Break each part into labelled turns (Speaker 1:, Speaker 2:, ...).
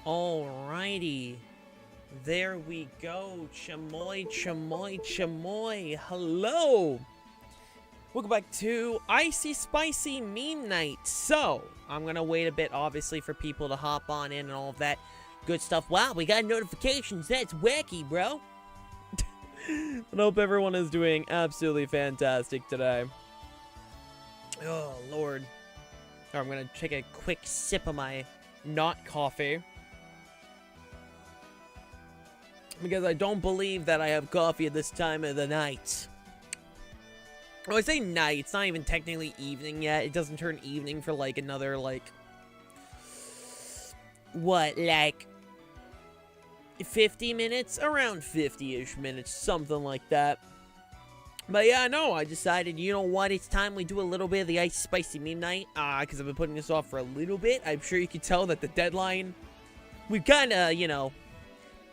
Speaker 1: Alrighty. There we go. Chamoy, chamoy, chamoy. Hello. Welcome back to Icy Spicy Meme Night. So, I'm going to wait a bit, obviously, for people to hop on in and all of that good stuff. Wow, we got notifications. That's wacky, bro. I hope everyone is doing absolutely fantastic today. Oh, Lord. I'm going to take a quick sip of my not coffee. Because I don't believe that I have coffee at this time of the night. Oh, I say night. It's not even technically evening yet. It doesn't turn evening for, like, another, like... What, like... 50 minutes? Around 50-ish minutes. Something like that. But yeah, no, I decided, you know what? It's time we do a little bit of the Ice Spicy Meme Night. Because I've been putting this off for a little bit. I'm sure you can tell that the deadline... We've kind of, you know...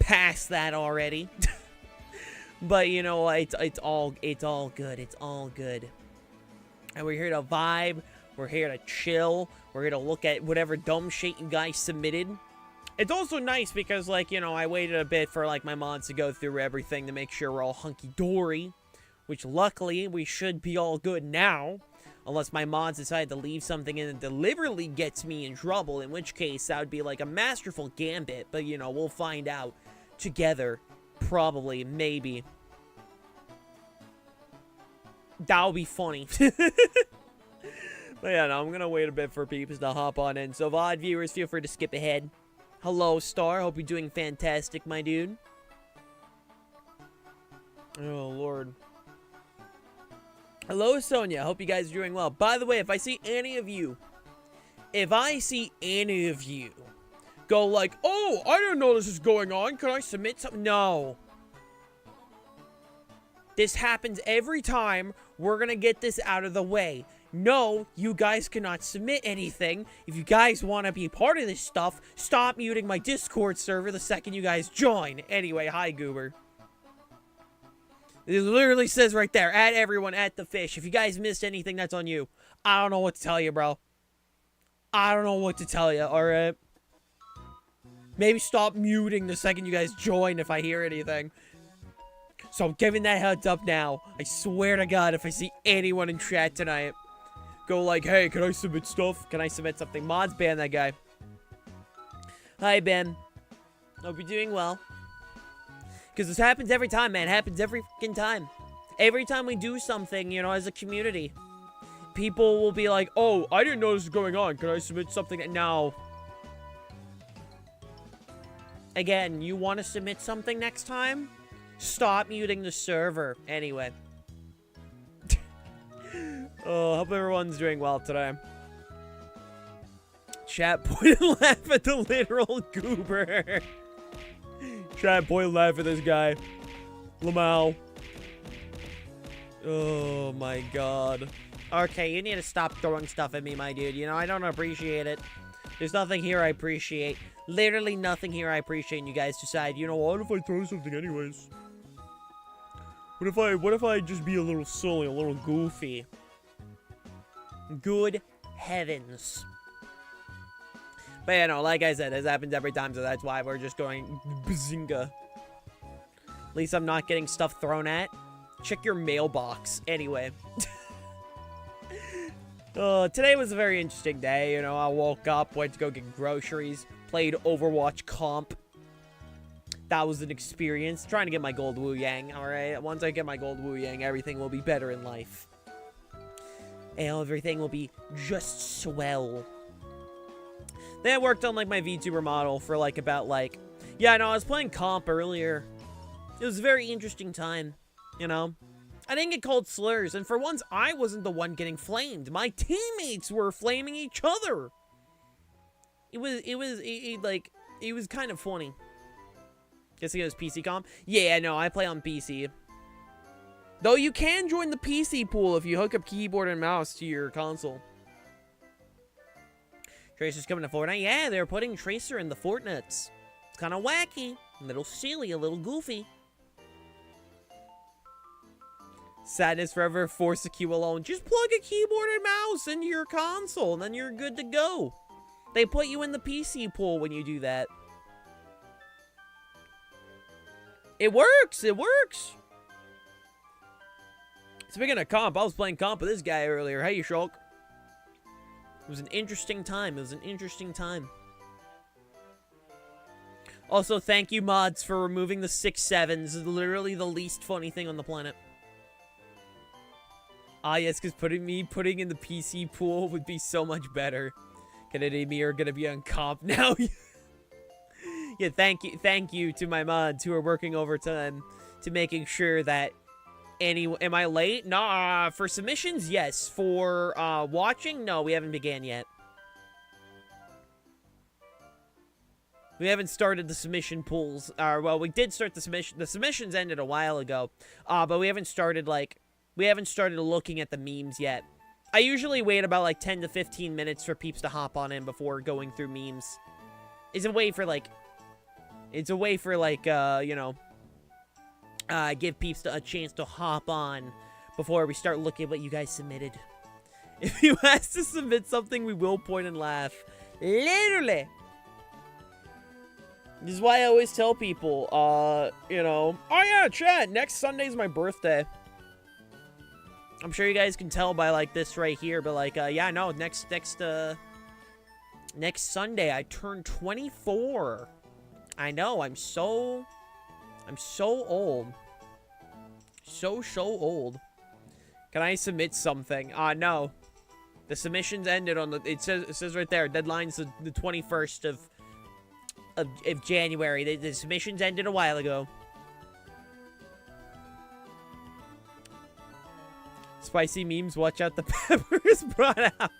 Speaker 1: past that already. But you know what, it's all good. It's all good. And we're here to vibe, we're here to chill, we're here to look at whatever dumb shit you guys submitted. It's also nice because, like, you know, I waited a bit for, like, my mods to go through everything to make sure we're all hunky-dory, which luckily we should be all good now, unless my mods decide to leave something in that deliberately gets me in trouble, in which case that would be like a masterful gambit. But you know, we'll find out together. Probably, maybe. That'll be funny. But yeah, no, I'm gonna wait a bit for people to hop on in. So VOD viewers, feel free to skip ahead. Hello, Star. Hope you're doing fantastic, my dude. Oh, Lord. Hello, Sonia. Hope you guys are doing well. By the way, if I see any of you go like, oh, I didn't know this is going on. Can I submit something? No. This happens every time. We're going to get this out of the way. No, you guys cannot submit anything. If you guys want to be part of this stuff, stop muting my Discord server the second you guys join. Anyway, hi, Goober. It literally says right there, at everyone, at the fish. If you guys missed anything, that's on you. I don't know what to tell you, bro. I don't know what to tell you, alright? Maybe stop muting the second you guys join if I hear anything. So I'm giving that heads up now. I swear to God, if I see anyone in chat tonight, go like, hey, can I submit stuff? Can I submit something? Mods ban that guy. Hi, Ben. Hope you're doing well. Because this happens every time, man. It happens every freaking time. Every time we do something, you know, as a community, people will be like, oh, I didn't know this was going on. Can I submit something? No. Again, you want to submit something next time? Stop muting the server. Anyway. Oh, hope everyone's doing well today. Chat point and laugh at the literal goober. Chat point and laugh at this guy. Lamau. Oh my God. Okay, you need to stop throwing stuff at me, my dude. You know, I don't appreciate it. There's nothing here I appreciate. Literally nothing here I appreciate, and you guys decide, you know, what if I throw something anyways? What if I just be a little silly, a little goofy? Good heavens. But yeah, no, like I said, this happens every time, so that's why we're just going bazinga. At least I'm not getting stuff thrown at. Check your mailbox. Anyway. Today was a very interesting day, you know. I woke up, went to go get groceries, played Overwatch comp. That was an experience. Trying to get my gold Wu Yang, alright? Once I get my gold Wu Yang, everything will be better in life. And everything will be just swell. Then I worked on, like, my VTuber model for, like, about, like... Yeah, no, I was playing comp earlier. It was a very interesting time, you know? I didn't get called slurs, and for once, I wasn't the one getting flamed. My teammates were flaming each other. It was kind of funny. Guessing it was PC comp? Yeah, no, I play on PC. Though you can join the PC pool if you hook up keyboard and mouse to your console. Tracer's coming to Fortnite. Yeah, they're putting Tracer in the Fortnites. It's kind of wacky, a little silly, a little goofy. Sadness forever, force a queue alone. Just plug a keyboard and mouse into your console, and then you're good to go. They put you in the PC pool when you do that. It works. It works. Speaking of comp, I was playing comp with this guy earlier. Hey, Shulk. It was an interesting time. It was an interesting time. Also, thank you, mods, for removing the 6-7s. Literally the least funny thing on the planet. Ah, yes, because putting in the PC pool would be so much better. Kennedy and me are gonna be on comp now. Yeah, thank you to my mods who are working overtime to making sure that am I late? Nah, for submissions, yes. For watching, no, we haven't began yet. We haven't started the submission pools. Well, we did start the submission. The submissions ended a while ago. But we haven't started, looking at the memes yet. I usually wait about, 10 to 15 minutes for peeps to hop on in before going through memes. It's a way for, you know, give peeps a chance to hop on before we start looking at what you guys submitted. If you ask to submit something, we will point and laugh. Literally. This is why I always tell people, you know, oh yeah, chat, next Sunday's my birthday. I'm sure you guys can tell by, this right here, but, yeah, no, next Sunday, I turn 24. I know, I'm so old. So old. Can I submit something? No. The submissions ended on it says right there, deadline's the 21st of January. The submissions ended a while ago. Spicy memes, watch out, the peppers brought out.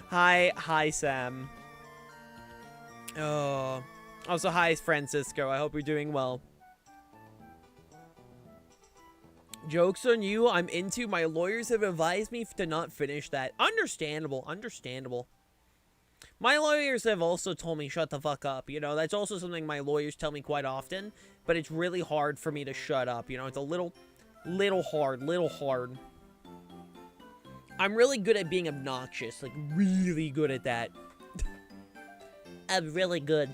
Speaker 1: Hi, Sam. Oh. Also, hi, Francisco. I hope you're doing well. Joke's on you. I'm into. My lawyers have advised me to not finish that. Understandable. Understandable. My lawyers have also told me shut the fuck up. You know, that's also something my lawyers tell me quite often. But it's really hard for me to shut up. You know, it's a little hard. I'm really good at being obnoxious. Like, really good at that. I'm really good.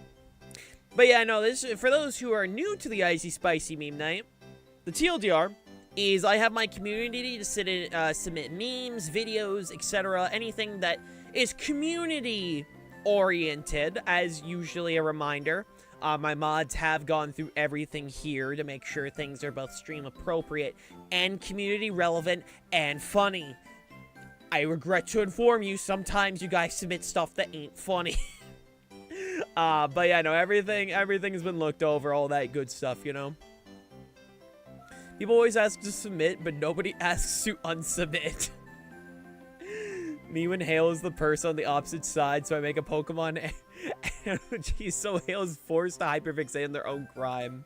Speaker 1: But yeah, no, this for those who are new to the Icy Spicy Meme Night, the TLDR is I have my community to submit memes, videos, etc. Anything that is community-oriented, as usually a reminder. My mods have gone through everything here to make sure things are both stream appropriate and community relevant and funny. I regret to inform you, sometimes you guys submit stuff that ain't funny. But yeah, no, everything has been looked over, all that good stuff, you know? People always ask to submit, but nobody asks to unsubmit. Me when Hale is the person on the opposite side, so I make a Pokemon energy, so Hale is forced to hyperfixate on their own crime.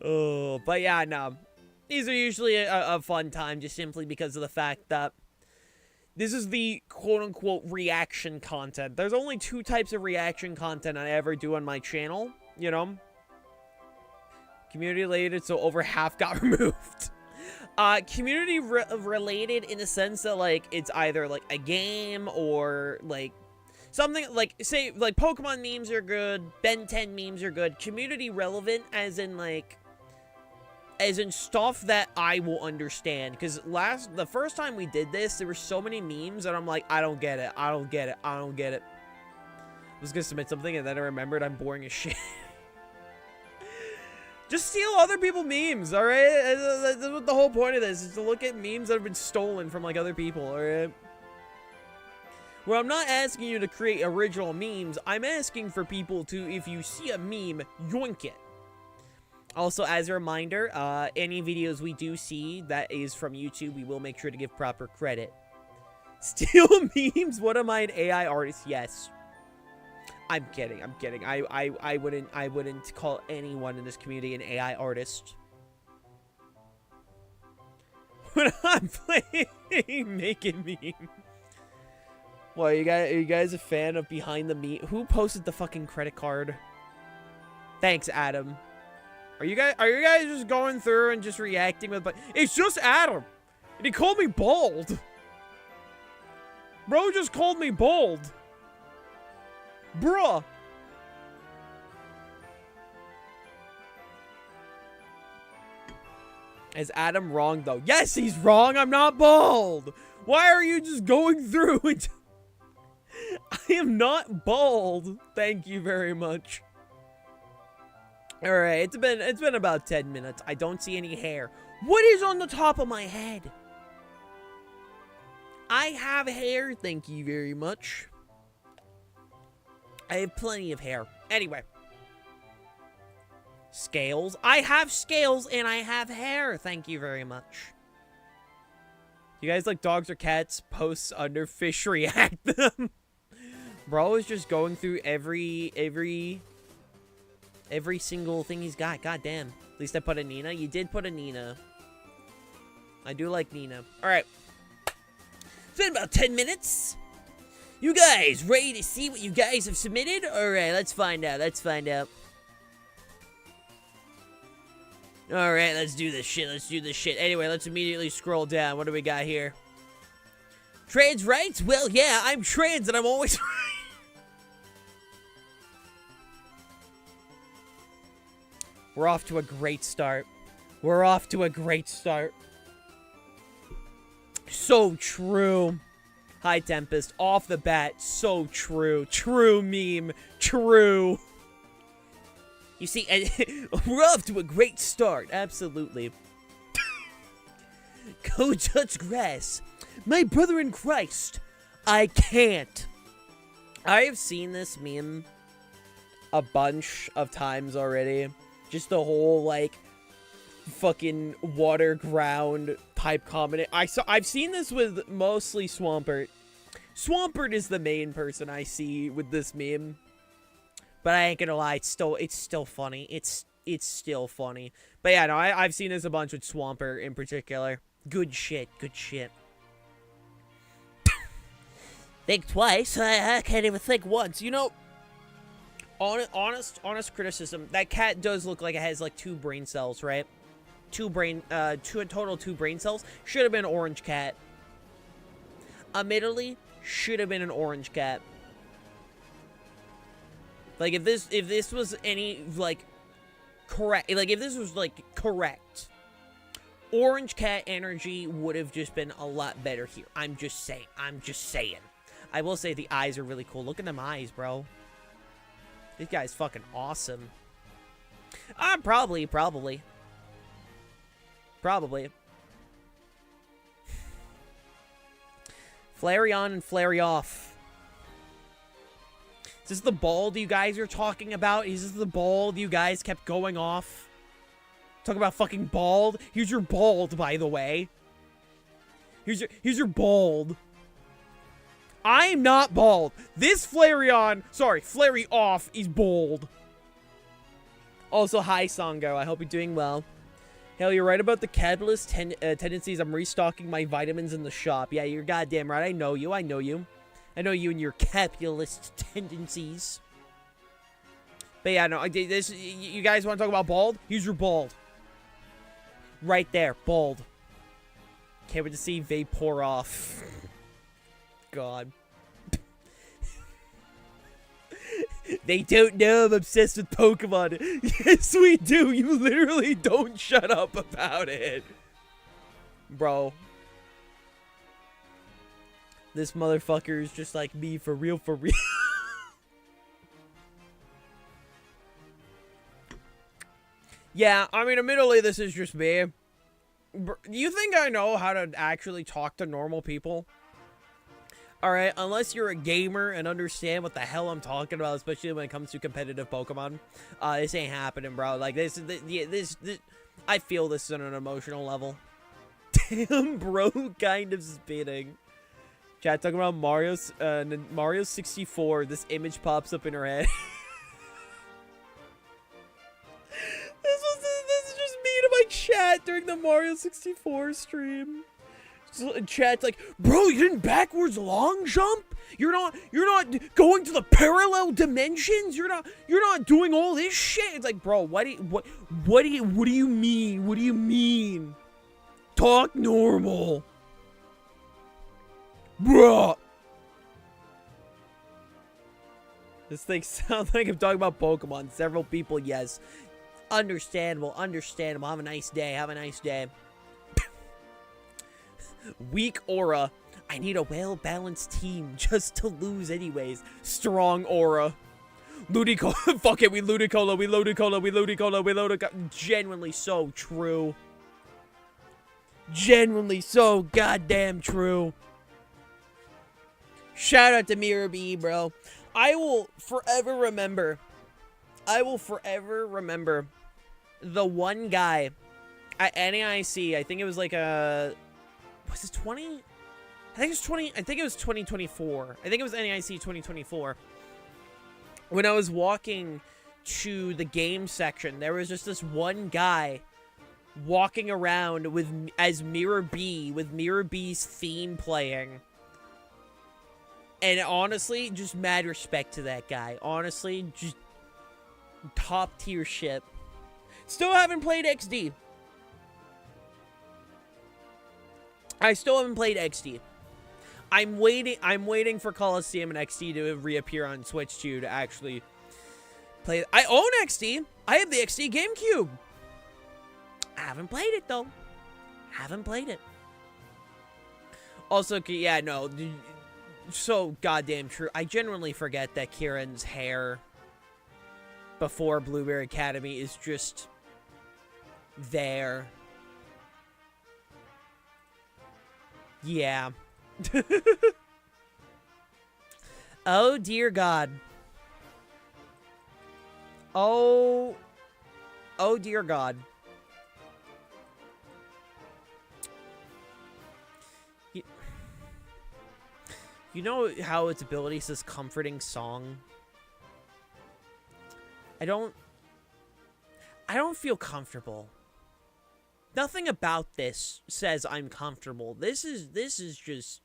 Speaker 1: Oh, but yeah, no. These are usually a fun time, just simply because of the fact that this is the quote-unquote reaction content. There's only 2 types of reaction content I ever do on my channel, you know? Community-related, so over half got removed. Community-related in the sense that, it's either, a game or, something, say, Pokemon memes are good, Ben 10 memes are good. Community-relevant as in, stuff that I will understand. Because the first time we did this, there were so many memes, and I'm like, I don't get it. I don't get it. I don't get it. I was gonna submit something, and then I remembered I'm boring as shit. Just steal other people's memes, alright? That's what the whole point of this is, to look at memes that have been stolen from, other people, alright? Well, I'm not asking you to create original memes. I'm asking for people to, if you see a meme, yoink it. Also, as a reminder, any videos we do see that is from YouTube, we will make sure to give proper credit. Steal memes? What am I, an AI artist? Yes. I'm kidding. I'm kidding. I wouldn't call anyone in this community an AI artist. When I'm playing, making meme. Well, are you guys a fan of Behind the Meme? Who posted the fucking credit card? Thanks, Adam. Are you guys just going through and just reacting with, it's just Adam, and he called me bald. Bro just called me bald. Bruh. Is Adam wrong, though? Yes, he's wrong. I'm not bald. Why are you just going through it? I am not bald. Thank you very much. All right, it's been about 10 minutes. I don't see any hair. What is on the top of my head? I have hair. Thank you very much. I have plenty of hair. Anyway. Scales. I have scales and I have hair. Thank you very much. You guys like dogs or cats? Posts under fish react them. Bro is just going through every single thing he's got. God damn. At least I put a Nina. You did put a Nina. I do like Nina. Alright. It's been about 10 minutes. You guys ready to see what you guys have submitted? Alright, let's find out. Let's find out. Alright, let's do this shit. Let's do this shit. Anyway, let's immediately scroll down. What do we got here? Trans rights? Well, yeah, I'm trans and I'm always right. We're off to a great start. We're off to a great start. So true. Hi, Tempest. Off the bat, so true. True meme. True. You see, we're off to a great start. Absolutely. Go touch grass. My brother in Christ. I can't. I have seen this meme a bunch of times already. Just the whole, like, fucking water ground type comment. I've seen this with mostly Swampert. Swampert is the main person I see with this meme. But I ain't gonna lie, it's still funny. It's still funny. But yeah, no, I've seen this a bunch with Swampert in particular. Good shit, good shit. Think twice. I can't even think once. You know, honest criticism. That cat does look like it has like 2 brain cells, right? A total 2 brain cells. Should have been an orange cat. Admittedly, should have been an orange cat. Like, if this was any, like, correct, like, if this was, like, correct, orange cat energy would have just been a lot better here. I'm just saying. I will say the eyes are really cool. Look at them eyes, bro. This guy's fucking awesome. Probably. Flary on and flary off. Is this the bald you guys are talking about? Is this the bald you guys kept going off? Talk about fucking bald. Here's your bald, by the way. Here's your bald. I'm not bald. This Flareon, sorry, Flary off is bald. Also, hi, Songo. I hope you're doing well. Hell, you're right about the capitalist tendencies. I'm restocking my vitamins in the shop. Yeah, you're goddamn right. I know you. I know you and your capitalist tendencies. But yeah, no, you guys want to talk about bald? Here's your bald. Right there, bald. Can't wait to see vape pour off. God. They don't know I'm obsessed with Pokemon. Yes, we do. You literally don't shut up about it. Bro. This motherfucker is just like me, for real, for real. Yeah, I mean, admittedly, this is just me. You think I know how to actually talk to normal people? Alright, unless you're a gamer and understand what the hell I'm talking about, especially when it comes to competitive Pokemon. This ain't happening, bro. Like, this I feel this on an emotional level. Damn, bro, kind of spitting. Chat, talking about Mario 64, this image pops up in her head. This is just me to my chat during the Mario 64 stream. Chat's like, bro, you didn't backwards long jump? You're not going to the parallel dimensions? You're not doing all this shit? It's like, bro, what do you mean? What do you mean? Talk normal. Bruh. This thing sounds like I'm talking about Pokemon. Several people, yes. Understandable, understandable. Have a nice day, have a nice day. Weak aura. I need a well-balanced team just to lose anyways. Strong aura. Ludicolo. Fuck it, we Ludicolo, we Ludicolo, we Ludicolo, we Ludicolo. Genuinely so true. Genuinely so goddamn true. Shout out to Mirror B, bro. I will forever remember the one guy at NAIC. I think it was like was it 20? I think it was 2024. I think it was NAIC 2024. When I was walking to the game section, there was just this one guy walking around as Mirror B, with Mirror B's theme playing. And honestly, just mad respect to that guy. Honestly, just top tier shit. Still haven't played XD. I still haven't played XD. I'm waiting for Coliseum and XD to reappear on Switch 2 to actually play. I own XD. I have the XD GameCube. I haven't played it though. Haven't played it. Also, yeah, no. So goddamn true. I genuinely forget that Kieran's hair before Blueberry Academy is just there. Yeah. Oh dear God. Oh dear God. You know how its ability says comforting song? I don't feel comfortable. Nothing about this says I'm comfortable. This is just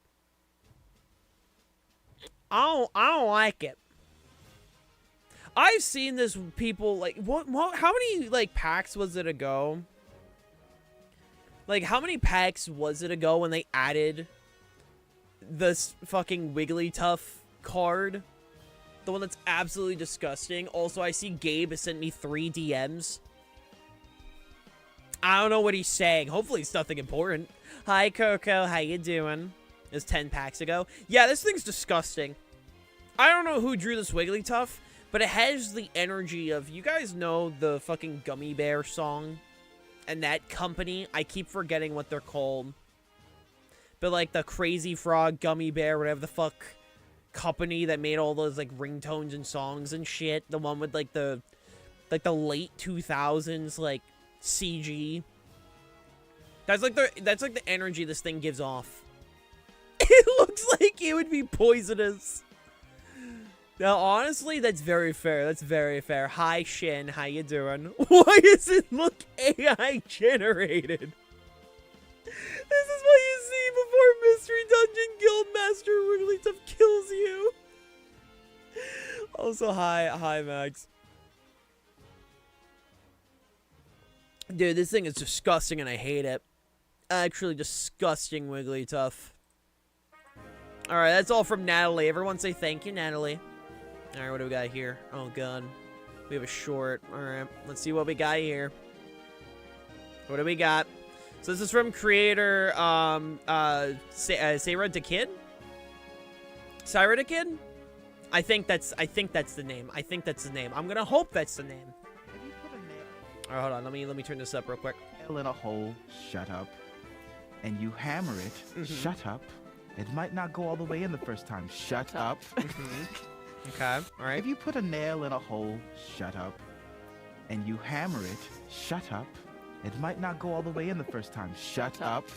Speaker 1: I don't like it. I've seen this people like what how many like packs was it ago? Like how many packs was it ago when they added this fucking Wigglytuff card? The one that's absolutely disgusting. Also, I see Gabe has sent me 3 DMs. I don't know what he's saying. Hopefully it's nothing important. Hi, Coco. How you doing? It was 10 packs ago. Yeah, this thing's disgusting. I don't know who drew this Wigglytuff, but it has the energy of... You guys know the fucking Gummy Bear song? And that company? I keep forgetting what they're called. But, like, the Crazy Frog Gummy Bear, whatever the fuck company that made all those, like, ringtones and songs and shit. The one with, like, the late 2000s, like... CG. That's like the energy this thing gives off. It looks like it would be poisonous. Now, honestly, that's very fair. That's very fair. Hi, Shin. How you doing? Why does it look AI generated? This is what you see before Mystery Dungeon Guildmaster Wigglytuff kills you. Also, hi, Max. Dude, this thing is disgusting and I hate it. Actually disgusting Wigglytuff. Alright, that's all from Natalie. Everyone say thank you, Natalie. Alright, what do we got here? Oh, God. We have a short. Alright, let's see what we got here. What do we got? So this is from creator, Sarah DeKid? Sarah DeKid? I think that's the name. I think that's the name. I'm gonna hope that's the name. Alright, hold on. Let me turn this up real quick.
Speaker 2: Nail in a hole, shut up. And you hammer it, shut up. It might not go all the way in the first time, shut up.
Speaker 1: Okay, alright.
Speaker 2: If you put a nail in a hole, shut up. And you hammer it, shut up. It might not go all the way in the first time, shut up.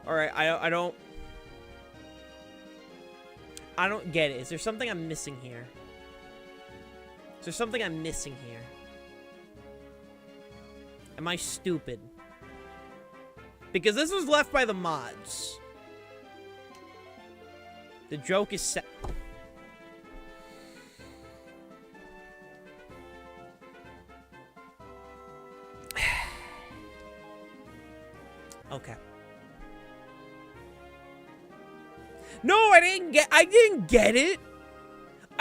Speaker 1: Alright, I don't get it. Is there something I'm missing here? Is there something I'm missing here? Am I stupid? Because this was left by the mods. The joke is set. Okay. No, I didn't get it.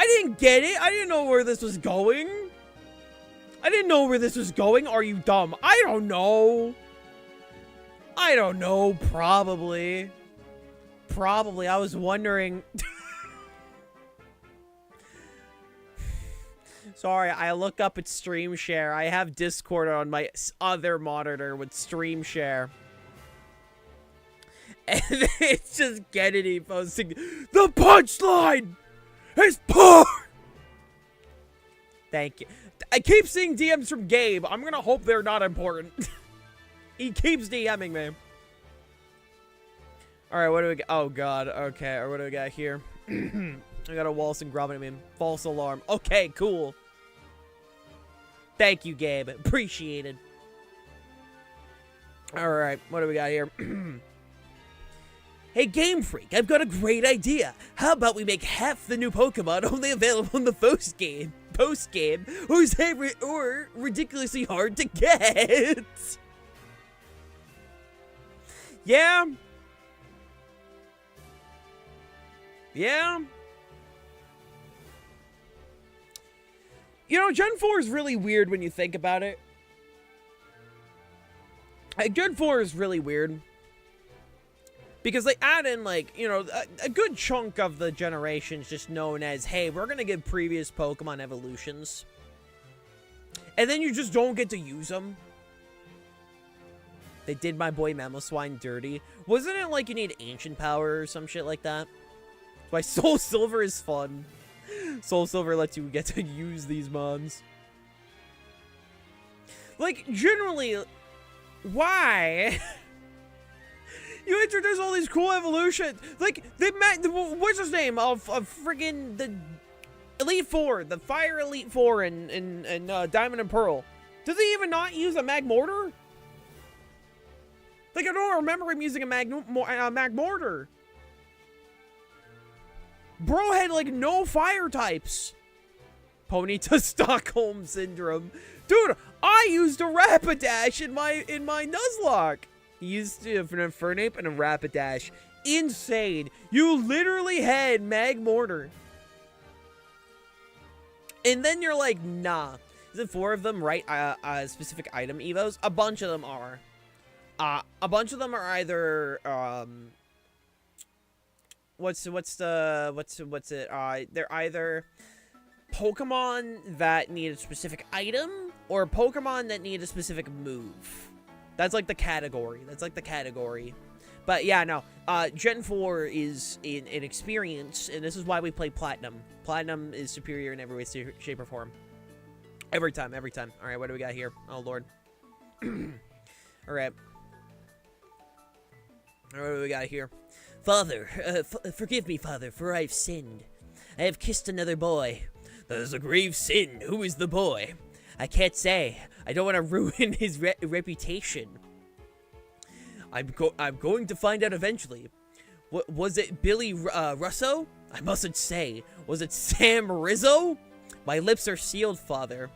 Speaker 1: I didn't get it. I didn't know where this was going. I didn't know where this was going. Are you dumb? I don't know. I don't know. Probably. Probably. I was wondering. Sorry, I look up at stream share. I have Discord on my other monitor with stream share. And it's just Kennedy posting, the punchline is poor. Thank you. I keep seeing DMs from Gabe. I'm gonna hope they're not important. He keeps DMing me. Alright, what do we got? Oh, God. Okay, or what do we got here? I got a Wallace and Gromit meme. False alarm. Okay, cool. Thank you, Gabe. Appreciated. Alright, what do we got here? Hey, Game Freak, I've got a great idea. How about we make half the new Pokemon only available in the post-game, or ridiculously hard to get? Yeah. Yeah. You know, Gen 4 is really weird when you think about it. Like, Gen 4 is really weird. Because they add in, like, you know, a good chunk of the generations just known as, hey, we're going to give previous Pokemon evolutions. And then you just don't get to use them. They did my boy Mamoswine dirty. Wasn't it like you need ancient power or some shit like that? That's why Soul Silver is fun. Soul Silver lets you get to use these mons. Like, generally, why? You introduce all these cool evolutions. Like, they met, what's his name? Of friggin' the Elite Four. The Fire Elite Four in Diamond and Pearl. Does he even not use a Magmortar? Like, I don't remember him using a Magmortar. Bro had, like, no fire types. Ponyta Stockholm Syndrome. Dude, I used a Rapidash in my Nuzlocke. He used an Infernape and a Rapidash. Insane. You literally had Magmortar. And then you're like, nah. Is it 4 of them right? Specific item evos? A bunch of them are. A bunch of them are either, they're either Pokemon that need a specific item or Pokemon that need a specific move. That's like the category. But yeah, no. Gen 4 is in experience, and this is why we play Platinum. Platinum is superior in every way, shape, or form. Every time. Alright, what do we got here? Oh, Lord. Alright. What do we got here? Father, forgive me, Father, for I've sinned. I have kissed another boy. That is a grave sin. Who is the boy? I can't say. I don't want to ruin his reputation. I'm going to find out eventually. Was it Billy Russo? I mustn't say. Was it Sam Rizzo? My lips are sealed, Father.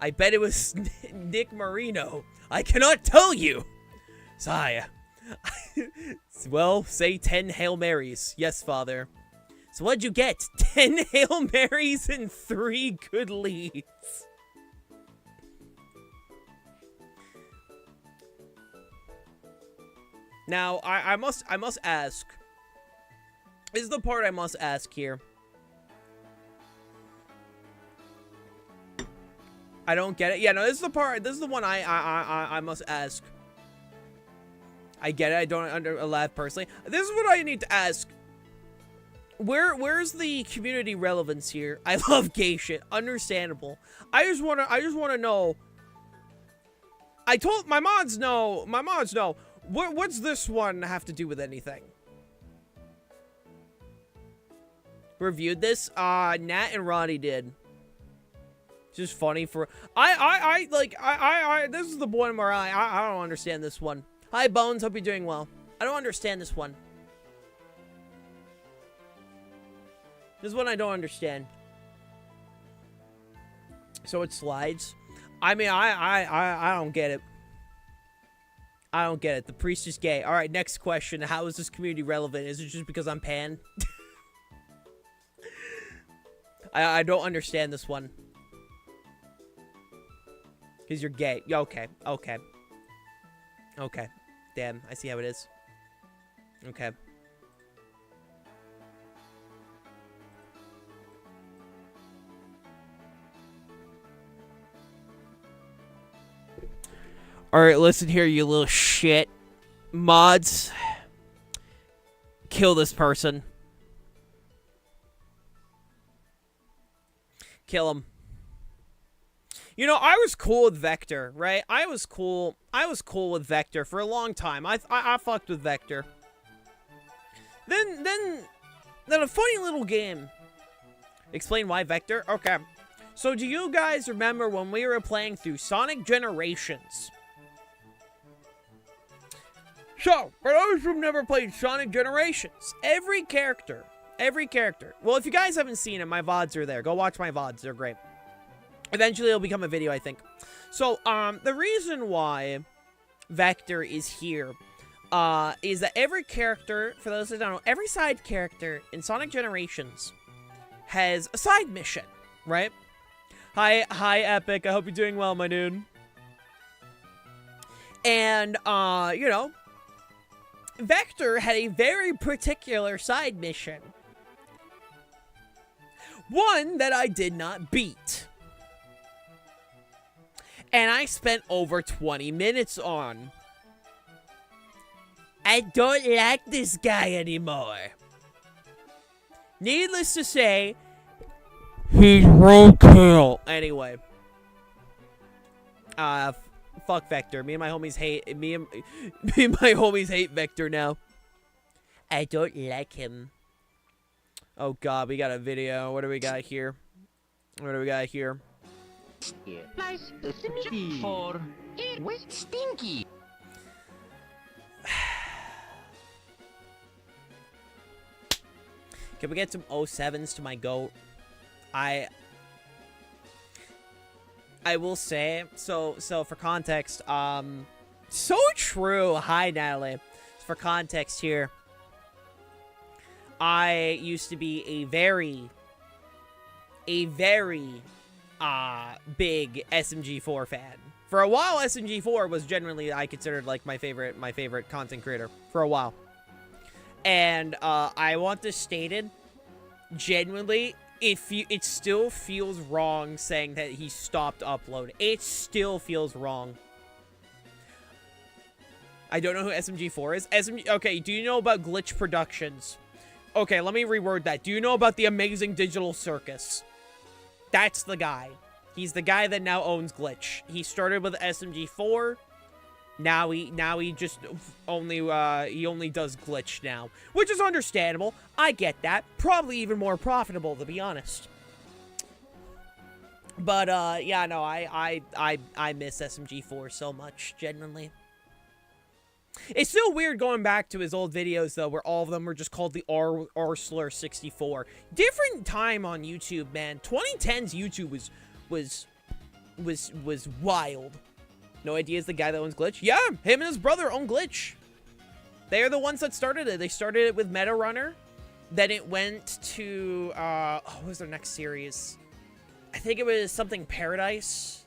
Speaker 1: I bet it was Nick Marino. I cannot tell you. Sire. Well, say 10 Hail Marys. Yes, Father. So what'd you get? 10 Hail Marys and 3 good leads. Now, I must ask. This is the part I must ask here. I don't get it. Yeah, no, this is the part. This is the one I must ask. I get it. I don't laugh personally. This is what I need to ask. Where's the community relevance here? I love gay shit. Understandable. I just wanna know. I told my mods know. What's this one have to do with anything? Reviewed this? Nat and Ronnie did. Just funny for this is the one where I don't understand this one. Hi Bones, hope you're doing well. I don't understand this one. This is one I don't understand. So it slides. I mean, I don't get it. I don't get it. The priest is gay. All right, next question. How is this community relevant? Is it just because I'm pan? I don't understand this one. Because you're gay. Yeah, okay. Okay. Okay. Damn, I see how it is. Okay. Alright, listen here, you little shit. Mods. Kill this person. Kill him. You know, I was cool with Vector, right? I was cool with Vector for a long time. I fucked with Vector. Then a funny little game. Explain why Vector? Okay. So do you guys remember when we were playing through Sonic Generations? So, for those who've never played Sonic Generations, every character. Well, if you guys haven't seen it, my VODs are there. Go watch my VODs. They're great. Eventually, it'll become a video, I think. So, the reason why Vector is here is that every character, for those that don't know, every side character in Sonic Generations has a side mission, right? Hi, Epic. I hope you're doing well, my dude. And, you know, Vector had a very particular side mission. One that I did not beat. And I spent over 20 minutes on. I don't like this guy anymore. Needless to say, he's roadkill. Anyway. Fuck Vector. Me and my homies hate Vector now. I don't like him. Oh god, we got a video. What do we got here?
Speaker 3: Nice, stinky. Or it's stinky.
Speaker 1: Can we get some 07s to my goat? I will say, so for context, so true. Hi, Natalie. For context here, I used to be a very big SMG4 fan. For a while, SMG4 was generally, I considered, like, my favorite content creator for a while. And, I want this stated, genuinely, it still feels wrong saying that he stopped uploading. It still feels wrong. I don't know who SMG4 is. Okay, do you know about Glitch Productions? Okay, let me reword that. Do you know about the Amazing Digital Circus? That's the guy. He's the guy that now owns Glitch. He started with SMG4. Now he just only does Glitch now, which is understandable. I get that. Probably even more profitable, to be honest. But yeah, no, I miss SMG4 so much, genuinely. It's still weird going back to his old videos though, where all of them were just called the R Slurs 64. Different time on YouTube, man. 2010's YouTube was wild. No Idea is the guy that owns Glitch? Yeah, him and his brother own Glitch. They are the ones that started it. They started it with Meta Runner. Then it went to, what was their next series? I think it was something Paradise.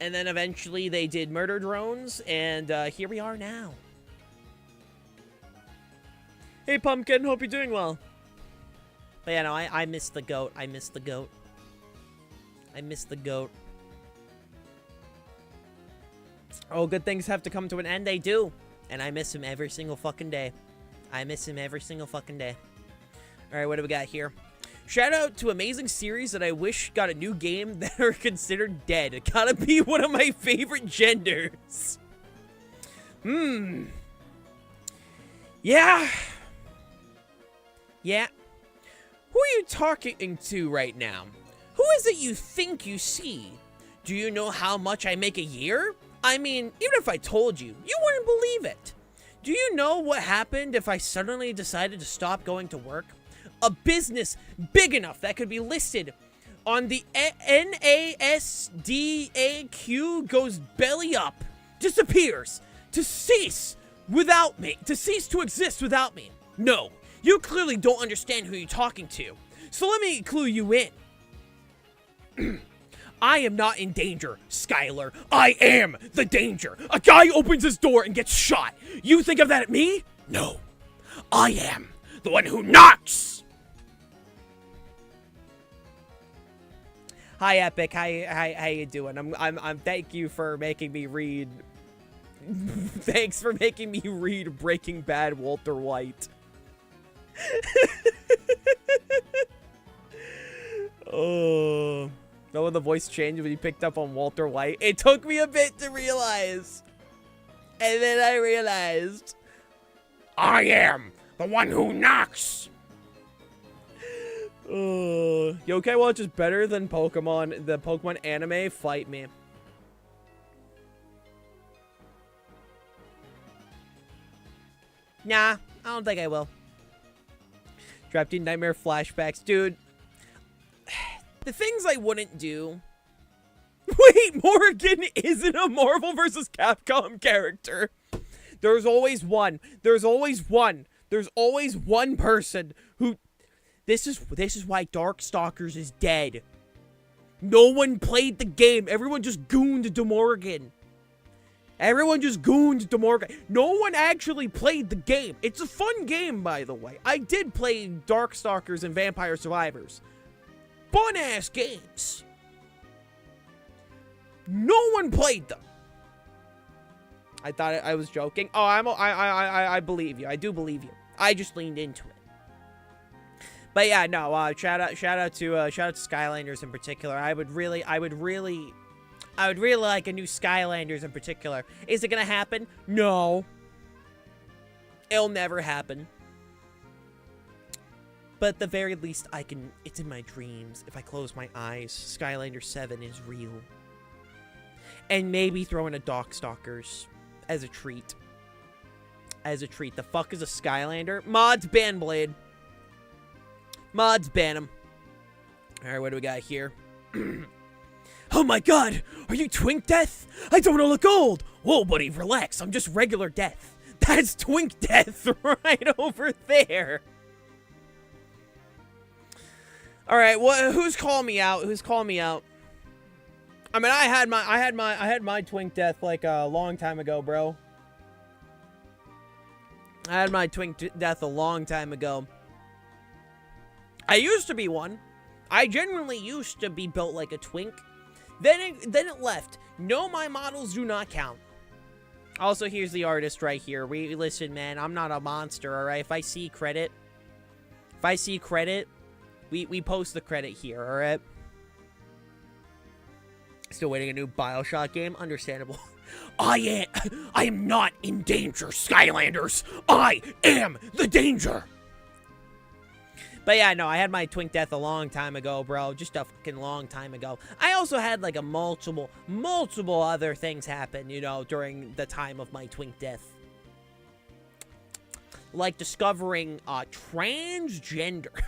Speaker 1: And then eventually they did Murder Drones. And here we are now. Hey, Pumpkin. Hope you're doing well. But yeah, no, I miss the goat. I miss the goat. Oh, good things have to come to an end. They do. And I miss him every single fucking day. Alright, what do we got here? Shout out to amazing series that I wish got a new game that are considered dead. It gotta be one of my favorite genders. Yeah. Who are you talking to right now? Who is it you think you see? Do you know how much I make a year? I mean, even if I told you, you wouldn't believe it. Do you know what happened if I suddenly decided to stop going to work? A business big enough that could be listed on the NASDAQ goes belly up, disappears, to cease to exist without me. No, you clearly don't understand who you're talking to. So let me clue you in. I am not in danger, Skylar. I am the danger. A guy opens his door and gets shot. You think of that at me? No. I am the one who knocks. Hi, Epic. How you doing? I'm thank you for making me read. Thanks for making me read Breaking Bad Walter White. Oh. Know when the voice changed when you picked up on Walter White? It took me a bit to realize. And then I realized. I am the one who knocks. Yokai Watch is better than Pokemon. The Pokemon anime. Fight me. Nah, I don't think I will. Trapped in Nightmare flashbacks. Dude. The things I wouldn't do. Wait, Morgan isn't a Marvel vs. Capcom character. There's always one. There's always one. There's always one person who... This is why Darkstalkers is dead. No one played the game. Everyone just gooned DeMorgan. Everyone just gooned DeMorgan. No one actually played the game. It's a fun game, by the way. I did play Darkstalkers and Vampire Survivors. Fun-ass games. No one played them. I thought I was joking. Oh, I believe you. I do believe you. I just leaned into it. But yeah, no. Shout out to Skylanders in particular. I would really like a new Skylanders in particular. Is it gonna happen? No. It'll never happen. But at the very least, it's in my dreams. If I close my eyes, Skylander 7 is real. And maybe throw in a Darkstalkers as a treat. As a treat. The fuck is a Skylander? Mods ban Blade. Mods ban him. Alright, what do we got here? Oh my god! Are you Twink Death? I don't want to look old! Whoa, buddy, relax. I'm just regular Death. That's Twink Death right over there. All right, who's calling me out? Who's calling me out? I mean, I had my Twink Death like a long time ago, bro. I had my Twink Death a long time ago. I used to be one. I genuinely used to be built like a twink. Then it left. No, my models do not count. Also, here's the artist right here. Listen, man, I'm not a monster, all right? If I see credit, we post the credit here, all right? Still waiting a new BioShock game? Understandable. I am not in danger, Skylanders. I am the danger. But yeah, no, I had my Twink Death a long time ago, bro. Just a fucking long time ago. I also had like a multiple other things happen, you know, during the time of my Twink Death. Like discovering transgender.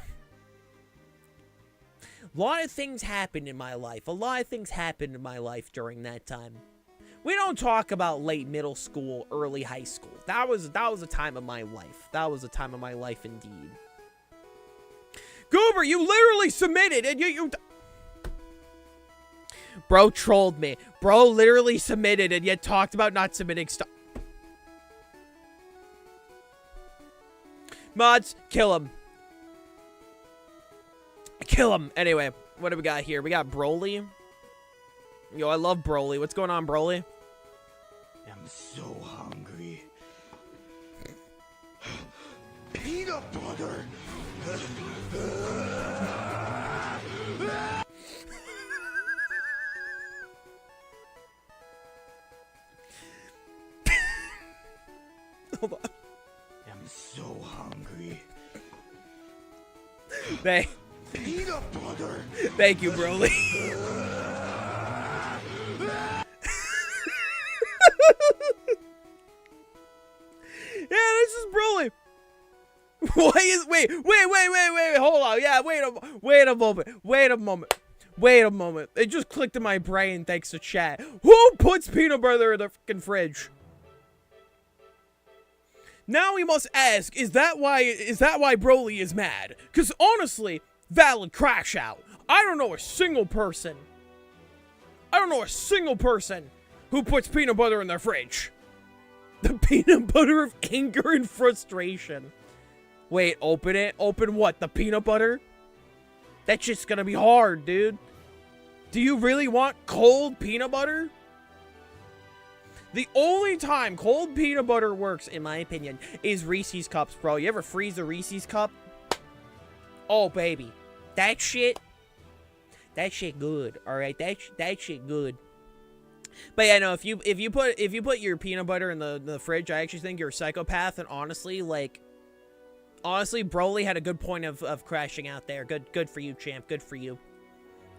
Speaker 1: A lot of things happened in my life. A lot of things happened in my life during that time. We don't talk about late middle school, early high school. That was a time of my life. That was a time of my life indeed. Goober, you literally submitted and you Bro trolled me. Bro literally submitted and yet talked about not submitting stuff. Mods, kill him. Kill him. Anyway, what do we got here? We got Broly. Yo, I love Broly. What's going on, Broly?
Speaker 4: I'm so hungry. Peanut butter.
Speaker 1: Hold on.
Speaker 4: I'm so hungry. Peanut butter.
Speaker 1: Thank you, Broly. Yeah, this is Broly. Why is wait, hold on. Yeah, wait a moment. It just clicked in my brain thanks to chat. Who puts peanut butter in the freaking fridge? Now we must ask, is that why Broly is mad? Cause honestly, valid crash out. I don't know a single person I don't know a single person who puts peanut butter in their fridge. The peanut butter of anger and frustration. Wait, open it? Open what? The peanut butter? That shit's gonna be hard, dude. Do you really want cold peanut butter? The only time cold peanut butter works, in my opinion, is Reese's Cups, bro. You ever freeze a Reese's Cup? Oh, baby. That shit good, alright? That shit good. But yeah, no, if you put your peanut butter in the fridge, I actually think you're a psychopath, and honestly, Broly had a good point of crashing out there. Good for you, champ. Good for you.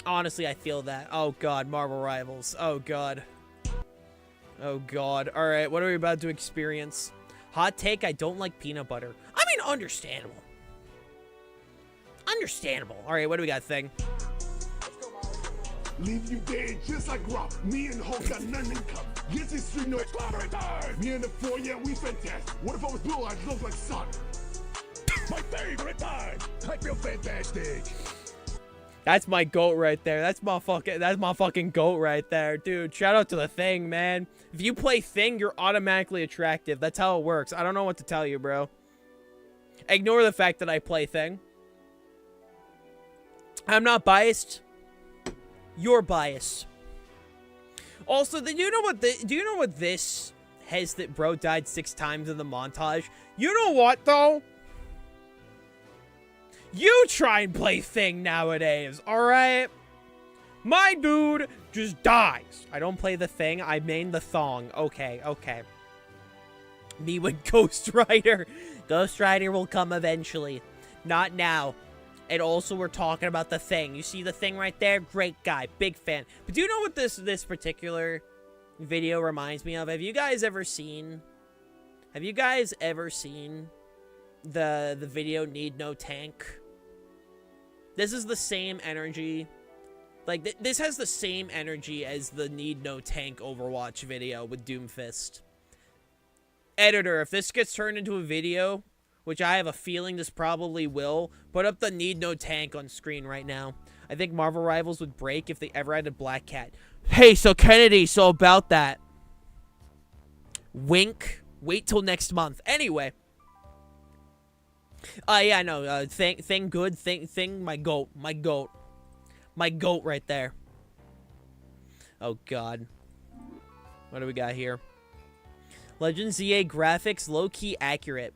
Speaker 1: Honestly, I feel that. Oh god, Marvel Rivals. Oh god. Oh god. Alright, what are we about to experience? Hot take, I don't like peanut butter. I mean, understandable. Understandable. Alright, what do we got, Thing?
Speaker 5: Leave you dead just like Rock. Me and Hulk got nothing in common. Yes, it's street no slaughter time. Me and the four, yeah, we fantastic. What if I was blue eyes, look like Sonic? My favorite time. I feel fantastic.
Speaker 1: That's my goat right there. That's my fucking goat right there. Dude, shout out to the Thing, man. If you play Thing, you're automatically attractive. That's how it works. I don't know what to tell you, bro. Ignore the fact that I play Thing. I'm not biased. You're biased. Also, do you know what this has that bro died 6 times in the montage? You know what, though? You try and play Thing nowadays, alright? My dude just dies. I don't play the Thing, I main the Thong. Okay, okay. Me with Ghost Rider. Ghost Rider will come eventually. Not now. And also, we're talking about the Thing. You see the Thing right there? Great guy. Big fan. But do you know what this particular video reminds me of? Have you guys ever seen the video Need No Tank? This is the same energy. Like, this has the same energy as the Need No Tank Overwatch video with Doomfist. Editor, if this gets turned into a video, which I have a feeling this probably will, put up the Need No Tank on screen right now. I think Marvel Rivals would break if they ever had a Black Cat. Hey, so Kennedy, so about that. Wink. Wait till next month. Anyway. Yeah, I know. Thing good. Thing, my goat. My goat. My goat right there. Oh, God. What do we got here? Legends EA graphics, low-key accurate.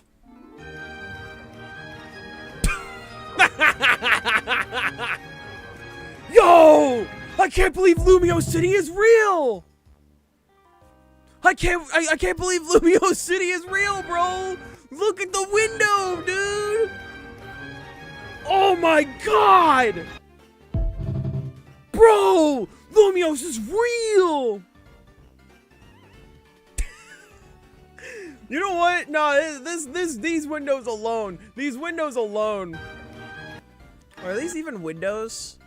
Speaker 1: Yo! I can't believe Lumio City is real! I can't believe Lumio City is real, bro! Look at the window, dude! Oh my god! Bro! Lumios is real! You know what? No, these windows alone. These windows alone. Are these even windows?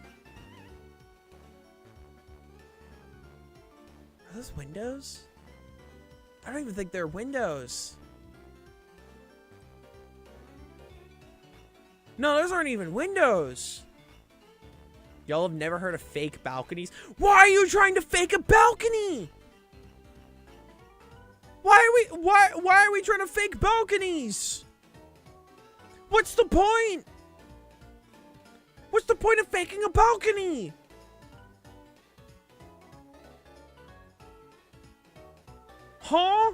Speaker 1: Are those windows? I don't even think they're windows. No, those aren't even windows. Y'all have never heard of fake balconies? Why are you trying to fake a balcony? Why are we trying to fake balconies? What's the point? What's the point of faking a balcony? Huh?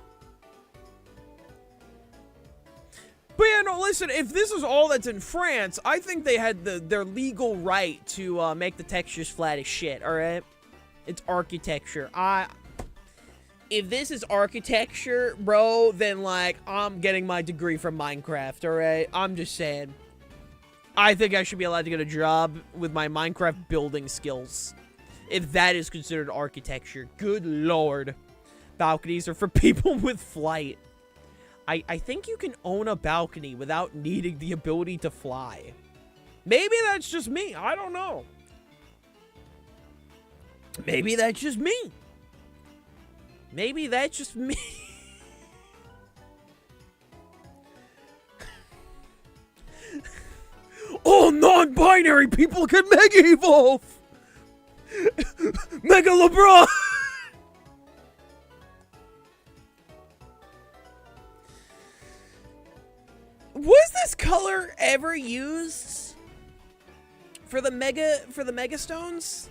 Speaker 1: But yeah, no, listen, if this is all that's in France, I think they had their legal right to make the textures flat as shit, alright? It's architecture. If this is architecture, bro, then, like, I'm getting my degree from Minecraft, alright? I'm just saying. I think I should be allowed to get a job with my Minecraft building skills. If that is considered architecture. Good lord. Balconies are for people with flight. I think you can own a balcony without needing the ability to fly. Maybe that's just me. I don't know. Maybe that's just me. Maybe that's just me. All non-binary people can mega evolve. Mega LeBron! Was this color ever used for the Mega Stones?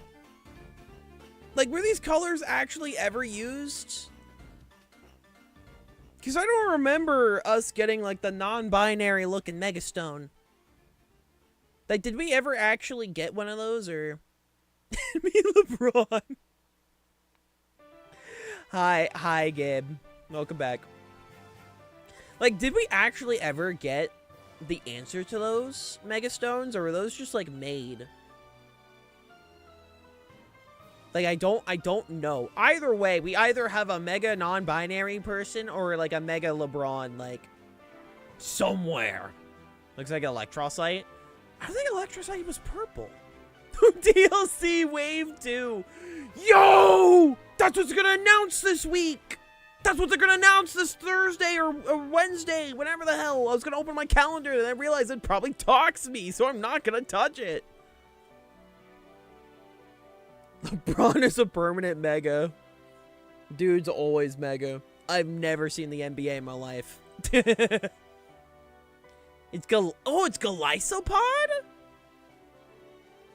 Speaker 1: Like, were these colors actually ever used? Because I don't remember us getting, like, the non-binary looking Mega Stone. Like, did we ever actually get one of those, or... Me, LeBron. Hi, Gabe. Welcome back. Like, did we actually ever get the answer to those Mega Stones, or were those just, like, made? Like, I don't know. Either way, we either have a Mega non-binary person, or, like, a Mega LeBron, like, somewhere. Looks like Electrocyte. I think Electrocyte was purple. DLC Wave 2. Yo! That's what's gonna announce this week! That's what they're gonna announce this Thursday or Wednesday, whenever the hell. I was gonna open my calendar and I realized it probably talks me, so I'm not gonna touch it. LeBron is a permanent Mega. Dude's always Mega. I've never seen the NBA in my life. It's Galysopod?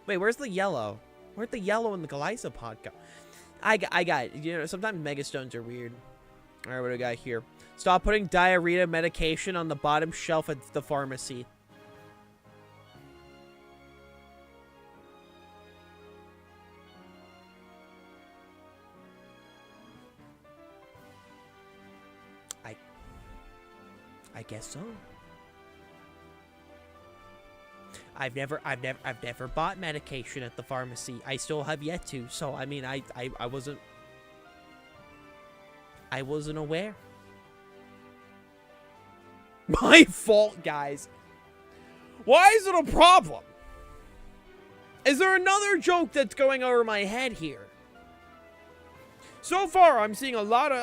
Speaker 1: Wait, where's the yellow? Where'd the yellow and the Galysopod go? I got it. You know, sometimes Megastones are weird. Alright, what do we got here? Stop putting diarrhea medication on the bottom shelf at the pharmacy. I guess so. I've never bought medication at the pharmacy. I still have yet to. So I mean, I wasn't aware. My fault, guys. Why is it a problem? Is there another joke that's going over my head here? So far, I'm seeing a lot of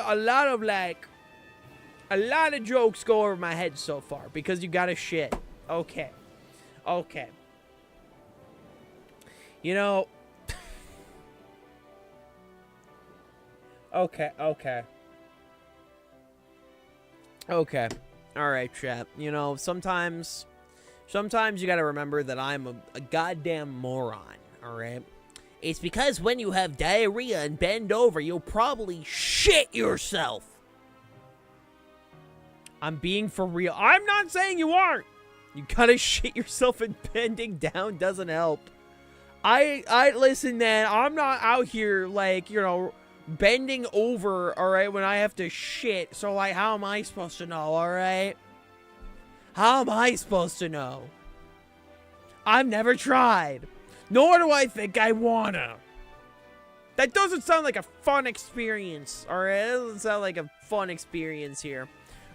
Speaker 1: jokes go over my head so far because you gotta shit. Okay. Okay. You know. Okay. Alright, chat. You know, sometimes you gotta remember that I'm a goddamn moron, alright? It's because when you have diarrhea and bend over, you'll probably shit yourself. I'm being for real. I'm not saying you aren't. You gotta shit yourself, and bending down doesn't help. I listen, man, I'm not out here, like, you know, bending over, alright, when I have to shit. So, like, how am I supposed to know, alright? How am I supposed to know? I've never tried. Nor do I think I wanna. That doesn't sound like a fun experience, alright? That doesn't sound like a fun experience here.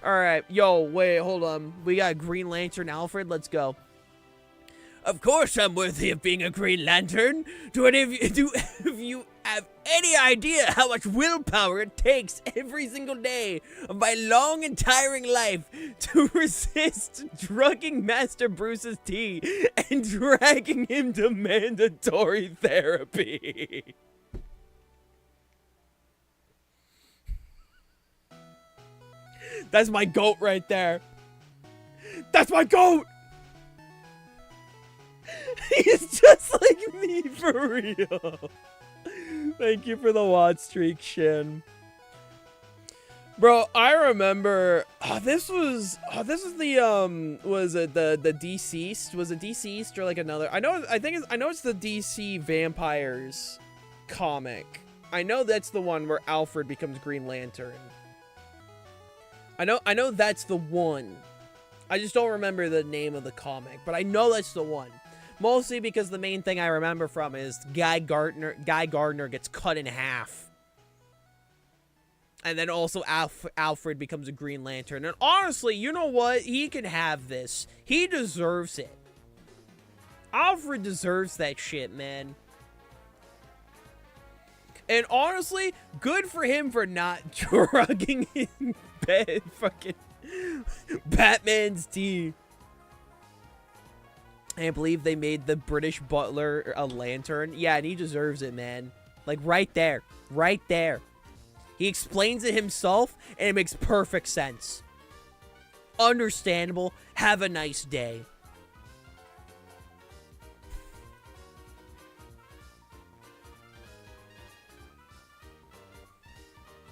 Speaker 1: Alright, yo, wait, hold on. We got Green Lantern Alfred, let's go. Of course I'm worthy of being a Green Lantern. Do you have any idea how much willpower it takes every single day of my long and tiring life to resist drugging Master Bruce's tea and dragging him to mandatory therapy? That's my goat right there. That's my goat! He's just like me, for real. Thank you for the watch streak, Shin. Bro, I remember, this is the, was it the Deceased? Was it Deceased or like another? I know it's the DC Vampires comic. I know that's the one where Alfred becomes Green Lantern. I know that's the one. I just don't remember the name of the comic, but I know that's the one. Mostly because the main thing I remember from is Guy Gardner gets cut in half. And then also Alfred becomes a Green Lantern. And honestly, you know what? He can have this. He deserves it. Alfred deserves that shit, man. And honestly, good for him for not drugging in bed fucking Batman's tea. I can't believe they made the British butler a lantern. Yeah, and he deserves it, man. Like, right there. Right there. He explains it himself, and it makes perfect sense. Understandable. Have a nice day.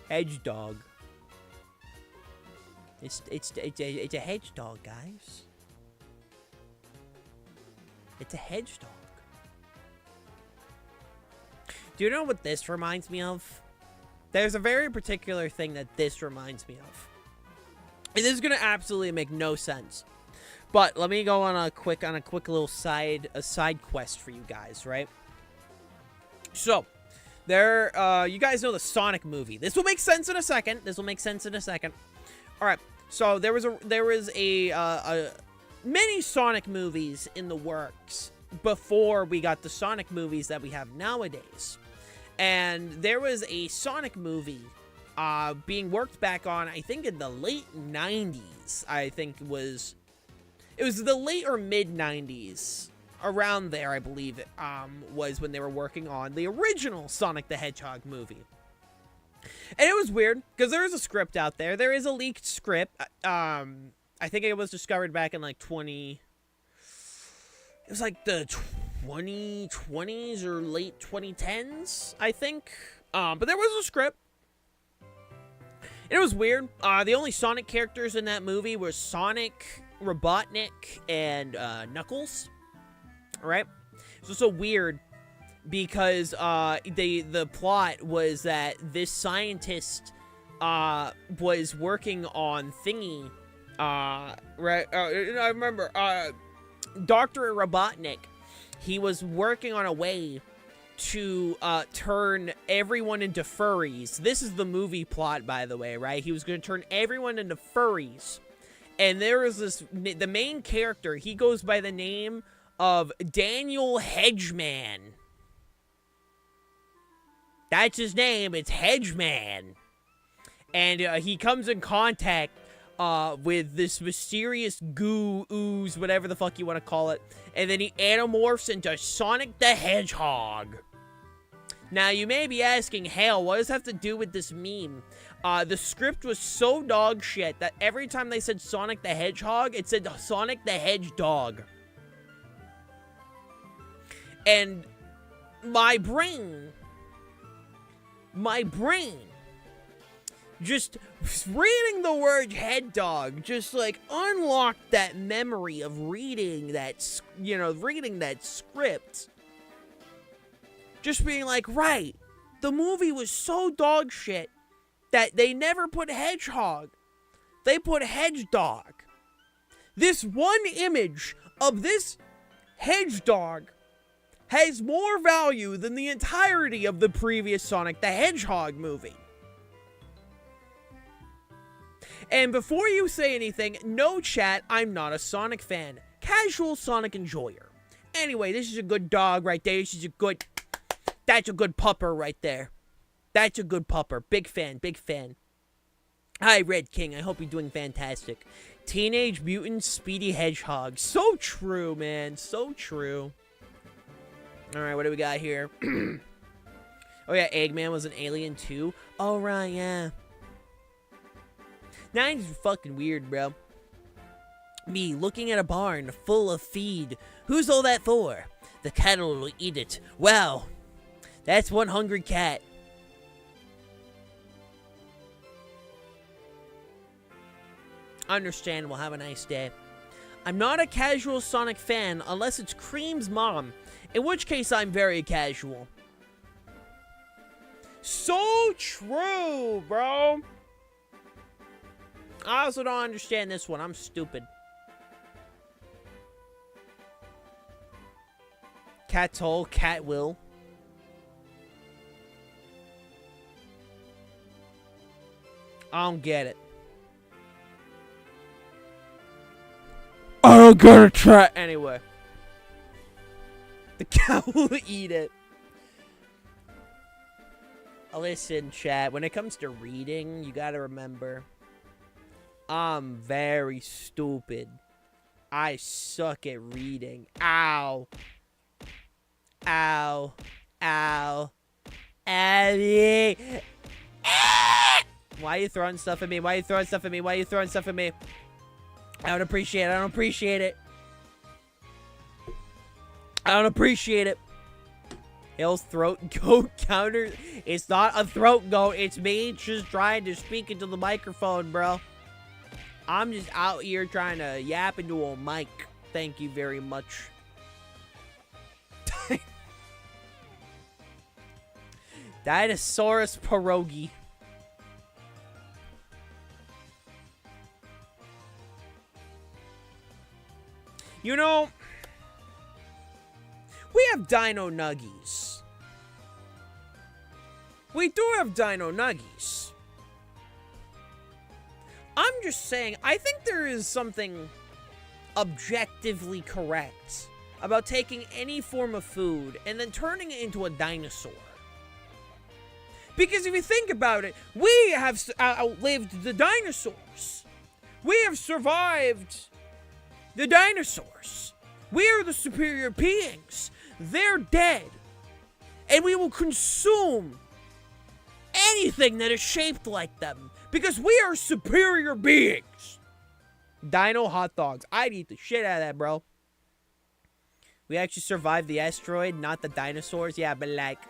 Speaker 1: Hedgehog. It's a hedgehog, guys. It's a hedgehog. Do you know what this reminds me of? There's a very particular thing that this reminds me of. And this is gonna absolutely make no sense. But let me go on a quick little side quest for you guys, right? So, you guys know the Sonic movie. This will make sense in a second. All right. So there was a many Sonic movies in the works before we got the Sonic movies that we have nowadays. And there was a Sonic movie being worked back on, I think in the late 90s. It was the late or mid 90s. Around there, I believe it was when they were working on the original Sonic the Hedgehog movie. And it was weird, because there is a script out there. There is a leaked script. I think it was discovered back in, like, it was, like, the 2020s or late 2010s, I think. But there was a script. And it was weird. The only Sonic characters in that movie were Sonic, Robotnik, and Knuckles. Right? So it's so weird because the plot was that this scientist was working on thingy. Right? I remember Dr. Robotnik. He was working on a way to turn everyone into furries. This is the movie plot, by the way, right? He was going to turn everyone into furries. And there was the main character, he goes by the name of Daniel Hedgeman. That's his name, it's Hedgeman. And he comes in contact with this mysterious goo, ooze, whatever the fuck you want to call it. And then he anamorphs into Sonic the Hedgehog. Now, you may be asking, hell, what does that have to do with this meme? The script was so dog shit that every time they said Sonic the Hedgehog, it said Sonic the Hedgedog. And my brain, just reading the word head dog, just like unlocked that memory of reading that, reading that script. Just being like, right, the movie was so dog shit that they never put hedgehog. They put hedgedog. This one image of this hedgedog has more value than the entirety of the previous Sonic the Hedgehog movie. And before you say anything, no chat, I'm not a Sonic fan. Casual Sonic enjoyer. Anyway, this is a good dog right there. That's a good pupper right there. That's a good pupper. Big fan, big fan. Hi, Red King. I hope you're doing fantastic. Teenage Mutant Speedy Hedgehog. So true, man. So true. Alright, what do we got here? Oh, yeah, Eggman was an alien, too. Oh, right, yeah. 90s are fucking weird, bro. Me looking at a barn full of feed. Who's all that for? The cattle will eat it. Wow. That's one hungry cat. Understandable. Have a nice day. I'm not a casual Sonic fan unless it's Cream's mom. In which case, I'm very casual. So true, bro. I also don't understand this one. I'm stupid. Cat's hole, cat will. I don't get it. I don't get it, chat. Anyway. The cow will eat it. Listen, chat. When it comes to reading, you gotta remember, I'm very stupid. I suck at reading. Ow. Ow. Ow. Abby. Why are you throwing stuff at me? Why are you throwing stuff at me? Why are you throwing stuff at me? I don't appreciate it. I don't appreciate it. I don't appreciate it. Hill's throat goat counter. It's not a throat goat. It's me just trying to speak into the microphone, bro. I'm just out here trying to yap into a mic. Thank you very much. Dinosaurus pierogi. You know, we have dino nuggies. We do have dino nuggies. I'm just saying, I think there is something objectively correct about taking any form of food and then turning it into a dinosaur. Because if you think about it, we have outlived the dinosaurs. We have survived the dinosaurs. We are the superior beings. They're dead. And we will consume anything that is shaped like them. Because we are superior beings. Dino hot dogs. I'd eat the shit out of that, bro. We actually survived the asteroid, not the dinosaurs. Yeah, but like...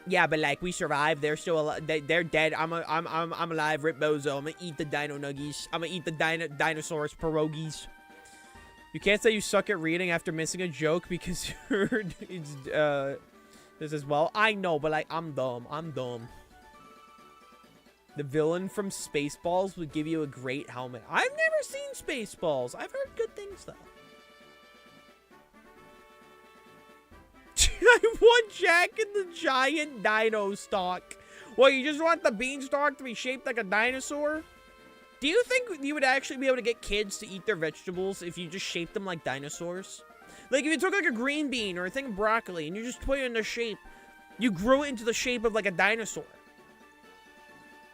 Speaker 1: Yeah, but like we survived. They're still alive. They're dead. I'm alive. Rip Bozo. I'm gonna eat the dino nuggies. I'm gonna eat the dinosaurus pierogies. You can't say you suck at reading after missing a joke because it's this as well. I know, but like I'm dumb. I'm dumb. The villain from Spaceballs would give you a great helmet. I've never seen Spaceballs. I've heard good things though. I want Jack and the Giant Dino Stock. Well, you just want the beanstalk to be shaped like a dinosaur? Do you think you would actually be able to get kids to eat their vegetables if you just shaped them like dinosaurs? Like, if you took like a green bean or a thing of broccoli and you just put it in the shape, you grew it into the shape of like a dinosaur.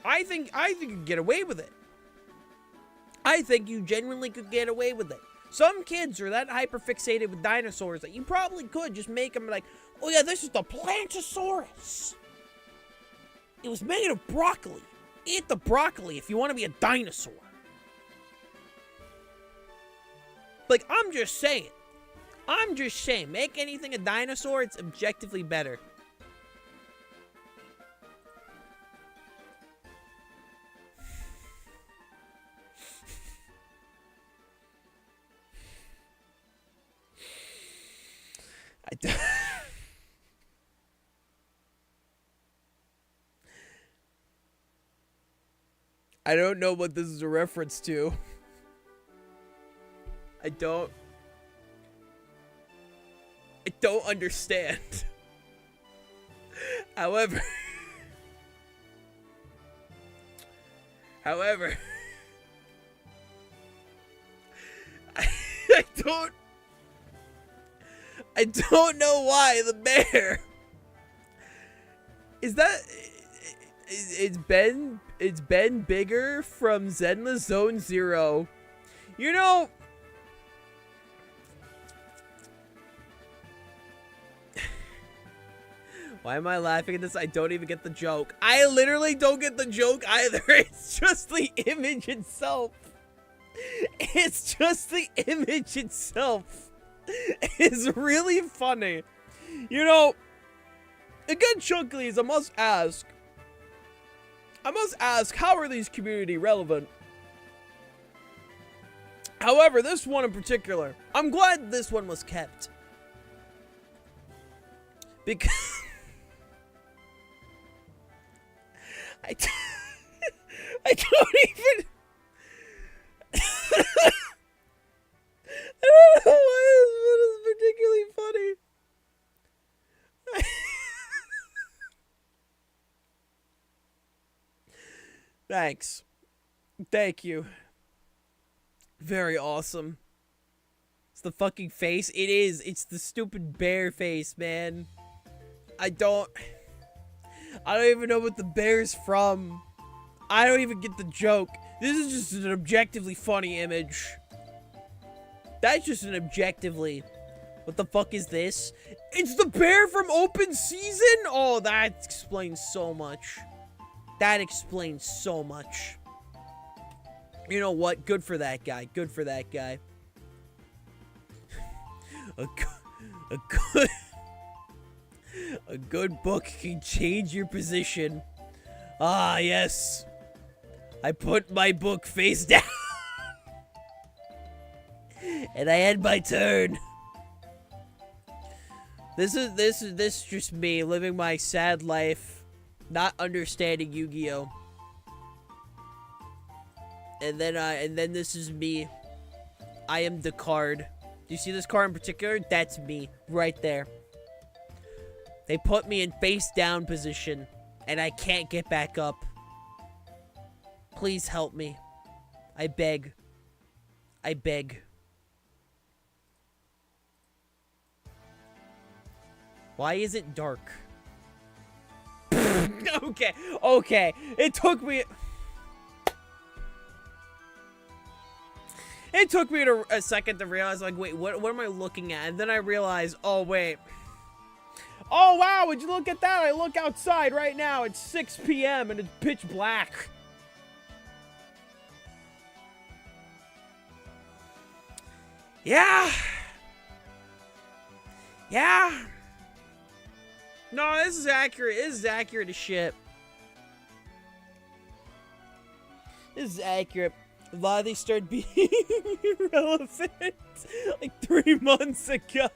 Speaker 1: I think you could get away with it. I think you genuinely could get away with it. Some kids are that hyper-fixated with dinosaurs that you probably could just make them like, oh yeah, this is the Plantosaurus. It was made of broccoli. Eat the broccoli if you want to be a dinosaur. Like, I'm just saying. Make anything a dinosaur, it's objectively better. I don't know what this is a reference to. I don't understand. However, I don't know why the bear is that it's Ben Bigger from Zenla Zone Zero. You know, why am I laughing at this? I don't even get the joke. I literally don't get the joke either. It's just the image itself. It's just the image itself. It's really funny. You know, again, Chunklies, I must ask, how are these community relevant? However, this one in particular, I'm glad this one was kept. Because I don't even I don't know why this one is particularly funny. Thanks. Thank you. Very awesome. It's the fucking face. It is. It's the stupid bear face, man. I don't even know what the bear's from. I don't even get the joke. This is just an objectively funny image. That's just an objectively What the fuck is this? It's the bear from Open Season? Oh, that explains so much. That explains so much. You know what? Good for that guy. Good for that guy. A good book can change your position. Ah, yes. I put my book face down. And I had my turn. This is just me living my sad life, not understanding Yu-Gi-Oh. And then this is me. I am the card. Do you see this card in particular? That's me right there. They put me in face down position and I can't get back up. Please help me. I beg. I beg. Why is it dark? Okay, okay. It took me a second to realize, like, wait, what am I looking at? And then I realized, oh, wait. Oh, wow, would you look at that? I look outside right now. It's 6 p.m. and it's pitch black. Yeah. Yeah. No, this is accurate. This is accurate as shit. This is accurate. A lot of these started being irrelevant like 3 months ago.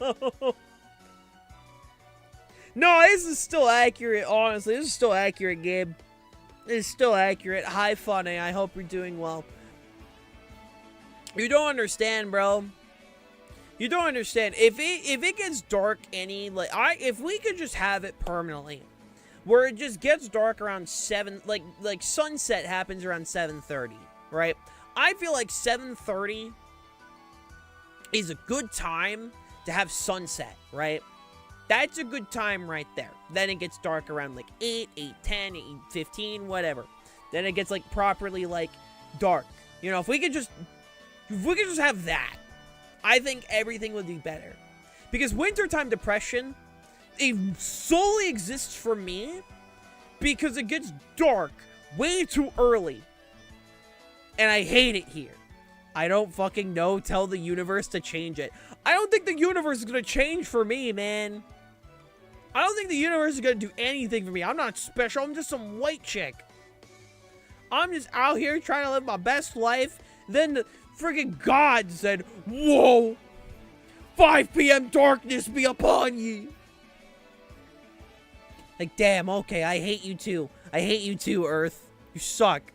Speaker 1: No, this is still accurate, honestly. This is still accurate, Gabe. This is still accurate. Hi, Funny. I hope you're doing well. You don't understand, bro. You don't understand. If it gets dark if we could just have it permanently, where it just gets dark around 7, like sunset happens around 7:30, right? I feel like 7:30 is a good time to have sunset, right? That's a good time right there. Then it gets dark around like 8, 8:10, 8:15, whatever. Then it gets like properly like dark. You know, if we could just have that, I think everything would be better. Because wintertime depression, it solely exists for me because it gets dark way too early. And I hate it here. I don't fucking know. Tell the universe to change it. I don't think the universe is going to change for me, man. I don't think the universe is going to do anything for me. I'm not special. I'm just some white chick. I'm just out here trying to live my best life. Then the friggin' God said, whoa, 5 p.m. darkness be upon ye. Like, damn, okay, I hate you too. I hate you too, Earth. You suck.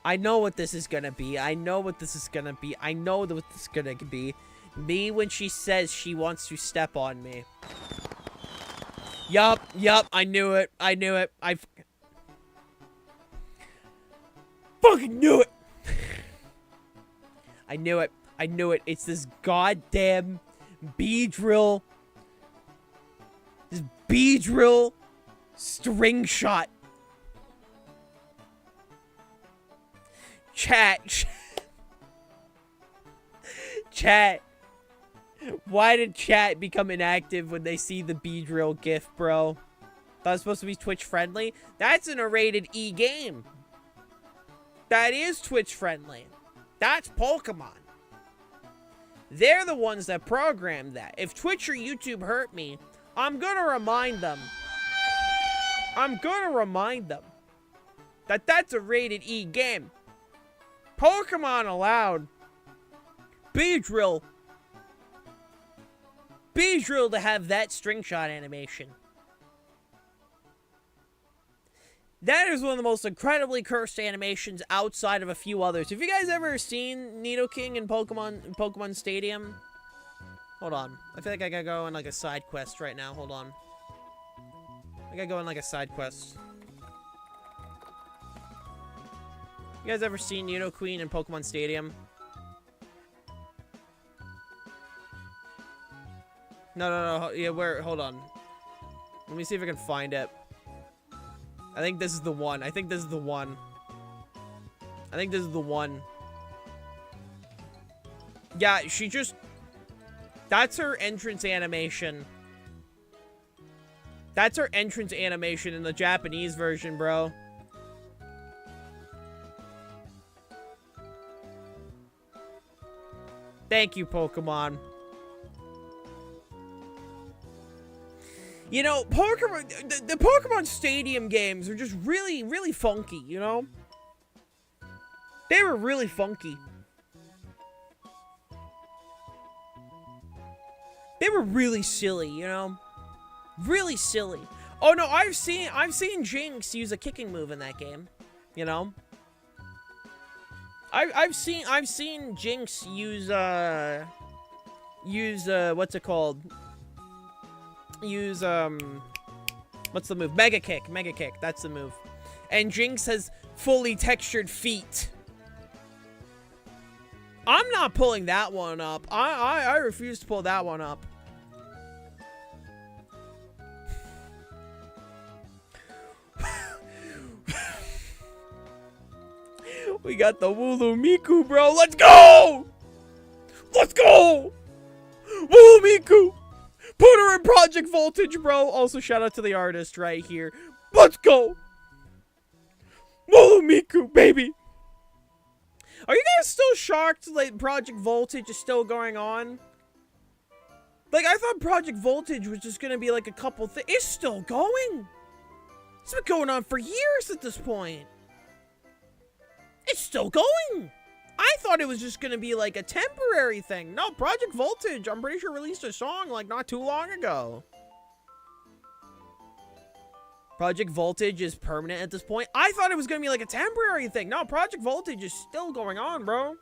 Speaker 1: I know what this is gonna be. I know what this is gonna be. I know what this is gonna be. Me when she says she wants to step on me. Yup, I knew it. I knew it. I fucking knew it. I knew it. I knew it. It's this goddamn Beedrill. This Beedrill string shot. Chat. Chat. Why did chat become inactive when they see the Beedrill gif, bro? Thought it was supposed to be Twitch friendly? That's an rated E game. That is Twitch friendly. That's Pokemon. They're the ones that programmed that. If Twitch or YouTube hurt me, I'm gonna remind them. I'm gonna remind them that that's a rated E game. Pokemon allowed Beedrill to have that string shot animation. That is one of the most incredibly cursed animations outside of a few others. Have you guys ever seen Nidoking in Pokemon Stadium? Hold on. I feel like I gotta go on like a side quest right now. Hold on. I gotta go on like a side quest. You guys ever seen Nidoqueen in Pokemon Stadium? No. Yeah, where? Hold on. Let me see if I can find it. I think this is the one. I think this is the one. Yeah, she just... That's her entrance animation. That's her entrance animation in the Japanese version, bro. Thank you, Pokemon. You know, the Pokemon Stadium games are just really, really funky, you know? They were really funky. They were really silly, you know? Really silly. Oh no, I've seen Jinx use a kicking move in that game, you know? I've seen Jinx use what's it called? Use what's the move? Mega kick, that's the move. And Jinx has fully textured feet. I'm not pulling that one up. I refuse to pull that one up. We got the Wooloo Miku, bro. Let's go! Let's go! Wooloo Miku! Put her in Project Voltage, bro. Also, shout out to the artist right here. Let's go! Wooloo Miku, baby! Are you guys still shocked like Project Voltage is still going on? Like, I thought Project Voltage was just gonna be like a couple things. It's still going! It's been going on for years at this point. It's still going! I thought it was just gonna be like a temporary thing. No, Project Voltage, I'm pretty sure released a song like not too long ago. Project Voltage is permanent at this point. I thought it was gonna be like a temporary thing. No, Project Voltage is still going on, bro.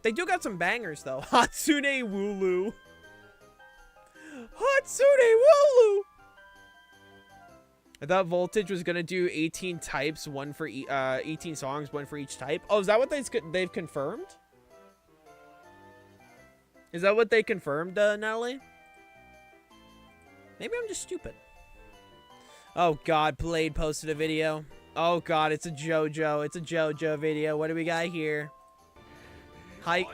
Speaker 1: They do got some bangers though. Hatsune Wooloo. Hatsune Wooloo! I thought Voltage was gonna do 18 types, 18 songs, one for each type. Oh, is that what they've confirmed? Is that what they confirmed, Natalie? Maybe I'm just stupid. Oh God, Blade posted a video. Oh God, it's a JoJo. It's a JoJo video. What do we got here? Hi,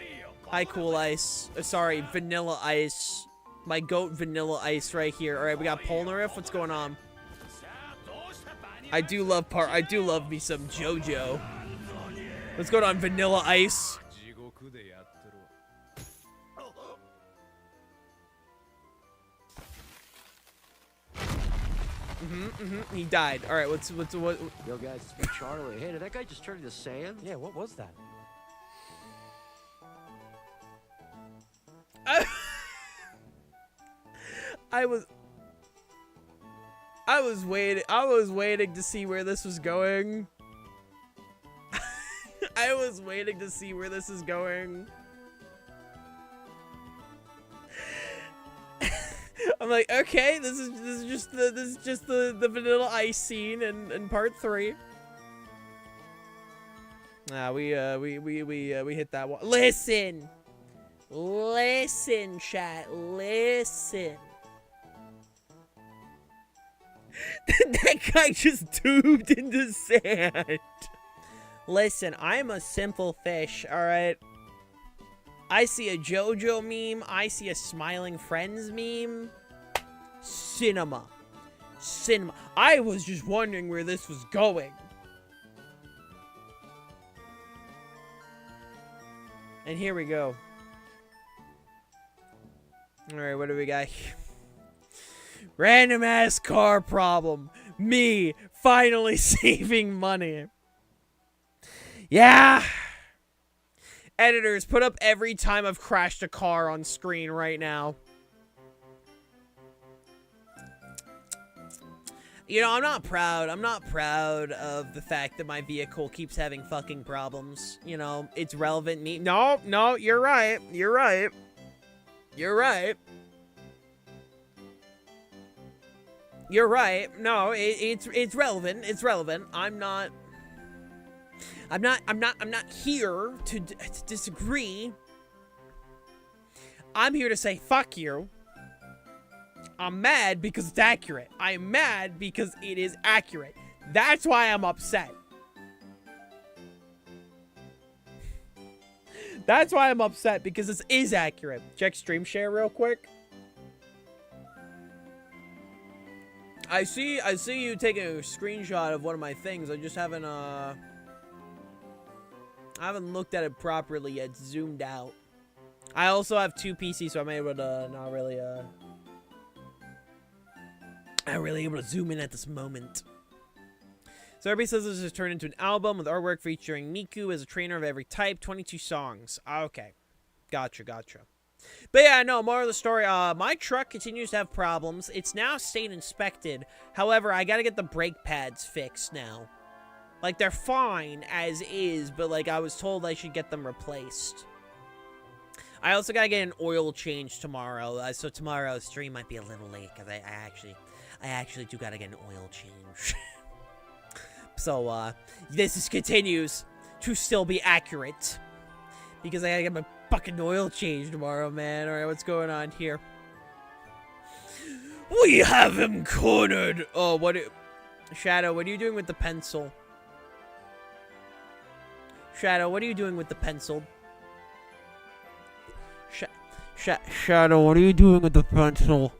Speaker 1: Cool Ice. Sorry, Vanilla Ice. My goat Vanilla Ice right here. All right, we got Polnareff. What's going on? I do love me some JoJo. What's going on, Vanilla Ice? He died. All right, what?
Speaker 6: Yo, guys, it's been Charlie. Hey, did that guy just turn into sand?
Speaker 7: Yeah, what was that?
Speaker 1: I was waiting to see where this was going. I was waiting to see where this is going. I'm like, okay, this is just the Vanilla Ice scene in part 3. We hit that one. Listen, chat, listen. That guy just tubed into sand. Listen, I'm a simple fish, alright? I see a JoJo meme. I see a Smiling Friends meme. Cinema. I was just wondering where this was going. And here we go. Alright, what do we got here? Random ass car problem. Me finally saving money. Yeah. Editors, put up every time I've crashed a car on screen right now. You know, I'm not proud of the fact that my vehicle keeps having fucking problems. You know, it's relevant me. No, you're right. You're right. You're right. You're right. No, it's relevant. It's relevant. I'm not here to disagree. I'm here to say fuck you. I'm mad because it's accurate. I'm mad because it is accurate. That's why I'm upset. That's why I'm upset, because this is accurate. Check stream share real quick. I see you taking a screenshot of one of my things. I just haven't looked at it properly yet. It's zoomed out. I also have 2 PCs, so I'm able to not really able to zoom in at this moment. So everybody says this has turned into an album with artwork featuring Miku as a trainer of every type, 22 songs. Okay. Gotcha. But yeah, no, more of the story. My truck continues to have problems. It's now state inspected. However, I gotta get the brake pads fixed now. Like, they're fine as is, but like, I was told I should get them replaced. I also gotta get an oil change tomorrow. So tomorrow's stream might be a little late, because I actually do gotta get an oil change. So, this continues to still be accurate. Because I gotta get my fucking oil change tomorrow, man. Alright, what's going on here? We have him cornered! Oh, Shadow, what are you doing with the pencil? Shadow, what are you doing with the pencil? Shadow, what are you doing with the pencil?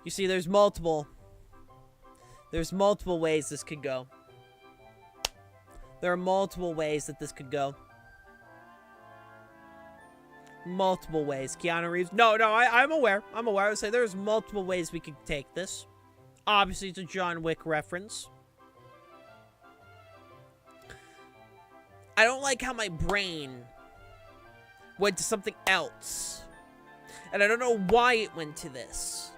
Speaker 1: You see, there's multiple ways this could go. There are multiple ways that this could go. Multiple ways. Keanu Reeves. No, I'm aware. I would say there's multiple ways we could take this. Obviously, it's a John Wick reference. I don't like how my brain went to something else. And I don't know why it went to this.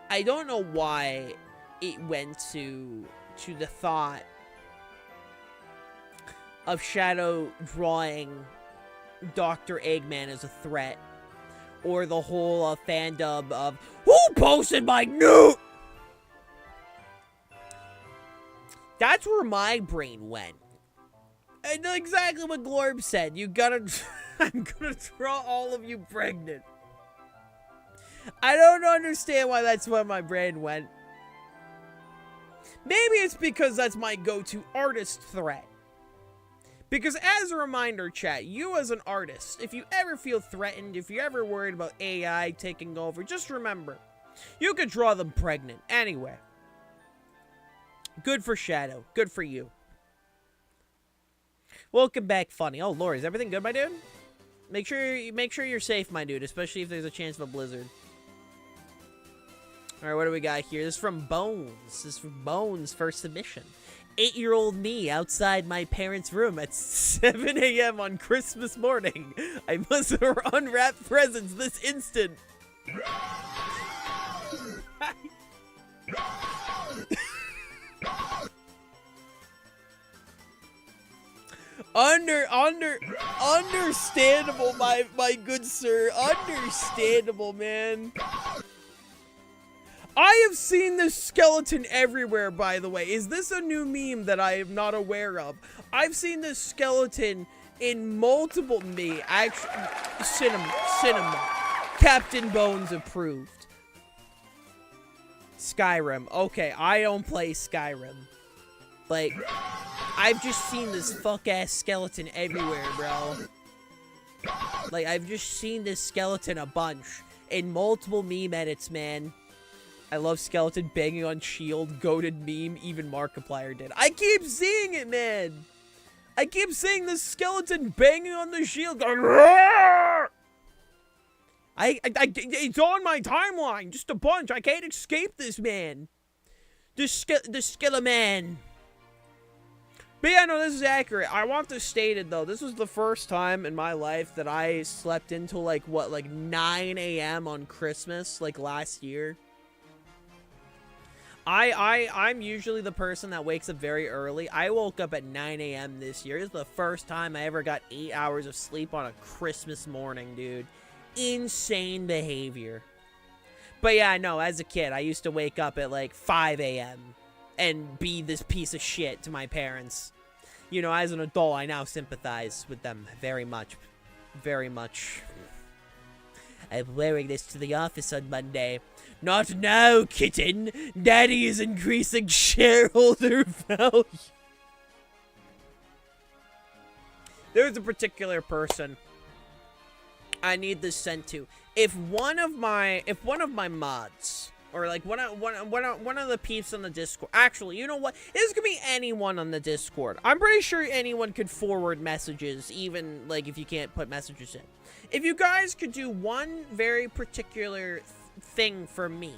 Speaker 1: I don't know why it went to the thought of Shadow drawing Dr. Eggman as a threat. Or the whole fandom of, who posted my nude? That's where my brain went. And exactly what Glorb said. You gotta... I'm gonna draw all of you pregnant. I don't understand why that's where my brain went. Maybe it's because that's my go-to artist threat. Because as a reminder, chat, you as an artist, if you ever feel threatened, if you're ever worried about AI taking over, just remember, you could draw them pregnant. Anyway. Good for Shadow. Good for you. Welcome back, Funny. Oh, Lord, is everything good, my dude? Make sure you're safe, my dude, especially if there's a chance of a blizzard. Alright, what do we got here? This is from Bones. This is from Bones' first submission. 8-year-old me outside my parents' room at 7 a.m. on Christmas morning. I must unwrap presents this instant. Understandable, my good sir. Understandable, man. I have seen this skeleton everywhere, by the way. Is this a new meme that I am not aware of? I've seen this skeleton in multiple cinema. Captain Bones approved. Skyrim. Okay, I don't play Skyrim. Like, I've just seen this fuck-ass skeleton everywhere, bro. Like, I've just seen this skeleton a bunch. In multiple meme edits, man. I love skeleton banging on shield, goated meme, even Markiplier did. I keep seeing it, man! I keep seeing this skeleton banging on the shield, going, roar! It's on my timeline, just a bunch. I can't escape this, man. The Skeleman. But yeah, no, this is accurate. I want this stated, though. This was the first time in my life that I slept until, like, 9 a.m. on Christmas, like, last year. I'm usually the person that wakes up very early. I woke up at 9 a.m. this year. This is the first time I ever got 8 hours of sleep on a Christmas morning, dude. Insane behavior. But yeah, I know, as a kid, I used to wake up at, like, 5 a.m. and be this piece of shit to my parents. You know, as an adult, I now sympathize with them very much. Very much. I'm wearing this to the office on Monday. Not now, kitten. Daddy is increasing shareholder value. there's a particular person I need this sent to. If one of my mods, or like one of the peeps on the Discord, actually, you know what? This could be anyone on the Discord. I'm pretty sure anyone could forward messages, even like if you can't put messages in. If you guys could do one very particular thing for me,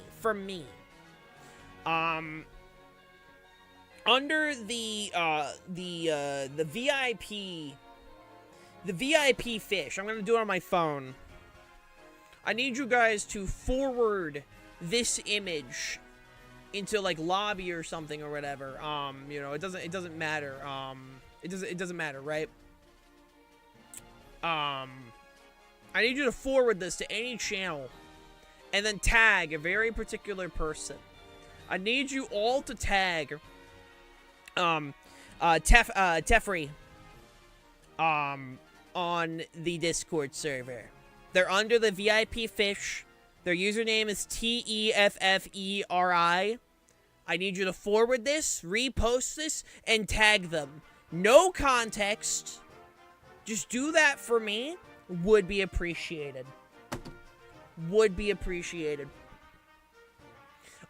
Speaker 1: under the VIP fish, I'm gonna do it on my phone. I need you guys to forward this image into like lobby or something or whatever. You know, it doesn't matter. It doesn't matter, right? I need you to forward this to any channel and then tag a very particular person. I need you all to tag Tefri on the Discord server. They're under the VIP fish. Their username is TEFFERI. I need you to forward this, repost this, and tag them. No context. Just do that for me. Would be appreciated. Would be appreciated.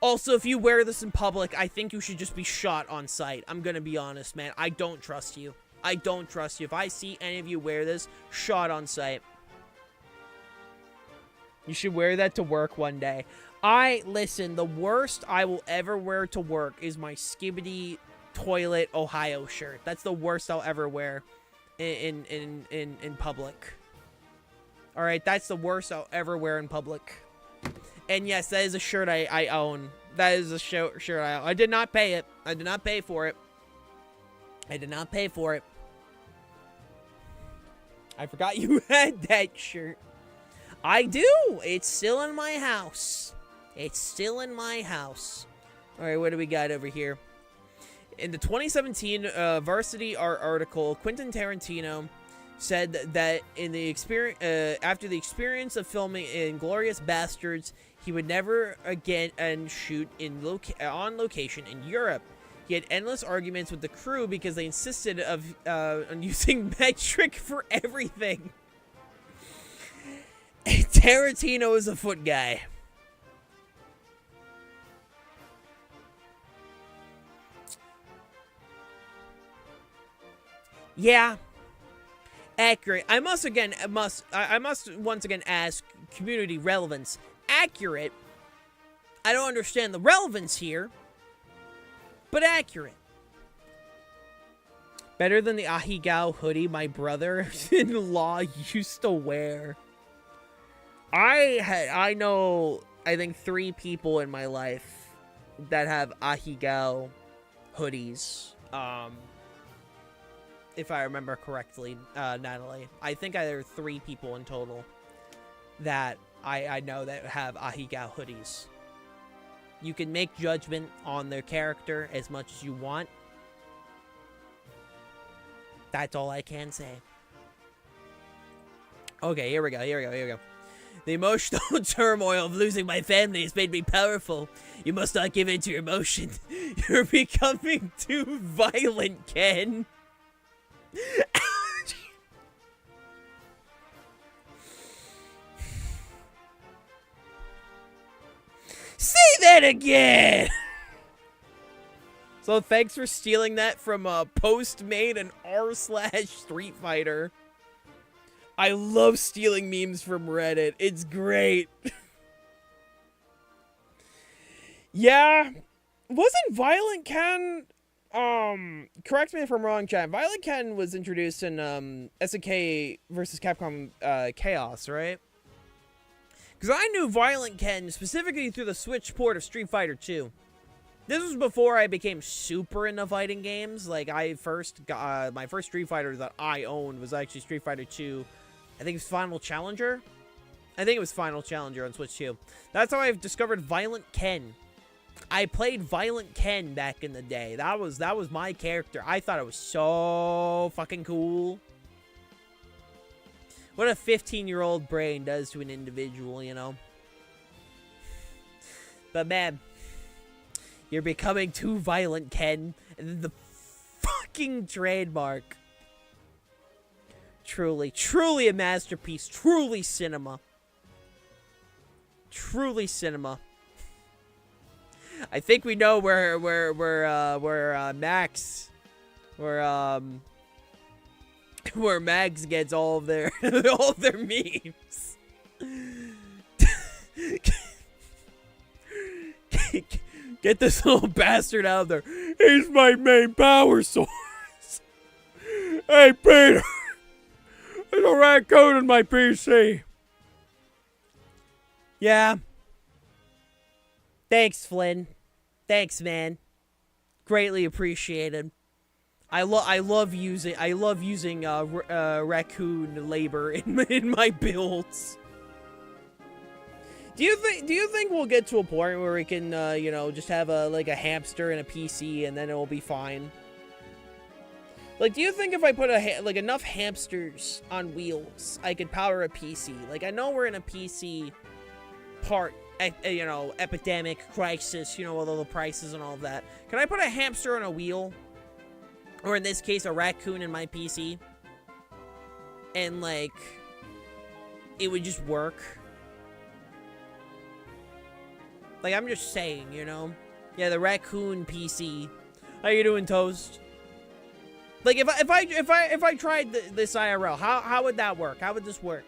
Speaker 1: Also, if you wear this in public, I think you should just be shot on sight. I'm gonna be honest, man. I don't trust you. I don't trust you. If I see any of you wear this, shot on sight. You should wear that to work one day. Listen, the worst I will ever wear to work is my Skibbity Toilet Ohio shirt. That's the worst I'll ever wear in public. Alright, that's the worst I'll ever wear in public. And yes, that is a shirt I own. That is a shirt I own. I did not pay it. I did not pay for it. I did not pay for it. I forgot you had that shirt. I do. It's still in my house. It's still in my house. Alright, what do we got over here? In the 2017 Varsity Art article, Quentin Tarantino said that in the after the experience of filming Inglourious Bastards, he would never again shoot on location in Europe. He had endless arguments with the crew because they insisted on using metric for everything. Tarantino is a foot guy. Yeah. Accurate. I must once again ask community relevance. Accurate. I don't understand the relevance here, but accurate. Better than the Ahegao hoodie my brother-in-law used to wear. I know, I think 3 people in my life that have Ahegao hoodies. If I remember correctly, Natalie. I think there are 3 people in total that I know that have Ahegao hoodies. You can make judgment on their character as much as you want. That's all I can say. Okay, here we go. The emotional turmoil of losing my family has made me powerful. You must not give in to your emotion. You're becoming too violent, Ken. Say that again! So thanks for stealing that from Postmate and r/Street Fighter. I love stealing memes from Reddit. It's great. Yeah. Wasn't Violent Ken... correct me if I'm wrong, chat. Violent Ken was introduced in, SNK vs. Capcom, Chaos, right? Because I knew Violent Ken specifically through the Switch port of Street Fighter 2. This was before I became super into fighting games. Like, I first got, my first Street Fighter that I owned was actually Street Fighter 2. I think it was Final Challenger. I think it was Final Challenger on Switch 2. That's how I discovered Violent Ken. I played Violent Ken back in the day. That was my character. I thought it was so fucking cool. What a 15-year-old brain does to an individual, you know? But man, you're becoming too violent, Ken. And then the fucking trademark. Truly, truly a masterpiece. Truly cinema. Truly cinema. I think we know where Max, where Max gets all of their all of their memes. Get this little bastard out of there. He's my main power source. Hey, Peter. There's a raccoon in my PC. Yeah. Thanks, Flynn. Thanks, man. Greatly appreciated. I love using raccoon labor in my builds. Do you think we'll get to a point where we can you know, just have a hamster and a PC and then it'll be fine? Like, do you think if I put enough hamsters on wheels, I could power a PC? Like, I know we're in a PC you know, epidemic crisis, you know, with all the prices and all of that. Can I put a hamster on a wheel? Or in this case, a raccoon in my PC? And, like, it would just work? Like, I'm just saying, you know? Yeah, the raccoon PC. How you doing, Toast? Like, if I tried this IRL, how would that work? How would this work?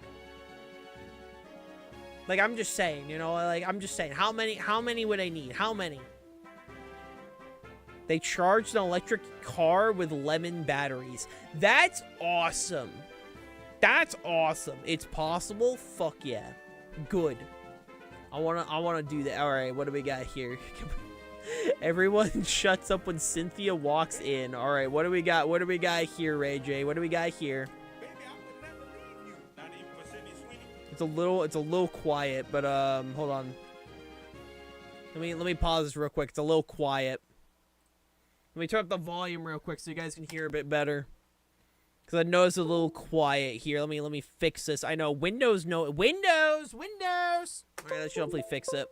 Speaker 1: Like, I'm just saying, you know, like, I'm just saying, how many would I need? How many? They charged an electric car with lemon batteries. That's awesome. That's awesome. It's possible? Fuck yeah. Good. I wanna do that. Alright, what do we got here? Everyone shuts up when Cynthia walks in. Alright, what do we got? What do we got here, Ray J? What do we got here? It's a little quiet, but hold on. Let me pause this real quick. It's a little quiet. Let me turn up the volume real quick so you guys can hear a bit better. Cause I know it's a little quiet here. Let me fix this. I know Windows. Alright, that should hopefully fix it.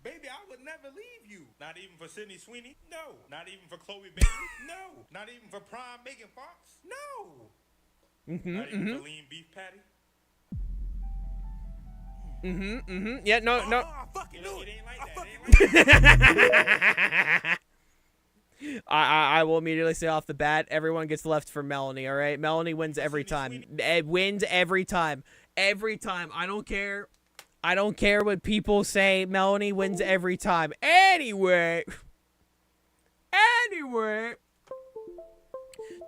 Speaker 7: Baby, I would never leave you. Not even for Sydney Sweeney? No. Not even for Chloe Bailey? No. Not even for Prime Megan Fox? No. Not even for Lean Beef Patty?
Speaker 1: Yeah, no.
Speaker 7: I fucking knew it. It ain't like that.
Speaker 1: I will immediately say off the bat, everyone gets left for Melanie, alright? Melanie wins every time. It wins every time. Every time. I don't care. I don't care what people say. Melanie wins every time. Anyway.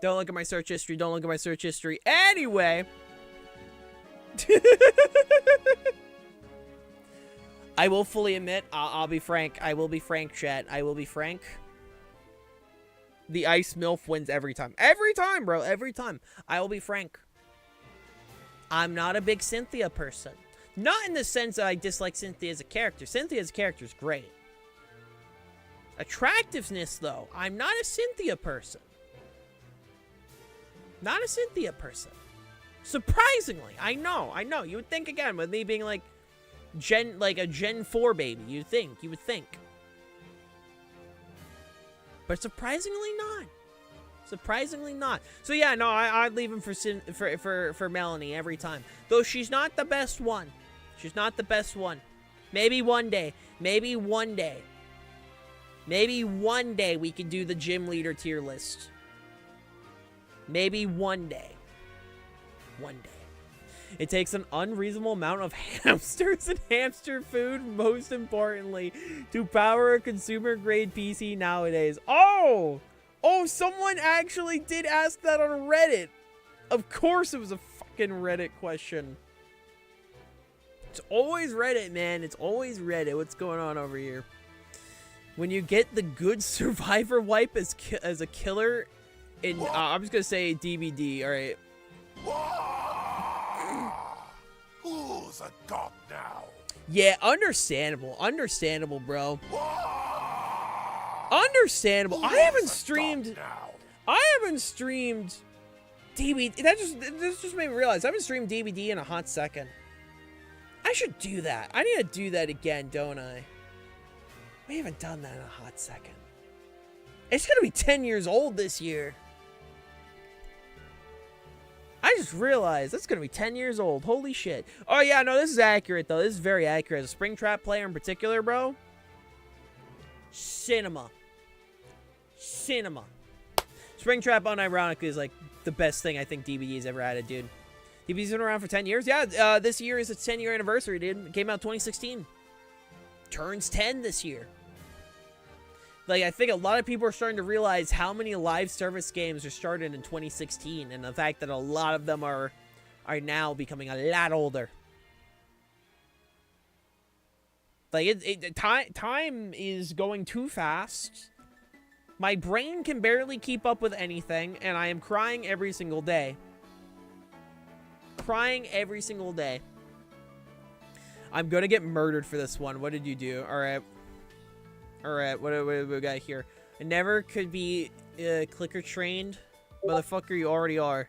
Speaker 1: Don't look at my search history. Don't look at my search history. Anyway. I will fully admit, I'll be frank. I will be frank, chat. I will be frank. The Ice MILF wins every time. Every time, bro. Every time. I will be frank. I'm not a big Cynthia person. Not in the sense that I dislike Cynthia as a character. Cynthia as a character is great. Attractiveness, though. I'm not a Cynthia person. Not a Cynthia person. Surprisingly. I know. You would think, again, with me being like a Gen 4 baby. You would think. But surprisingly not. Surprisingly not. So yeah, no, I'd leave him for Melanie every time. Though she's not the best one. She's not the best one. Maybe one day. Maybe one day. Maybe one day we can do the gym leader tier list. Maybe one day. One day. It takes an unreasonable amount of hamsters and hamster food, most importantly, to power a consumer-grade PC nowadays. Oh! Oh, someone actually did ask that on Reddit. Of course it was a fucking Reddit question. It's always Reddit, man. It's always Reddit. What's going on over here? When you get the good survivor wipe as a killer in... I'm just going to say DBD. All right.
Speaker 5: Who's a dog now?
Speaker 1: Yeah, understandable. Understandable, bro. Understandable. I haven't streamed DBD. This just made me realize I haven't streamed DBD in a hot second. I should do that. I need to do that again, don't I? We haven't done that in a hot second. It's gonna be 10 years old this year. just realized that's gonna be 10 years old. Holy shit. Oh yeah, no, this is accurate though. This is very accurate. As a Springtrap player in particular, bro. Cinema. Springtrap, unironically, is like the best thing I think DBD's ever added, dude. DBD's been around for 10 years. Yeah, this year is its 10-year anniversary, dude. It came out 2016. Turns 10 this year. Like, I think a lot of people are starting to realize how many live service games are started in 2016, and the fact that a lot of them are now becoming a lot older. Like, time is going too fast. My brain can barely keep up with anything, and I am crying every single day. Crying every single day. I'm gonna get murdered for this one. What did you do? Alright. Alright, what do we got here? I never could be clicker trained. Motherfucker, you already are.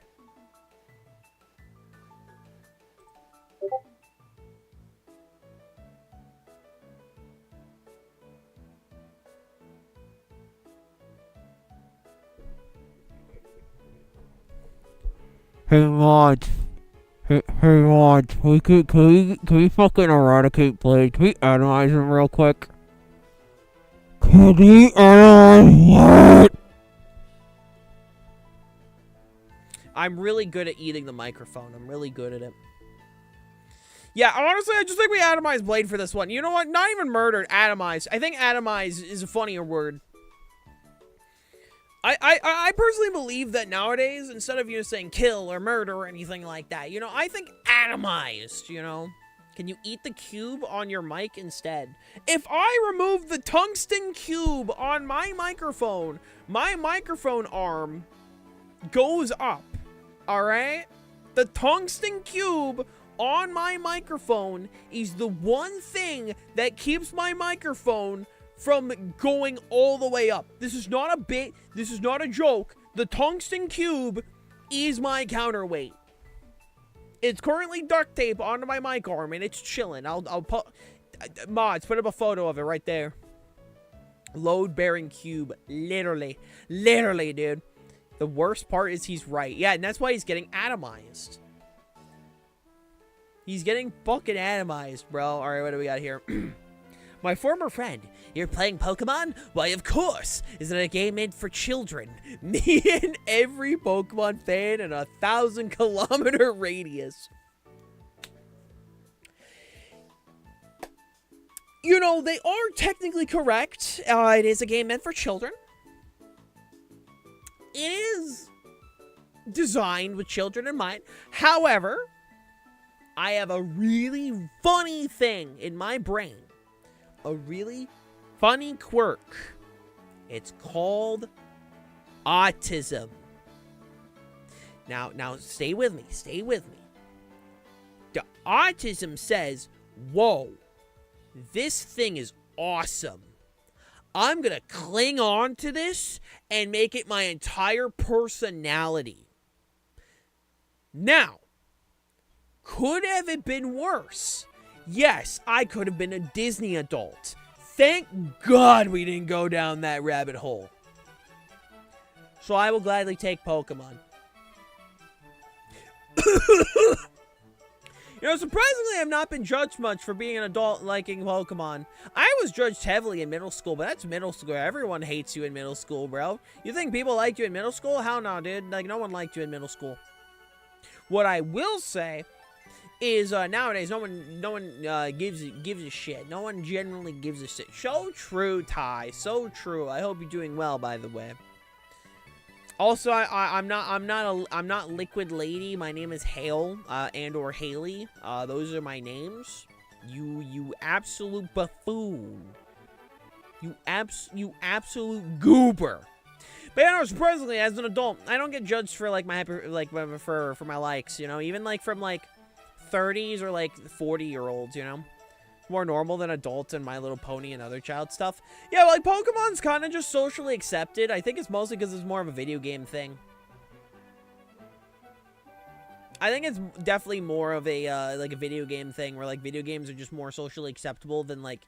Speaker 8: Hey mods. Hey mods. Can we fucking eradicate Blade? Can we atomize him real quick? Can we atomize it?
Speaker 1: I'm really good at eating the microphone. I'm really good at it. Yeah, honestly, I just think we atomized Blade for this one. You know what? Not even murdered. Atomized. I think atomize is a funnier word. I personally believe that nowadays, instead of, you know, saying kill or murder or anything like that, you know, I think atomized, you know? Can you eat the cube on your mic instead? If I remove the tungsten cube on my microphone arm goes up, alright? The tungsten cube on my microphone is the one thing that keeps my microphone from going all the way up. This is not a bit. This is not a joke. The tungsten cube is my counterweight. It's currently duct tape onto my mic arm, and it's chilling. I'll put mods. Put up a photo of it right there. Load-bearing cube, literally, dude. The worst part is he's right. Yeah, and that's why he's getting atomized. He's getting fucking atomized, bro. All right, what do we got here? My former friend, you're playing Pokemon? Why, of course! Isn't it a game made for children? Me and every Pokemon fan in a 1,000-kilometer radius. You know, they are technically correct. It is a game meant for children. It is designed with children in mind. However, I have a really funny thing in my brain. A really funny quirk. It's called autism. Now stay with me. The autism says, whoa, this thing is awesome. I'm gonna cling on to this and make it my entire personality. Now, could have it been worse? Yes, I could have been a Disney adult. Thank God we didn't go down that rabbit hole. So I will gladly take Pokemon. You know, surprisingly, I've not been judged much for being an adult liking Pokemon. I was judged heavily in middle school, but that's middle school. Everyone hates you in middle school, bro. You think people liked you in middle school? Hell no, dude. Like, no one liked you in middle school. What I will say is nowadays no one gives a shit. No one generally gives a shit. So true, Ty. So true. I hope you're doing well, by the way. Also, I'm not Liquid Lady. My name is Hale and or Haley. Those are my names. You absolute buffoon. You absolute goober. But yeah, no, surprisingly, as an adult, I don't get judged for like my for my likes. You know, even like from like 30s or like 40-year-olds, you know, more normal than adults and My Little Pony and other child stuff. Yeah, like Pokemon's kind of just socially accepted. I think it's mostly because it's more of a video game thing. I think it's definitely more of a like a video game thing where like video games are just more socially acceptable than like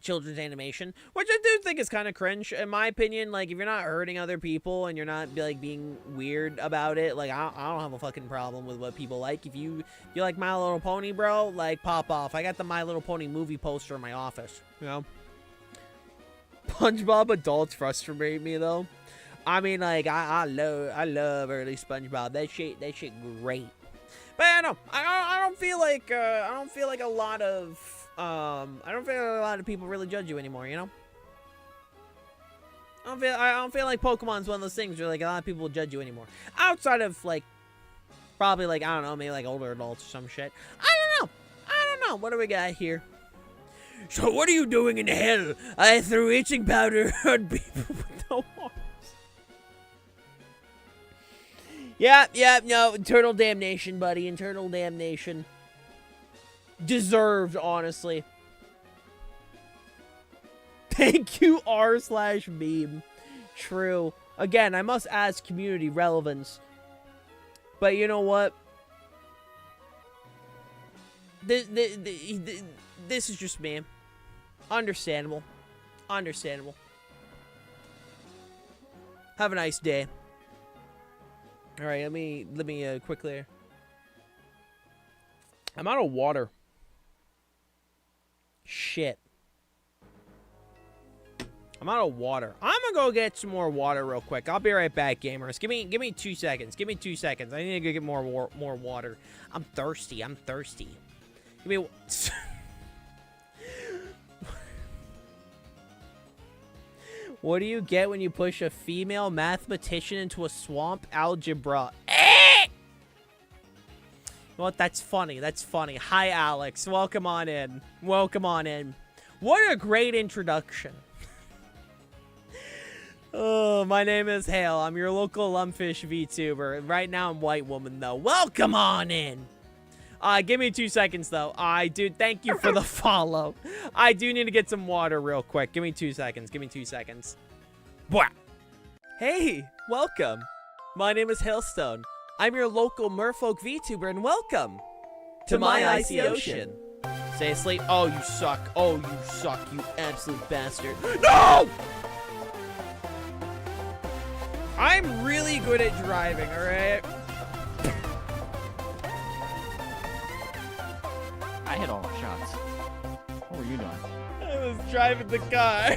Speaker 1: children's animation, which I do think is kind of cringe. In my opinion, like, if you're not hurting other people and you're not, like, being weird about it, like, I don't have a fucking problem with what people like. If you like My Little Pony, bro, like, pop off. I got the My Little Pony movie poster in my office, you know? SpongeBob adults frustrate me, though. I mean, like, I love early SpongeBob. That shit great. But I don't know. I don't feel like a lot of people really judge you anymore, you know? I don't feel like Pokemon's one of those things where, like, a lot of people will judge you anymore. Outside of, like, probably, like, I don't know, maybe, like, older adults or some shit. I don't know. What do we got here? So what are you doing in hell? I threw itching powder on people with no arms. Yeah, no, Eternal Damnation, buddy. Eternal Damnation. Deserved, honestly. Thank you, r/meme. True. Again, I must ask community relevance. But you know what? This is just me. Understandable. Understandable. Have a nice day. Alright, let me quickly. I'm out of water. Shit. I'm out of water. I'm gonna go get some more water real quick. I'll be right back, gamers. Give me 2 seconds. Give me 2 seconds. I need to go get more water. I'm thirsty. Give me. What do you get when you push a female mathematician into a swamp? Algebra. You know what? That's funny. Hi, Alex. Welcome on in. What a great introduction. Oh, my name is Hale. I'm your local Lumpfish Vtuber. Right now, I'm White Woman, though. Welcome on in. Give me 2 seconds, though. Dude, thank you for the follow. I do need to get some water real quick. Give me 2 seconds. Bwah. Hey, welcome. My name is Hailstone. I'm your local merfolk VTuber, and welcome to my icy ocean. Stay asleep. Oh, you suck, you absolute bastard. No! I'm really good at driving, alright?
Speaker 2: I hit all the shots. What were you doing?
Speaker 1: I was driving the car.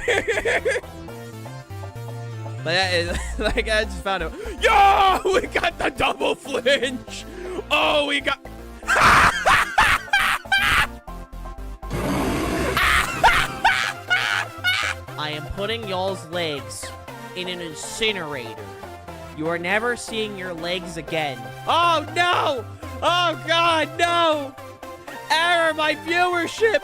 Speaker 1: But that is, like, I just found out. Yo! We got the double flinch! Oh, we got. I am putting y'all's legs in an incinerator. You are never seeing your legs again. Oh, no! Oh, God, no! Error, my viewership!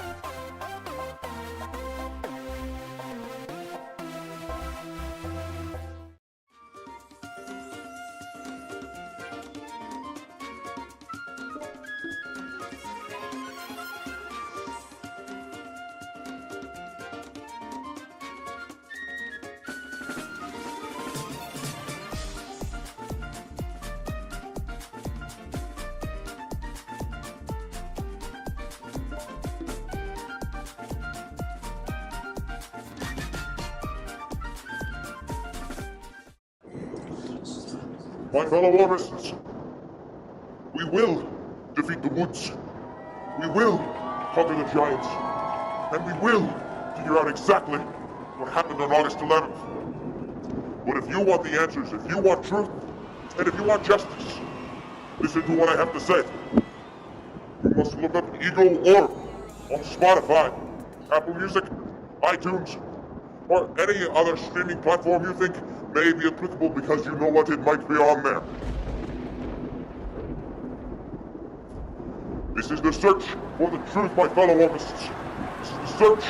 Speaker 5: My fellow Ormists, we will defeat the woods. We will conquer the giants. And we will figure out exactly what happened on August 11th. But if you want the answers, if you want truth, and if you want justice, listen to what I have to say. You must look up Eagle Orb on Spotify, Apple Music, iTunes, or any other streaming platform you think may be applicable because you know what, it might be on there. This is the search for the truth, my fellow Ormists. This is the search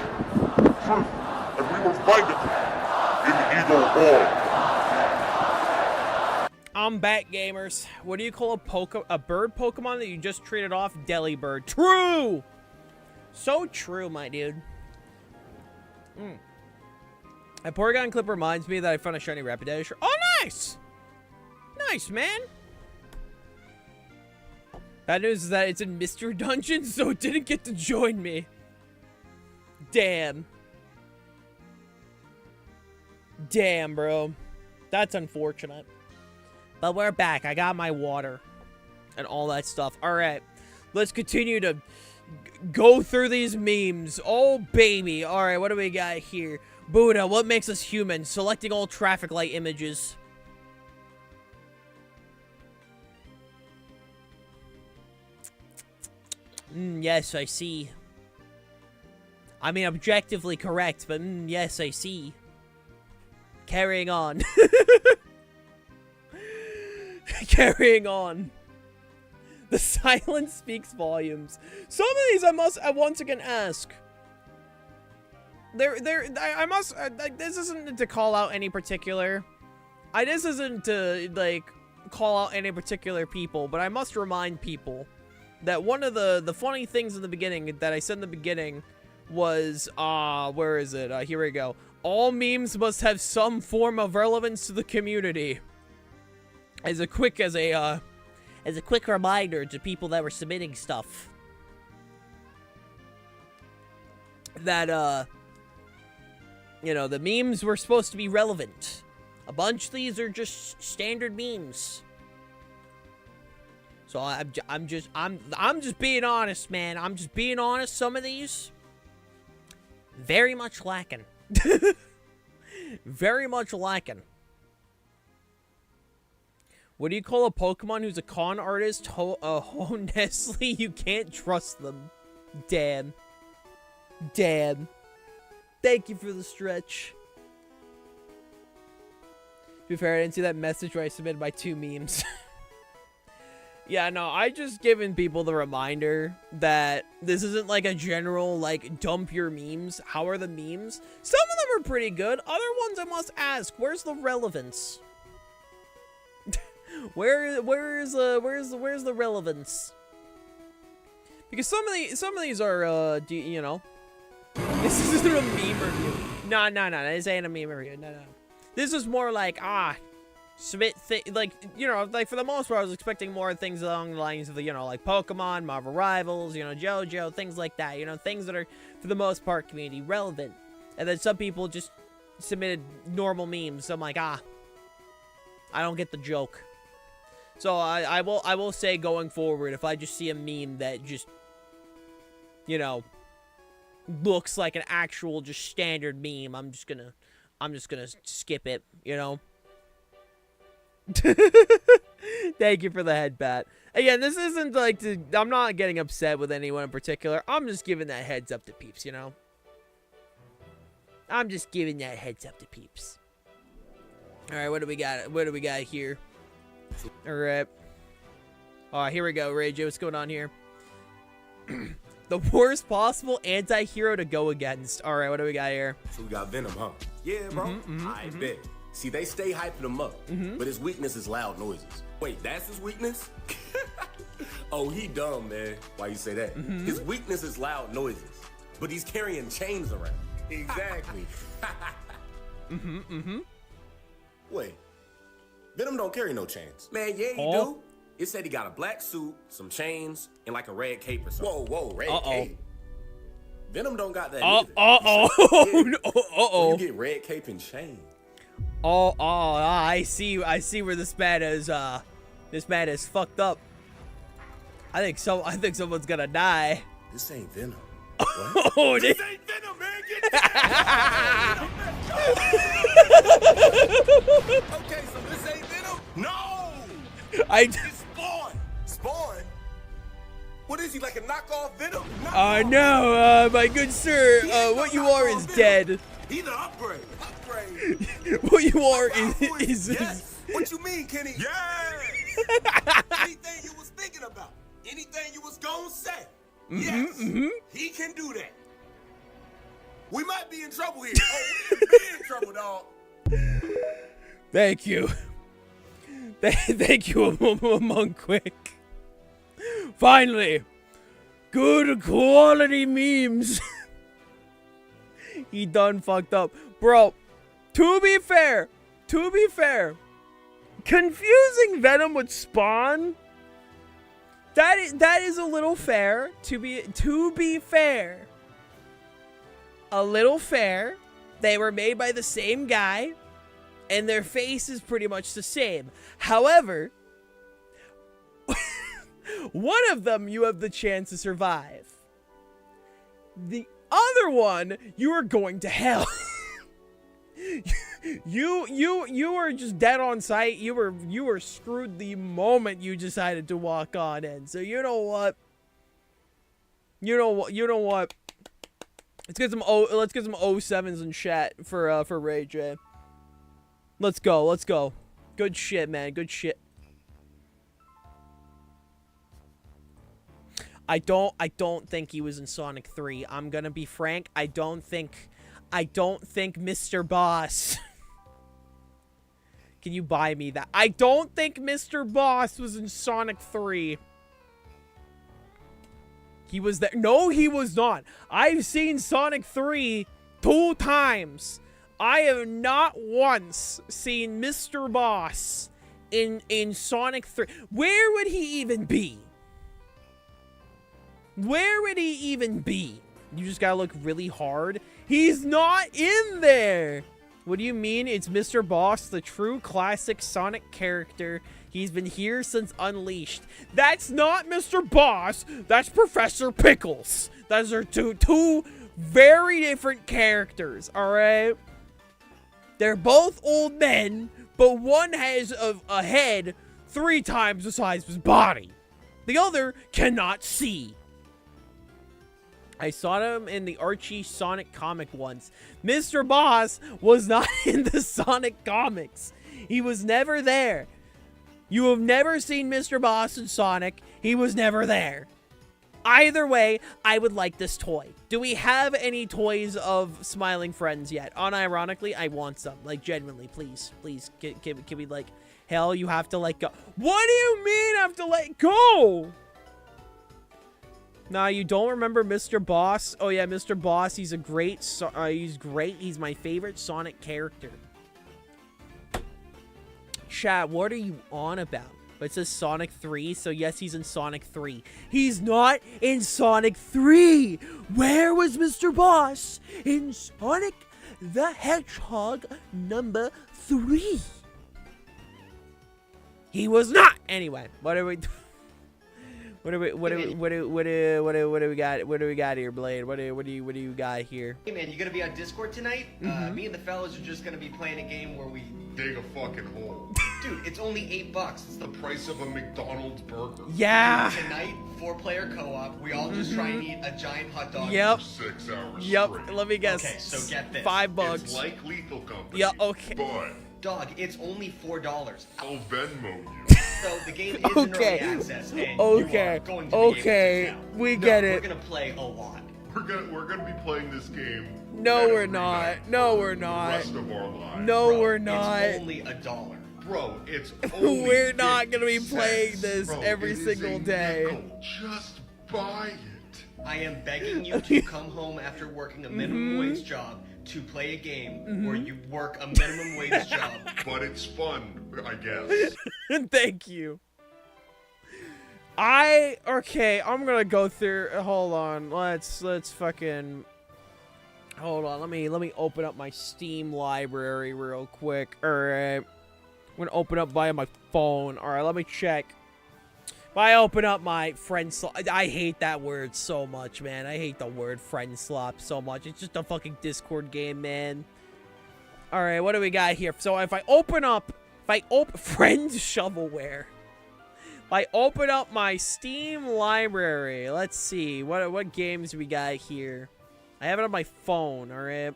Speaker 5: for the truth, and we will find it in Eagle Orb.
Speaker 1: I'm back, gamers. What do you call a bird Pokemon that you just traded off? Delibird. True! So true, my dude. That Porygon clip reminds me that I found a shiny Rapidash. Oh, nice! Nice, man. Bad news is that it's in Mr. Dungeon, so it didn't get to join me. Damn. Damn, bro. That's unfortunate. But we're back. I got my water and all that stuff. All right. Let's continue to go through these memes. Oh, baby. All right, what do we got here? Buddha, what makes us human? Selecting all traffic light images. Yes, I see. I mean, objectively correct, but yes, I see. Carrying on. Carrying on. The silence speaks volumes. Some of these I once again ask. This isn't to call out any particular. This isn't to, like, call out any particular people, but I must remind people that one of the funny things in the beginning that I said in the beginning was, where is it? Here we go. All memes must have some form of relevance to the community. As a quick reminder to people that were submitting stuff. That, you know, the memes were supposed to be relevant. A bunch of these are just standard memes. So I'm just being honest, man. I'm just being honest. Some of these, very much lacking. Very much lacking. What do you call a Pokemon who's a con artist? Honestly, you can't trust them. Damn. Damn. Thank you for the stretch. To be fair, I didn't see that message where I submitted my 2 memes. Yeah, no, I just given people the reminder that this isn't like a general, like, dump your memes. How are the memes? Some of them are pretty good. Other ones I must ask, where's the relevance? Where's the relevance? Because some of these are, you know, this isn't a meme review. No, this ain't a meme review. No. This is more like, submit like, you know, like for the most part, I was expecting more things along the lines of the, you know, like Pokemon, Marvel Rivals, you know, JoJo, things like that. You know, things that are for the most part community relevant. And then some people just submitted normal memes. So I'm like, I don't get the joke. So I will say going forward, if I just see a meme that just, you know, looks like an actual just standard meme, I'm just gonna skip it, you know. Thank you for the head bat. Again, this isn't like I'm not getting upset with anyone in particular. I'm just giving that heads up to peeps, you know. I'm just giving that heads up to peeps. All right, what do we got? What do we got here? All right. Oh, here we go, Ray J. What's going on here? The worst possible anti-hero to go against. All right, what do we got here?
Speaker 9: So we got Venom, huh? Yeah, bro. I bet. See, they stay hyping him up, but his weakness is loud noises. Wait, that's his weakness? Oh, he dumb, man. Why you say that? His weakness is loud noises, but he's carrying chains around. Exactly. Wait, Venom don't carry no chains. Man, yeah, he do. It said he got a black suit, some chains, and like a red cape or something. Whoa, red cape? Venom don't got that either. You get red cape and chain.
Speaker 1: I see where this man is fucked up. I think someone's gonna die.
Speaker 9: This ain't Venom.
Speaker 1: Oh,
Speaker 7: This ain't Venom, man. Get
Speaker 9: Okay, so this ain't Venom? No!
Speaker 1: It's
Speaker 9: Spawn? What is he, like a knockoff Venom?
Speaker 1: no, my good sir, what you are is dead.
Speaker 9: He's an upgrade.
Speaker 1: What you are is
Speaker 9: Yes. What you mean, Kenny? Yes. Anything you was thinking about, anything you was gonna say. Yes. He can do that. We might be in trouble here. We be in trouble, dog.
Speaker 1: Thank you. Thank you, Monk Quick. Finally, good quality memes. He done fucked up, bro. To be fair, confusing Venom with Spawn. That is a little fair. To be fair, a little fair. They were made by the same guy. and their face is pretty much the same. However, one of them you have the chance to survive. The other one, you are going to hell. You were just dead on sight. You were screwed the moment you decided to walk on in. So you know what? You know what? Let's get some 07s in chat for Ray J. Let's go. Good shit, man. Good shit. I don't think he was in Sonic 3. I'm gonna be frank. I don't think Mr. Boss. Can you buy me that? I don't think Mr. Boss was in Sonic 3. He was there. No, he was not. I've seen Sonic 3 2 times. I have not once seen Mr. Boss in Sonic 3. Where would he even be? Where would he even be? You just gotta look really hard. He's not in there. What do you mean? It's Mr. Boss, the true classic Sonic character. He's been here since Unleashed. That's not Mr. Boss. That's Professor Pickles. Those are two very different characters, alright? They're both old men, but one has a head 3 times the size of his body. The other cannot see. I saw him in the Archie Sonic comic once. Mr. Boss was not in the Sonic comics. He was never there. You have never seen Mr. Boss in Sonic. He was never there. Either way, I would like this toy. Do we have any toys of Smiling Friends yet? Unironically, I want some. Like, genuinely, please. Please, can we, like, hell, you have to let go. What do you mean have to let go? Nah, you don't remember Mr. Boss? Oh, yeah, Mr. Boss, he's a great, he's great. He's my favorite Sonic character. Chat, what are you on about? But it says Sonic 3, so yes, he's in Sonic 3. He's not in Sonic 3! Where was Mr. Boss in Sonic the Hedgehog number 3? He was not! Anyway, what are we... What do we got here, Blade? What do you got here?
Speaker 10: Hey man, you gonna be on Discord tonight? Me and the fellas are just gonna be playing a game where we
Speaker 5: Dig a fucking hole.
Speaker 10: Dude, it's only $8. It's
Speaker 5: The price of a McDonald's burger.
Speaker 1: Yeah.
Speaker 10: tonight, 4-player co-op. We all just try and eat a giant hot dog.
Speaker 1: Yep.
Speaker 5: For 6 hours
Speaker 1: Yep.
Speaker 5: straight.
Speaker 1: Let me guess.
Speaker 10: Okay, so get this.
Speaker 1: $5.
Speaker 5: It's like Lethal Company.
Speaker 1: Yeah, okay.
Speaker 5: But
Speaker 10: Dog, it's only $4.
Speaker 5: I'll Venmo you.
Speaker 10: So the game is in early
Speaker 1: Okay.
Speaker 10: access, and you
Speaker 1: Okay.
Speaker 10: are going to be able to
Speaker 1: Okay.
Speaker 10: tell.
Speaker 1: We
Speaker 10: No,
Speaker 1: get
Speaker 10: We're
Speaker 1: it.
Speaker 10: gonna play a lot.
Speaker 5: We're gonna be playing this game.
Speaker 1: No, we're
Speaker 5: every
Speaker 1: not.
Speaker 5: night
Speaker 1: No,
Speaker 5: for
Speaker 1: we're
Speaker 5: the
Speaker 1: not.
Speaker 5: rest of our lives.
Speaker 1: No,
Speaker 10: Bro,
Speaker 1: we're not.
Speaker 10: It's only $1.
Speaker 5: Bro, it's only
Speaker 1: We're not gonna be
Speaker 5: 50
Speaker 1: playing
Speaker 5: cents.
Speaker 1: this
Speaker 5: Bro,
Speaker 1: every
Speaker 5: it is
Speaker 1: single
Speaker 5: a
Speaker 1: day.
Speaker 5: nickel. Just buy it.
Speaker 10: I am begging you to come home after working a minimum wage job to play a game where you work a minimum wage job.
Speaker 5: But it's fun, I guess.
Speaker 1: Thank you. Okay, I'm gonna go through. Hold on. Let's fucking. Hold on. Let me open up my Steam library real quick. All right. I'm gonna open up via my phone. All right. Let me check. If I open up my friend slot, I hate that word so much, man. I hate the word friend slop so much. It's just a fucking Discord game, man. All right. What do we got here? So if I open friend shovelware. If I open up my Steam library, let's see what games we got here. I have it on my phone. All right.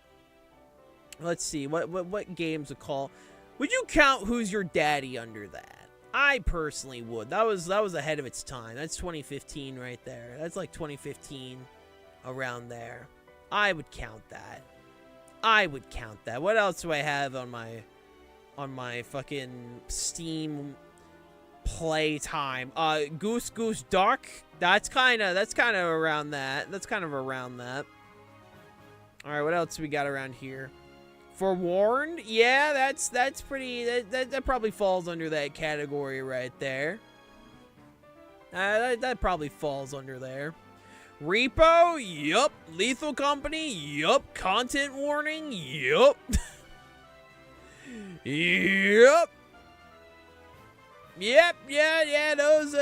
Speaker 1: Let's see what games would call. Would you count Who's Your Daddy under that? I personally would. That was ahead of its time. That's 2015 right there. That's like 2015 around there. I would count that. I would count that. What else do I have on my fucking Steam playtime? Goose Goose Duck. That's kind of around that. That's kind of around that. All right, what else we got around here? Forewarned? Yeah, that's pretty. That probably falls under that category right there. That probably falls under there. Repo? Yup. Lethal Company? Yup. Content warning? Yup. Yep. Yep, yeah, those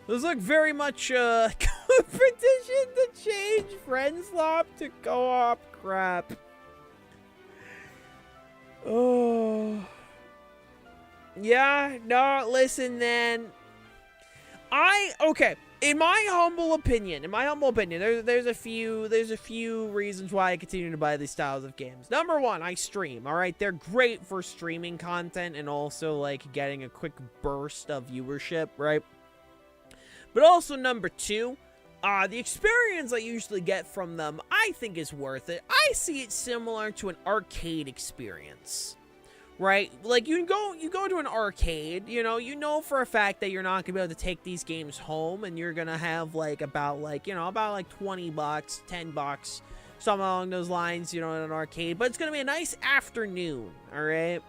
Speaker 1: look very much, competition to change friend swap to co-op crap. Oh. Yeah, no, listen then. Okay, in my humble opinion, there's a few reasons why I continue to buy these styles of games. Number one, I stream, alright? They're great for streaming content and also, like, getting a quick burst of viewership, right? But also, number two, the experience I usually get from them, I think is worth it. I see it similar to an arcade experience. Right? Like, you go to an arcade, you know for a fact that you're not gonna be able to take these games home, and you're gonna have, like, about 20 bucks, 10 bucks, something along those lines, in an arcade. But it's gonna be a nice afternoon, alright?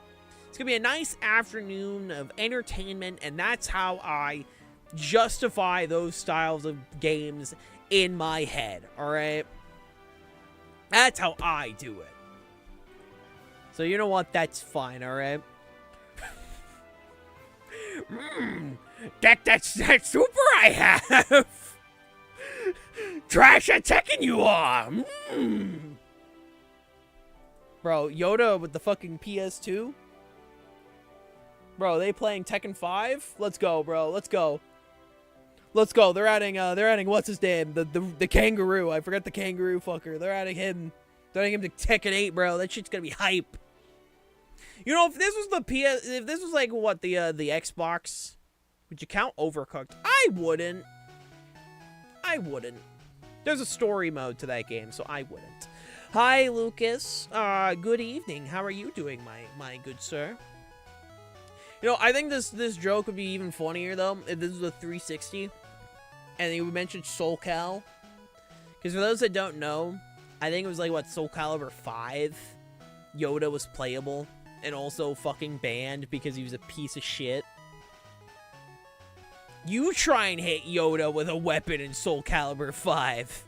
Speaker 1: It's gonna be a nice afternoon of entertainment, and that's how I justify those styles of games in my head, alright? That's how I do it. So you know what? That's fine, alright? That's that super I have! Trash attacking you are! Bro, Yoda with the fucking PS2? Bro, they playing Tekken 5? Let's go, bro. Let's go. Let's go. They're adding what's his name? The kangaroo. I forgot the kangaroo fucker. They're adding him. They're adding him to Tekken 8, bro. That shit's gonna be hype. If this was if this was like what the Xbox, would you count Overcooked? I wouldn't. There's a story mode to that game, so I wouldn't. Hi, Lucas. Good evening. How are you doing, my good sir? I think this joke would be even funnier though if this was a 360, and you mentioned Soul Cal. Because for those that don't know, I think it was like what Soul Calibur 5. Yoda was playable. And also fucking banned because he was a piece of shit. You try and hit Yoda with a weapon in Soul Calibur 5.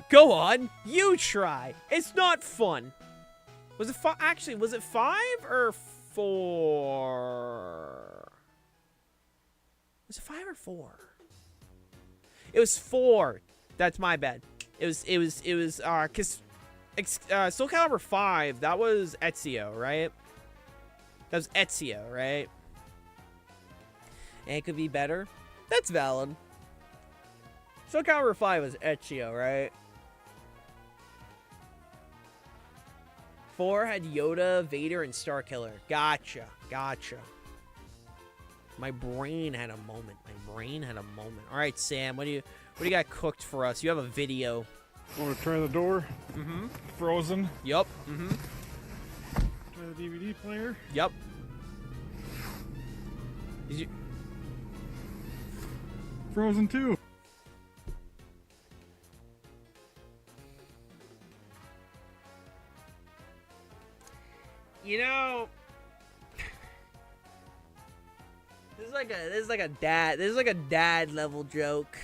Speaker 1: Go on, you try. It's not fun. Was it actually, was it 5 or 4? Was it 5 or 4? It was 4. That's my bad. It was cause Soul Calibur 5, that was Ezio, right? That was Ezio, right? And it could be better. That's valid. Soul Calibur 5 was Ezio, right? 4 had Yoda, Vader, and Starkiller. Gotcha. My brain had a moment. All right, Sam, what do you got cooked for us? You have a video.
Speaker 11: Want to try the door?
Speaker 1: Mm-hmm.
Speaker 11: Frozen.
Speaker 1: Yup. Mm-hmm.
Speaker 11: Try the DVD player?
Speaker 1: Yup.
Speaker 11: Frozen 2.
Speaker 1: This is like a dad level joke.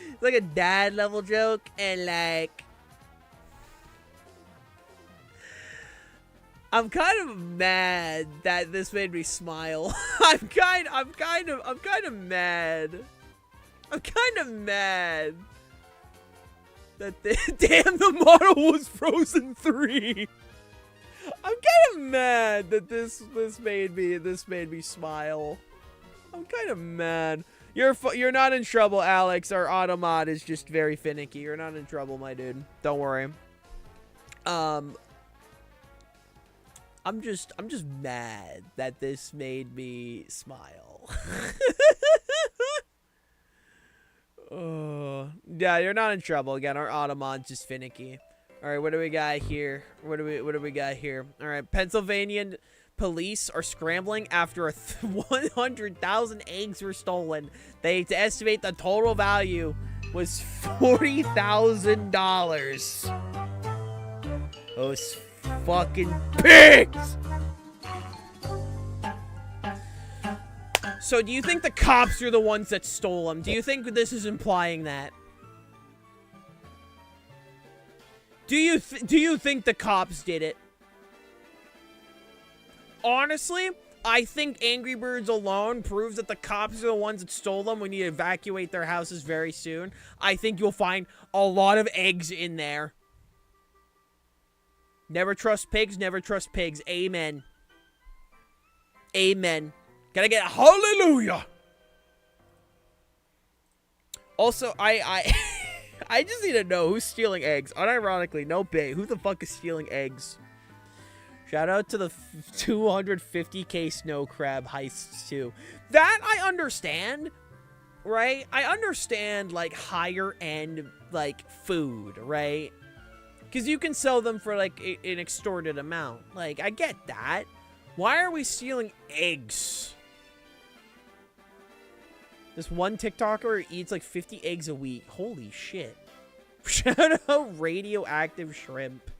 Speaker 1: It's like a dad level joke, and like I'm kind of mad that this made me smile. I'm kind of mad. I'm kind of mad that damn, the model was Frozen 3. I'm kind of mad that this made me smile. I'm kind of mad. You're not in trouble, Alex. Our automod is just very finicky. You're not in trouble, my dude. Don't worry. I'm just mad that this made me smile. Oh, yeah, you're not in trouble. Again, our automod's just finicky. All right, what do we got here? What do we got here? All right, Pennsylvania police are scrambling after 100,000 eggs were stolen. They estimate the total value was $40,000. Those fucking pigs! So do you think the cops are the ones that stole them? Do you think this is implying that? Do you think the cops did it? Honestly, I think Angry Birds alone proves that the cops are the ones that stole them. We need to evacuate their houses very soon. I think you'll find a lot of eggs in there. Never trust pigs, never trust pigs. Amen. Amen. Gotta get a hallelujah. Also, I just need to know who's stealing eggs. Unironically, no bait. Who the fuck is stealing eggs? Shout out to the 250k snow crab heists too. That I understand, right? I understand like higher end like food, right? Because you can sell them for like an extorted amount. Like I get that. Why are we stealing eggs? This one TikToker eats like 50 eggs a week. Holy shit. Shout out radioactive shrimp.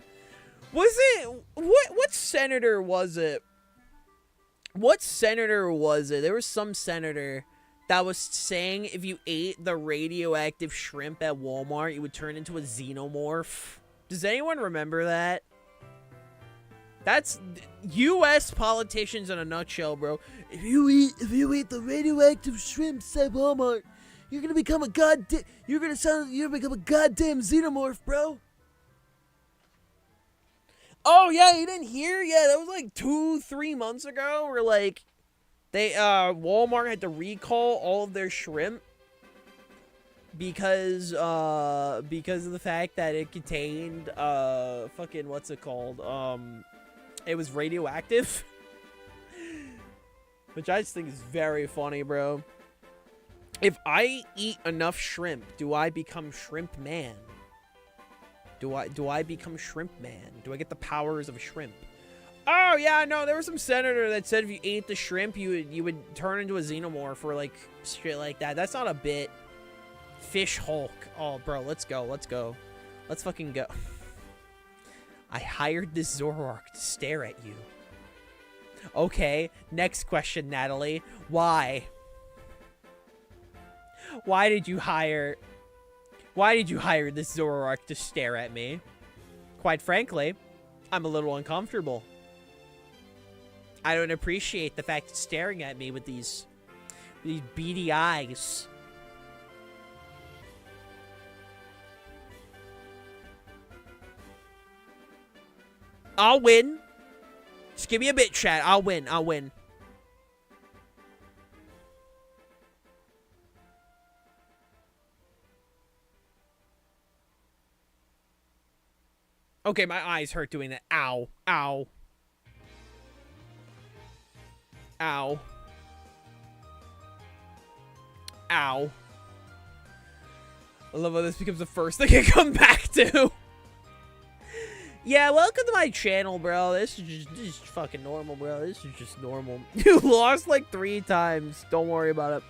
Speaker 1: Was it what senator was it? What senator was it? There was some senator that was saying if you ate the radioactive shrimp at Walmart, you would turn into a xenomorph. Does anyone remember that? That's U.S. politicians in a nutshell, bro. If you eat the radioactive shrimps at Walmart, you're gonna become a goddamn xenomorph, bro. Oh yeah, you didn't hear? Yeah, that was like 2-3 months ago, where like they Walmart had to recall all of their shrimp because of the fact that it contained fucking what's it called? It was radioactive. Which I just think is very funny, bro. If I eat enough shrimp, do I become Shrimp Man? Do I become Shrimp Man? Do I get the powers of a shrimp? Oh yeah, no, there was some senator that said if you ate the shrimp, you would turn into a xenomorph or like shit like that. That's not a bit. Fish Hulk. Oh, bro, let's go. Let's fucking go. I hired this Zoroark to stare at you. Okay, next question, Natalie. Why? Why did you hire this Zoroark to stare at me? Quite frankly, I'm a little uncomfortable. I don't appreciate the fact it's staring at me with these beady eyes. I'll win. Just give me a bit, chat. I'll win. Okay, my eyes hurt doing that. Ow. Ow. Ow. Ow. I love how this becomes the first thing I come back to. Yeah, welcome to my channel, bro. This is just fucking normal, bro. This is just normal. You lost like 3 times. Don't worry about it.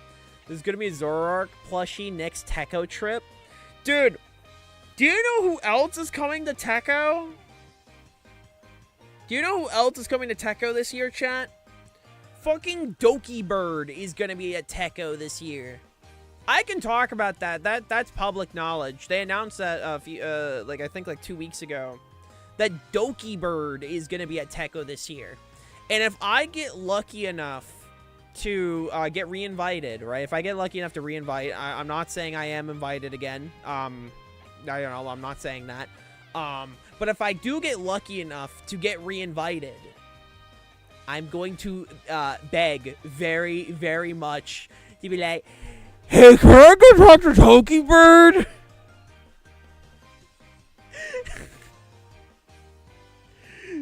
Speaker 1: There's gonna be a Zoroark plushie next Techo trip. Dude, do you know who else is coming to Techo? Do you know who else is coming to Techo this year, chat? Fucking Doki Bird is gonna be at Techo this year. I can talk about that. That's public knowledge. They announced that I think like 2 weeks ago. That Doki Bird is going to be at Techo this year. And if I get lucky enough to get re-invited, right? If I get lucky enough to re-invite, I'm not saying I am invited again. I don't know, I'm not saying that. But if I do get lucky enough to get re-invited, I'm going to beg very, very much to be like, hey, can I go talk to Doki Bird?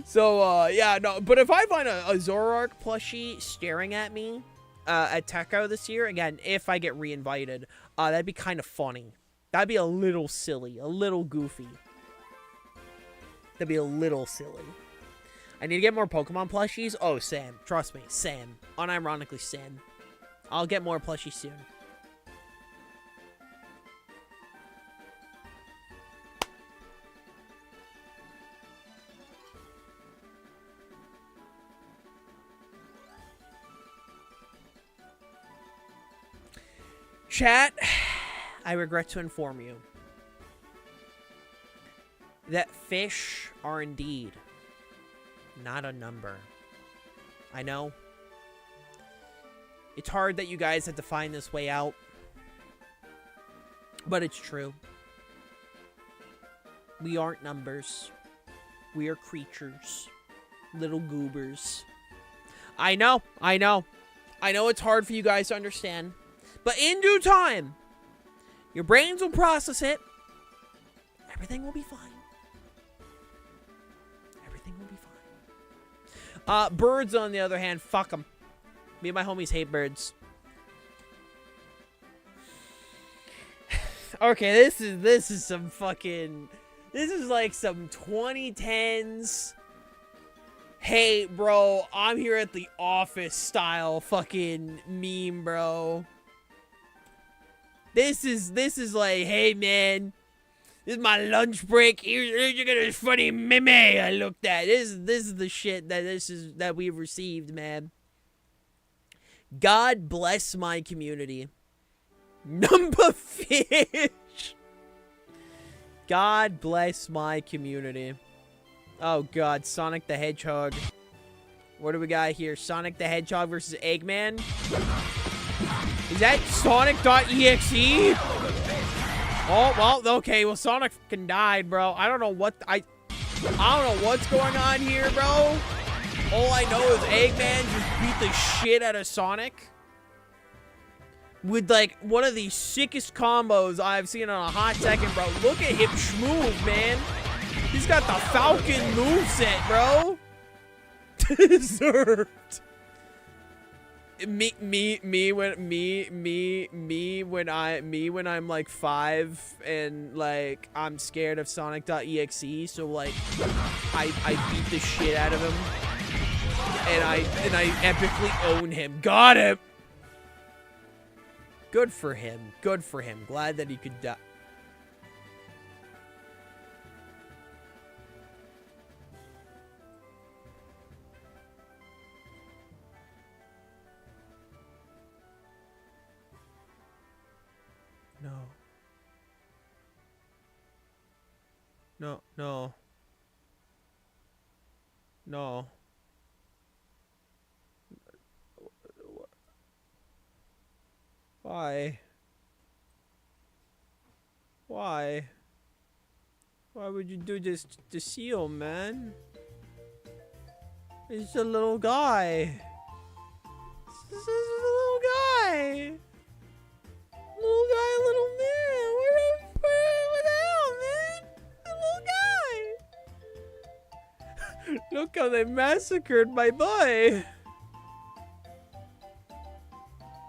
Speaker 1: So, yeah, no, but if I find a Zoroark plushie staring at me at Techo this year, again, if I get re-invited, that'd be kind of funny. That'd be a little silly, a little goofy. That'd be a little silly. I need to get more Pokemon plushies. Oh, Sam, trust me, Sam. Unironically, Sam. I'll get more plushies soon. Chat, I regret to inform you. that fish are indeed not a number. I know. It's hard that you guys had to find this way out. But it's true. We aren't numbers. We are creatures. Little goobers. I know. I know. I know it's hard for you guys to understand. But in due time, your brains will process it. Everything will be fine. Everything will be fine. Birds, on the other hand, fuck them. Me and my homies hate birds. Okay, this is some fucking... This is like some 2010s. Hey, bro, I'm here at the office style fucking meme, bro. This is like, hey, man. This is my lunch break. Here's you got this funny meme I looked at. This is the shit that we've received, man. God bless my community. Number fish. God bless my community. Oh god, Sonic the Hedgehog. What do we got here? Sonic the Hedgehog versus Eggman. Is that Sonic.exe? Oh, well, okay. Well, Sonic fucking died, bro. I don't know what... I don't know what's going on here, bro. All I know is Eggman just beat the shit out of Sonic. With, like, one of the sickest combos I've seen in a hot second, bro. Look at him schmoove, man. He's got the Falcon moveset, bro. Deserved. Me when I'm like 5 and like I'm scared of Sonic.exe, so like I beat the shit out of him and I epically own him. Got him. Good for him. Good for him. Glad that he could die. No. No, no. No. Why? Why? Why would you do this to Seal, man? He's a little guy. This is a little guy. Little guy, little man. What the hell, man? A little guy. Look how they massacred my boy.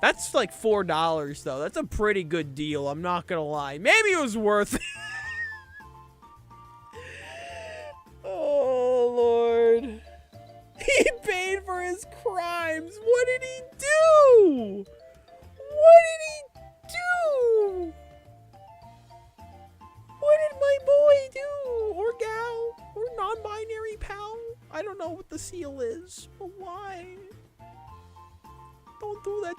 Speaker 1: That's like $4 though. That's a pretty good deal. I'm not gonna lie. Maybe it was worth it. Oh Lord. He paid for his crimes. What did he do? What did he do? What did my boy do? Or gal? Or non-binary pal? I don't know what the seal is, but why? Don't do that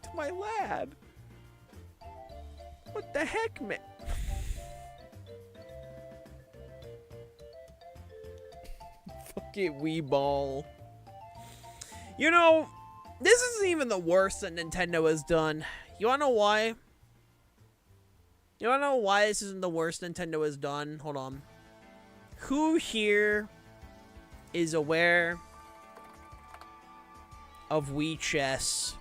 Speaker 1: to my lad. What the heck, man? Fucking wee ball. You know, this isn't even the worst that Nintendo has done. You wanna know why? You wanna know why this isn't the worst Nintendo has done? Hold on. Who here is aware of Wii Chess?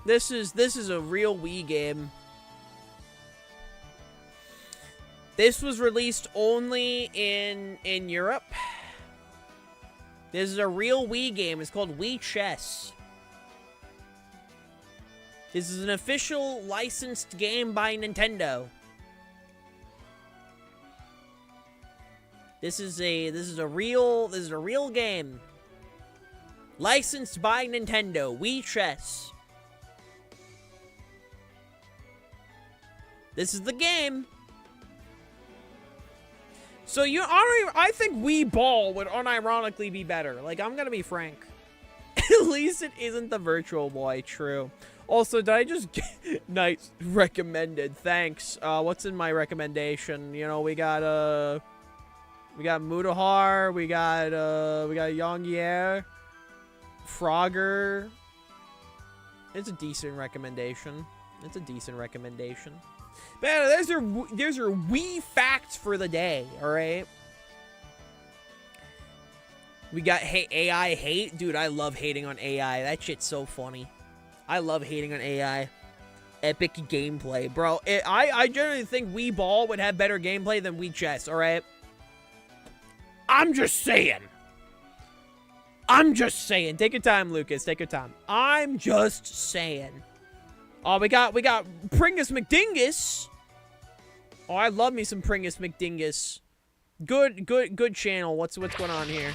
Speaker 1: This is a real Wii game. This was released only in Europe. This is a real Wii game. It's called Wii Chess. This is an official licensed game by Nintendo. This is a real game. Licensed by Nintendo. Wii Chess. This is the game. So I think Wii Ball would unironically be better. Like, I'm gonna be frank. At least it isn't the virtual boy. True. Also, did I just get nice recommended? Thanks. What's in my recommendation? You know, we got Mudahar, we got Yongye, Frogger. It's a decent recommendation. It's a decent recommendation. But there's your wee facts for the day, alright? We got AI hate. Dude, I love hating on AI. That shit's so funny. I love hating on AI. Epic gameplay, bro. I generally think Wii Ball would have better gameplay than Wii Chess, alright? I'm just saying. I'm just saying. Take your time, Lucas. Take your time. I'm just saying. Oh, we got Pringus McDingus. Oh, I love me some Pringus McDingus. Good channel. What's going on here?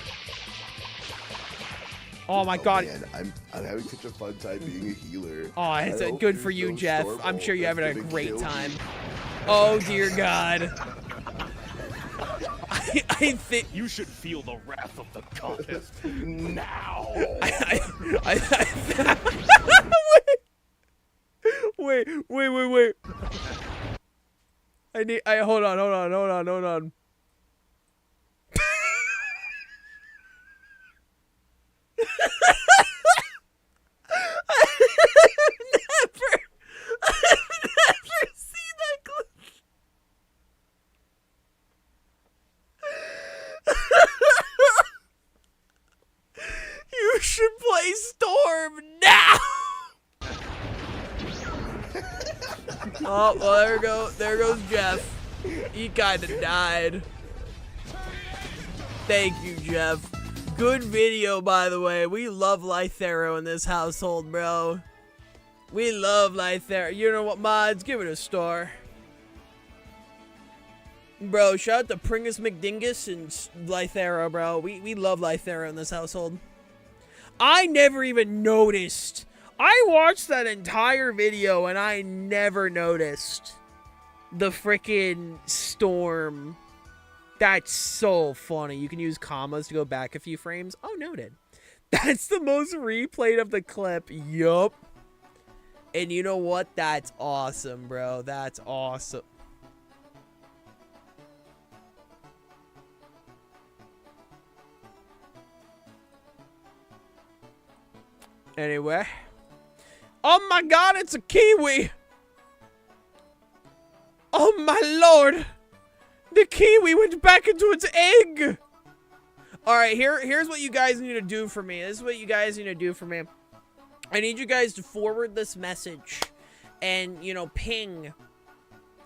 Speaker 1: Oh my god.
Speaker 5: Man, I'm having such a fun time being a healer.
Speaker 1: Oh, it's good for you, Jeff. I'm sure you're having a great time. Oh dear god. I think
Speaker 12: you should feel the wrath of the contest now.
Speaker 1: Wait. Hold on. I've never seen that clip. You should play Storm now. Oh, well, there goes Jeff. He kinda died. Thank you, Jeff. Good video, by the way. We love Lythero in this household, bro. We love Lythero. You know what, mods? Give it a star. Bro, shout out to Pringus McDingus and Lythero, bro. We love Lythero in this household. I never even noticed. I watched that entire video and I never noticed the freaking Storm. That's so funny. You can use commas to go back a few frames. Oh, noted. That's the most replayed of the clip. Yup. And you know what? That's awesome, bro. That's awesome. Anyway. Oh my god, it's a kiwi! Oh my lord! The kiwi went back into its egg! Alright, here's what you guys need to do for me. This is what you guys need to do for me. I need you guys to forward this message. And, you know, ping.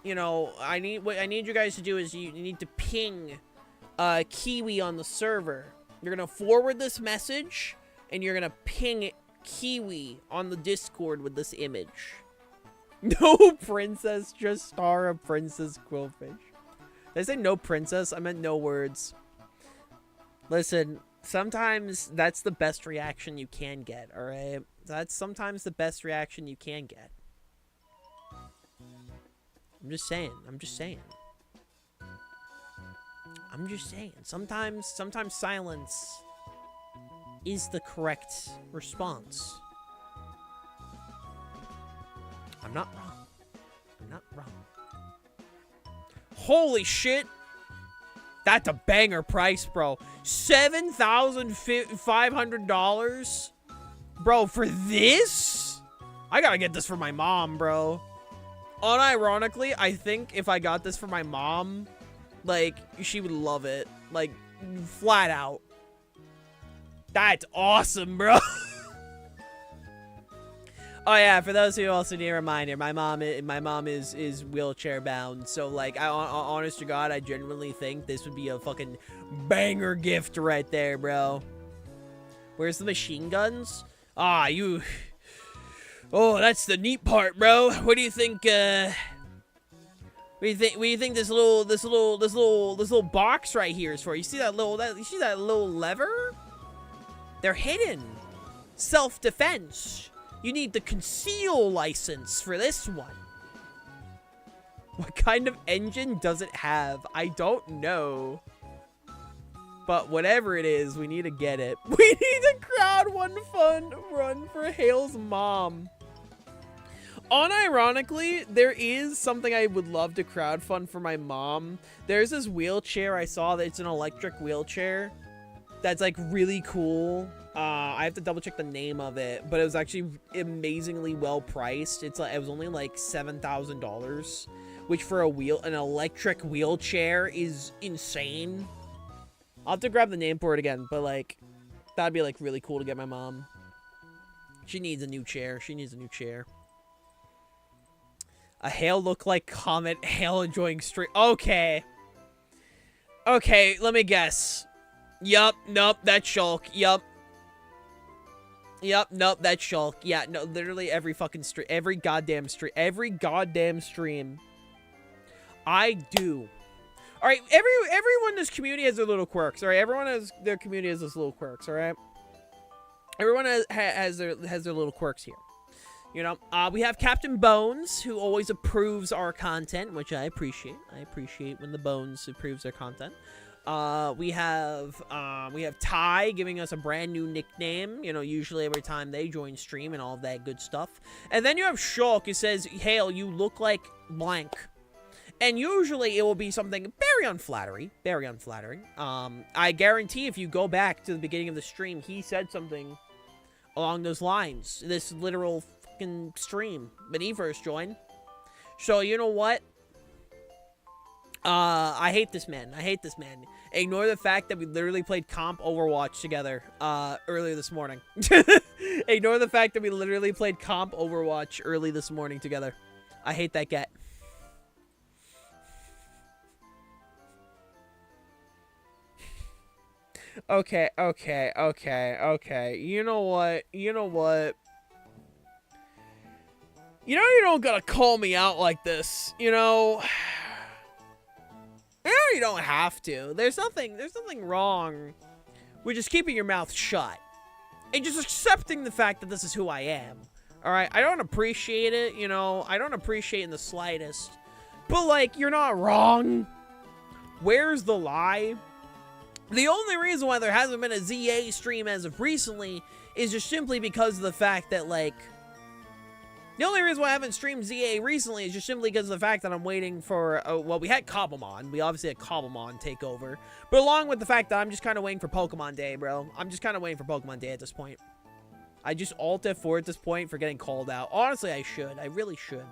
Speaker 1: You know, what I need you guys to do is you need to ping Kiwi on the server. You're gonna forward this message, and you're gonna ping Kiwi on the Discord with this image. No princess, just star of Princess Quillfish. Did I say no princess? I meant no words. Listen, sometimes that's the best reaction you can get, alright? That's sometimes the best reaction you can get. I'm just saying. Sometimes silence is the correct response. I'm not wrong. Holy shit! That's a banger price, bro. $7,500? Bro, for this? I gotta get this for my mom, bro. Unironically, I think if I got this for my mom, like, she would love it. Like, flat out. That's awesome, bro. Oh yeah, for those who also need a reminder, my mom is wheelchair bound, so like, honest to God, I genuinely think this would be a fucking banger gift right there, bro. Where's the machine guns? Ah, you. Oh, that's the neat part, bro. What do you think? What do you think this little box right here is for? You see that little lever? They're hidden. Self-defense. You need the conceal license for this one. What kind of engine does it have? I don't know. But whatever it is, we need to get it. We need to crowd one fun run for Hale's mom. Unironically, there is something I would love to crowdfund for my mom. There's this wheelchair I saw that it's an electric wheelchair that's like really cool. I have to double check the name of it, but it was actually amazingly well priced. It was only like $7,000, which for an electric wheelchair is insane. I'll have to grab the name for it again, but like that'd be like really cool to get my mom. She needs a new chair. She needs a new chair. A Hale look like Comet. Hale enjoying stream. Okay. Okay, let me guess. Yup, nope, that's Shulk. Yup. Yup, nope, that's Shulk. Yeah, no, literally every fucking stream. Every goddamn stream. I do. Alright, everyone in this community has their little quirks, alright? Everyone has their community has those little quirks, alright? Everyone has their little quirks here. You know, we have Captain Bones, who always approves our content, which I appreciate. I appreciate when the Bones approves their content. We have Ty giving us a brand new nickname, you know, usually every time they join stream and all of that good stuff. And then you have Shulk, who says, Hale, you look like blank. And usually it will be something very unflattering, very unflattering. I guarantee if you go back to the beginning of the stream, he said something along those lines. This literal fucking stream when he first joined. So, you know what? I hate this man. I hate this man. Ignore the fact that we literally played comp Overwatch together, earlier this morning. Ignore the fact that we literally played comp Overwatch early this morning together. I hate that guy. Okay. You know what? You don't gotta call me out like this, you know? You don't have to. There's nothing wrong with just keeping your mouth shut. And just accepting the fact that this is who I am. Alright? I don't appreciate it, you know? I don't appreciate it in the slightest. But, like, you're not wrong. Where's the lie? The only reason why there hasn't been a ZA stream as of recently is just simply because of the fact that, like... The only reason why I haven't streamed ZA recently is just simply because of the fact that I'm waiting for... well, we had Cobblemon. We obviously had Cobblemon take over. But along with the fact that I'm just kind of waiting for Pokemon Day, bro. I'm just kind of waiting for Pokemon Day at this point. I just alt F4 at this point for getting called out. Honestly, I should. I really should.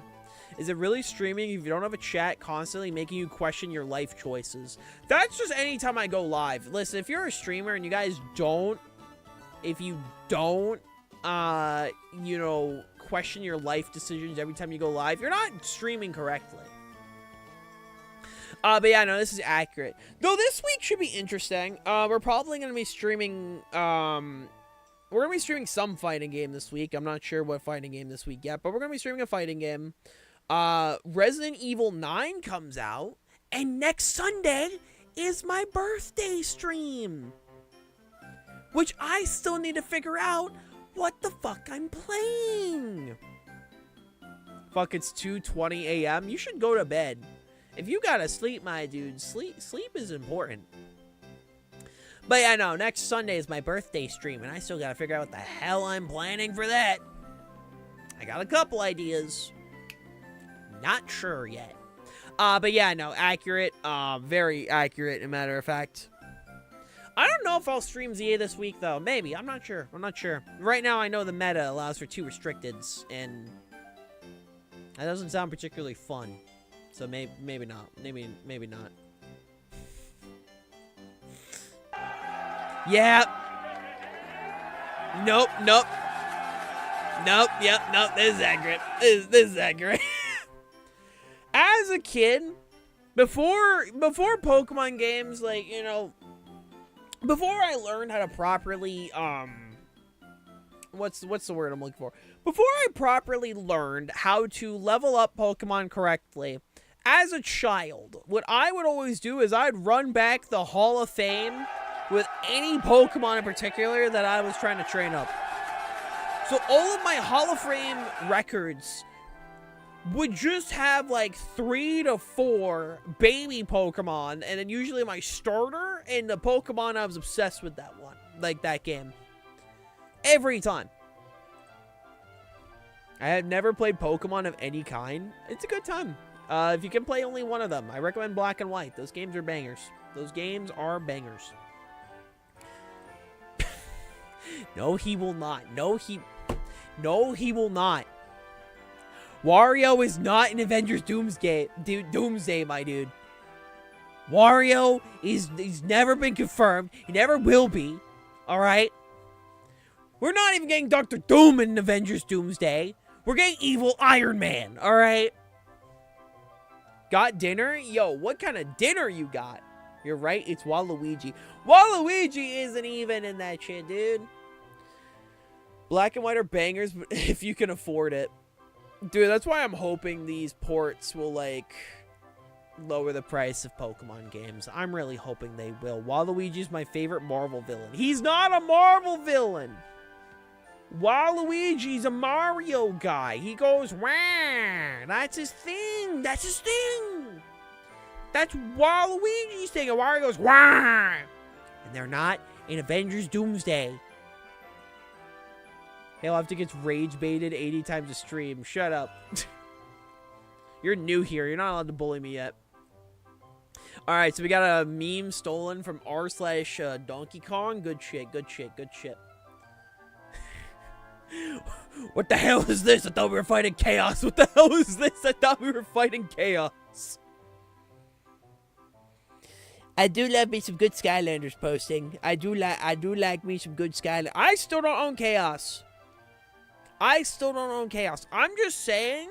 Speaker 1: Is it really streaming if you don't have a chat constantly making you question your life choices? That's just anytime I go live. Listen, if you're a streamer and you guys don't... If you don't, you know, question your life decisions every time you go live, you're not streaming correctly. But yeah, no, this is accurate. Though this week should be interesting. We're probably going to be streaming... We're going to be streaming some fighting game this week. I'm not sure what fighting game this week yet, but we're going to be streaming a fighting game. Resident Evil 9 comes out, and next Sunday is my birthday stream. Which I still need to figure out what the fuck I'm playing. Fuck, it's 2:20 a.m. You should go to bed. If you gotta sleep, my dude, sleep is important. But yeah, no, next Sunday is my birthday stream, and I still gotta figure out what the hell I'm planning for that. I got a couple ideas. Not sure yet. But yeah, no, accurate. Very accurate, as a matter of fact. I don't know if I'll stream ZA this week, though. Maybe. I'm not sure. Right now, I know the meta allows for 2 restricteds, and that doesn't sound particularly fun. So maybe not. Maybe not. Yeah. Nope. Yep. Nope. This is accurate. This is accurate. As a kid, before Pokemon games, like, you know, before I learned how to properly, what's the word I'm looking for? Before I properly learned how to level up Pokemon correctly, as a child, what I would always do is I'd run back the Hall of Fame with any Pokemon in particular that I was trying to train up. So all of my Hall of Fame records would just have like 3 to 4 baby Pokemon, and then usually my starter and the Pokemon, I was obsessed with that one. Like, that game. Every time. I have never played Pokemon of any kind. It's a good time. If you can play only one of them, I recommend Black and White. Those games are bangers. Those games are bangers. No, he will not. No, he will not. Wario is not in Avengers Doomsday, my dude. Wario he's never been confirmed. He never will be. Alright? We're not even getting Dr. Doom in Avengers Doomsday. We're getting evil Iron Man. Alright? Got dinner? Yo, what kind of dinner you got? You're right, it's Waluigi. Waluigi isn't even in that shit, dude. Black and White are bangers, but if you can afford it. Dude, that's why I'm hoping these ports will, like, lower the price of Pokemon games. I'm really hoping they will. Waluigi's my favorite Marvel villain. He's not a Marvel villain! Waluigi's a Mario guy. He goes, wah! That's his thing! That's his thing! That's Waluigi's thing. And Wario goes, wah! And they're not in Avengers Doomsday. He'll have to get rage baited 80 times a stream. Shut up. You're new here. You're not allowed to bully me yet. Alright, so we got a meme stolen from r/Donkey Kong. Good shit, good shit, good shit. What the hell is this? I thought we were fighting chaos. What the hell is this? I thought we were fighting chaos. I do love me some good Skylanders posting. I do like me some good Skylanders. I still don't own Chaos. I'm just saying,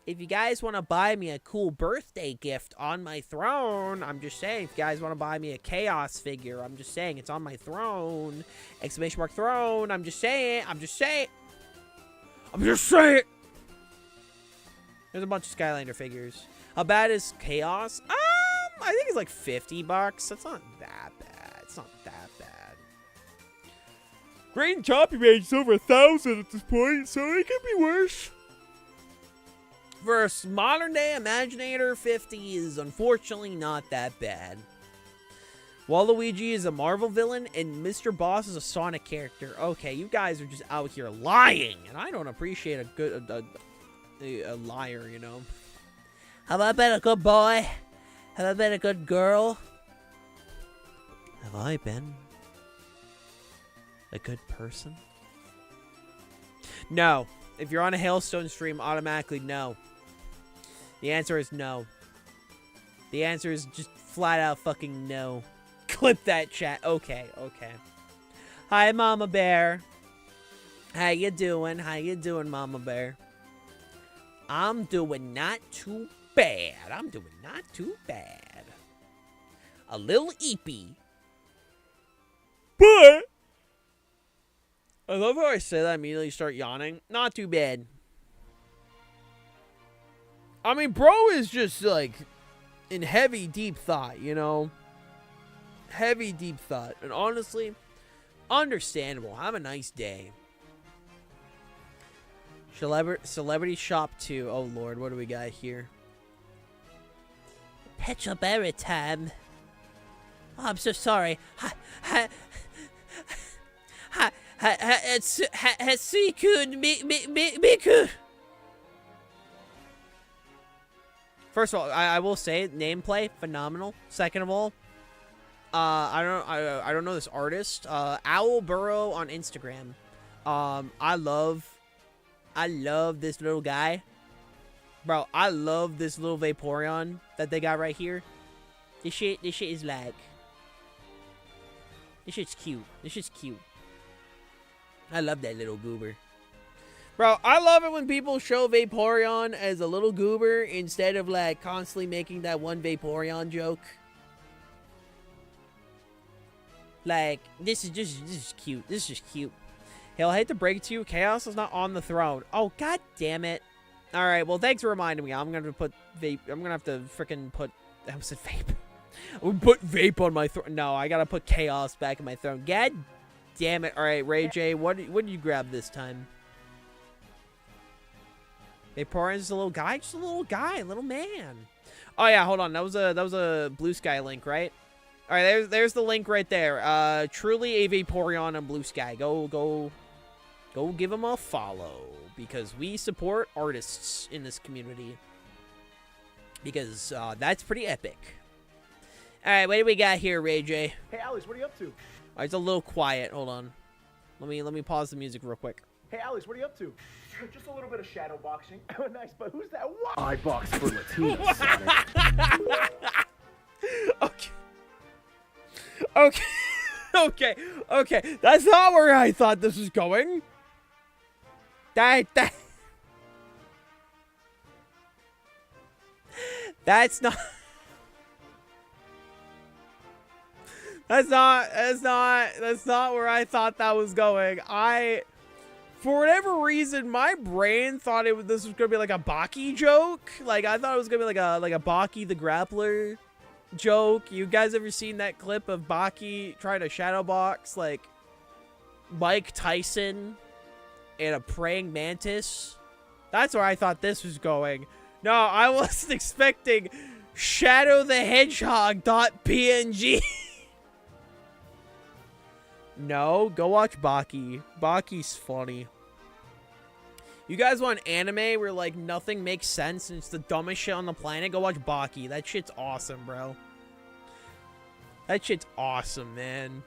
Speaker 1: if you guys want to buy me a cool birthday gift on my throne, I'm just saying, if you guys want to buy me a Chaos figure, I'm just saying, it's on my throne. Exclamation mark throne. I'm just saying. There's a bunch of Skylander figures. How bad is Chaos? I think it's like $50. That's not that bad. It's not that bad. Great and Choppy Mage is over 1,000 at this point, so it could be worse. For a modern day Imaginator, 50 is unfortunately not that bad. Waluigi is a Marvel villain, and Mr. Boss is a Sonic character. Okay, you guys are just out here lying, and I don't appreciate a good a liar, you know. Have I been a good boy? Have I been a good girl? Have I been a good person? No. If you're on a Hailstone stream, automatically no. The answer is no. The answer is just flat out fucking no. Clip that chat. Okay, okay. Hi, Mama Bear. How you doing? How you doing, Mama Bear? I'm doing not too bad. I'm doing not too bad. A little eepy. But I love how I say that, I immediately start yawning. Not too bad. I mean, bro is just, like, in heavy, deep thought, you know? Heavy, deep thought. And honestly, understandable. Have a nice day. Celebrity Shop 2. Oh, Lord. What do we got here? Petrol Berry time. Oh, I'm so sorry. First of all, I will say, nameplay phenomenal. Second of all, I don't know this artist. Owl Burrow on Instagram. I love this little guy, bro. I love this little Vaporeon that they got right here. This shit is like, this shit's cute. This shit's cute. I love that little goober. Bro, I love it when people show Vaporeon as a little goober instead of, like, constantly making that one Vaporeon joke. Like, this is cute. This is just cute. Hell, I hate to break it to you, Chaos is not on the throne. Oh, god damn it. Alright, well, thanks for reminding me. I'm gonna put vape. I'm gonna have to freaking put. I almost said vape. I'm gonna put vape on my throne. No, I gotta put Chaos back in my throne. God damn it. Alright, Ray J, what did you grab this time? Vaporeon's just a little guy? Just a little guy, a little man. Oh, yeah, hold on. That was a Blue Sky link, right? All right, there's the link right there. Truly a Vaporeon on Blue Sky. Go give him a follow because we support artists in this community. Because that's pretty epic. All right, what do we got here, Ray J?
Speaker 13: Hey, Alex, what are you up to?
Speaker 1: All right, it's a little quiet. Hold on. Let me pause the music real quick.
Speaker 13: Hey, Alex, what are you up to? Just a little bit of shadow boxing. Oh, nice, but who's that? What? I box for Latinos, Sonic.
Speaker 1: Okay. That's not where I thought this was going. That's not. That's not where I thought that was going. For whatever reason, my brain thought this was gonna be like a Baki joke. Like I thought it was gonna be like a Baki the Grappler joke. You guys ever seen that clip of Baki trying to shadow box like Mike Tyson and a praying mantis? That's where I thought this was going. No, I wasn't expecting Shadow the Hedgehog.png. No, go watch Baki. Baki's funny. You guys want anime where, like, nothing makes sense and it's the dumbest shit on the planet? Go watch Baki. That shit's awesome, bro. That shit's awesome, man.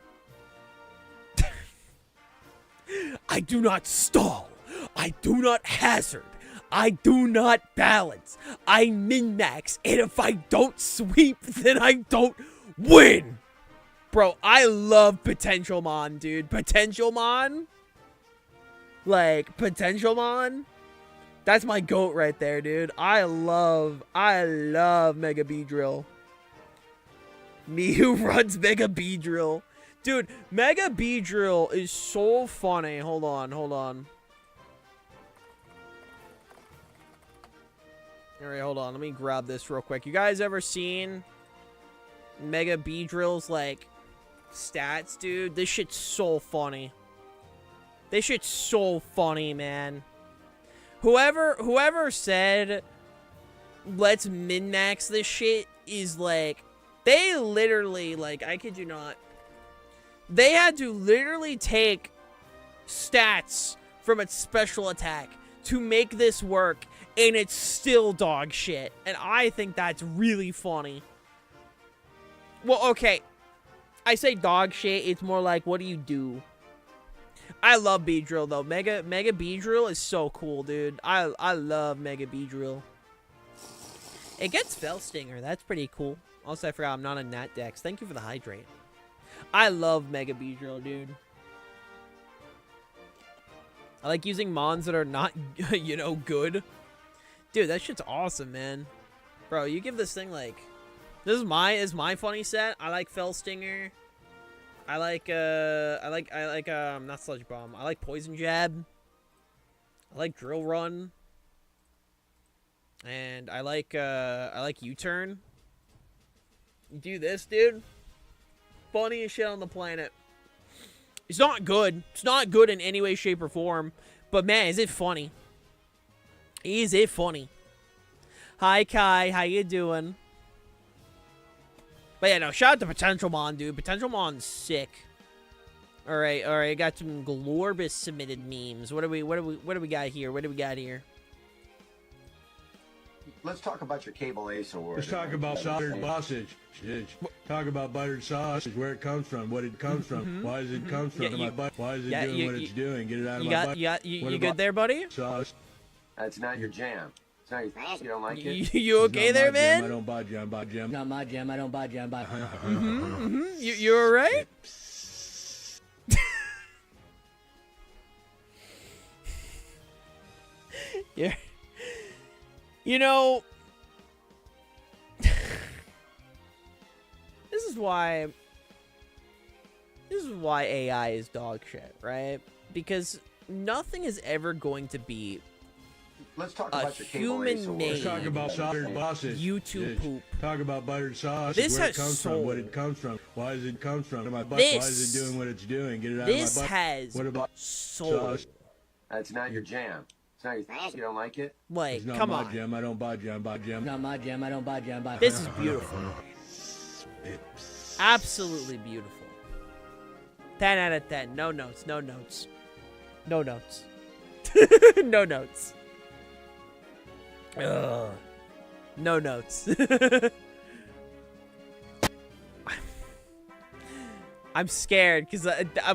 Speaker 1: I do not stall. I do not hazard. I do not balance. I min-max. And if I don't sweep, then I don't win. Bro, I love Potential Mon, dude. Potential Mon? Like, Potential Mon? That's my goat right there, dude. I love Mega Beedrill. Me who runs Mega Beedrill. Dude, Mega Beedrill is so funny. Hold on. Alright, hold on. Let me grab this real quick. You guys ever seen Mega Beedrill's, like, stats, dude? This shit's so funny. This shit's so funny, man. Whoever said let's min-max this shit is like, they literally, like, I kid you not, they had to literally take stats from its special attack to make this work, and it's still dog shit. And I think that's really funny. Well, okay, I say dog shit, it's more like, what do you do? I love Beedrill, though. Mega Beedrill is so cool, dude. I love Mega Beedrill. It gets Fell Stinger. That's pretty cool. Also, I forgot I'm not a Nat Dex. Thank you for the hydrate. I love Mega Beedrill, dude. I like using mons that are not, you know, good. Dude, that shit's awesome, man. Bro, you give this thing, like... This is my funny set. I like Fell Stinger. I like not Sludge Bomb. I like Poison Jab. I like Drill Run. And I like U-Turn. Do this, dude. Funniest shit on the planet. It's not good. It's not good in any way, shape, or form. But man, is it funny? Is it funny? Hi, Kai. How you doing? But yeah, no, shout out to Potential Mon, dude. Potential Mon's sick. All right. Got some Glorbus submitted memes. What do we got here? What do we got here?
Speaker 14: Let's talk about your cable ace award.
Speaker 15: Let's talk about soldered sausage. Talk about buttered sausage, where it comes from, what it comes from, why does it come from my butt, why is it doing what it's doing, get it out of my butt.
Speaker 1: You good there, buddy?
Speaker 15: Sauce.
Speaker 14: That's not your jam. It's not your, you don't like it?
Speaker 1: You okay there, man?
Speaker 15: Jam, I don't buy jam, buy jam.
Speaker 3: Not my jam, I don't buy jam, buy.
Speaker 1: You alright? Yeah. You know, this is why AI is dog shit, right? Because nothing is ever going to be
Speaker 14: Let's talk about your
Speaker 1: human-made
Speaker 15: talk about soldered sausage.
Speaker 1: YouTube poop.
Speaker 15: Talk about buttered sausage.
Speaker 1: This
Speaker 15: where
Speaker 1: has
Speaker 15: it comes
Speaker 1: soul.
Speaker 15: from, what it comes from, why does it come from my butt,
Speaker 1: This,
Speaker 15: why is it doing what it's doing, get it out of my butt.
Speaker 1: This has
Speaker 15: what about
Speaker 1: soul.
Speaker 15: sauce?
Speaker 14: That's not your jam. It's not your, you don't like it?
Speaker 1: Like,
Speaker 15: It's not
Speaker 1: come
Speaker 15: my
Speaker 1: on.
Speaker 15: jam, I don't buy jam, buy jam.
Speaker 3: Not my jam, I don't buy jam, buy.
Speaker 1: This is beautiful. Absolutely beautiful. 10 out of 10. No notes. No notes. No notes. No notes. Ugh. No notes. I'm scared because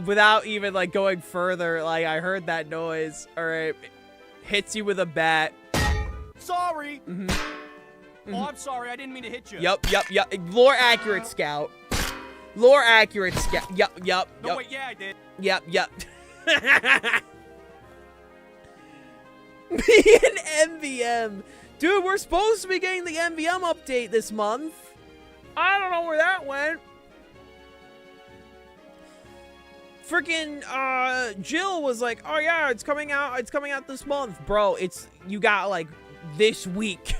Speaker 1: without even like going further, like I heard that noise. All right, hits you with a bat.
Speaker 16: Sorry. Oh, I'm sorry. I didn't mean to hit you.
Speaker 1: Yup. Lore accurate scout. Lore accurate scout. Yup.
Speaker 16: No, wait, yeah, I did.
Speaker 1: Yup. Me and MVM. Dude, we're supposed to be getting the MVM update this month. I don't know where that went. Freaking Jill was like, "Oh yeah, it's coming out this month." Bro, you got like this week.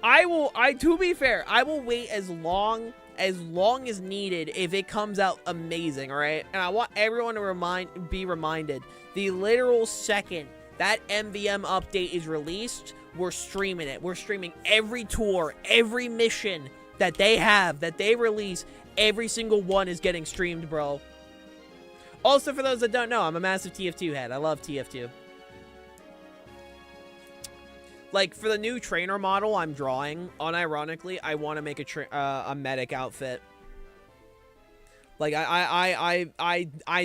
Speaker 1: To be fair, I will wait as long as needed if it comes out amazing, all right? And I want everyone to be reminded, the literal second that MVM update is released, we're streaming it. We're streaming every tour, every mission that they release. Every single one is getting streamed, bro. Also, for those that don't know, I'm a massive TF2 head. I love TF2. Like, for the new trainer model I'm drawing, unironically, I want to make a medic outfit. Like, I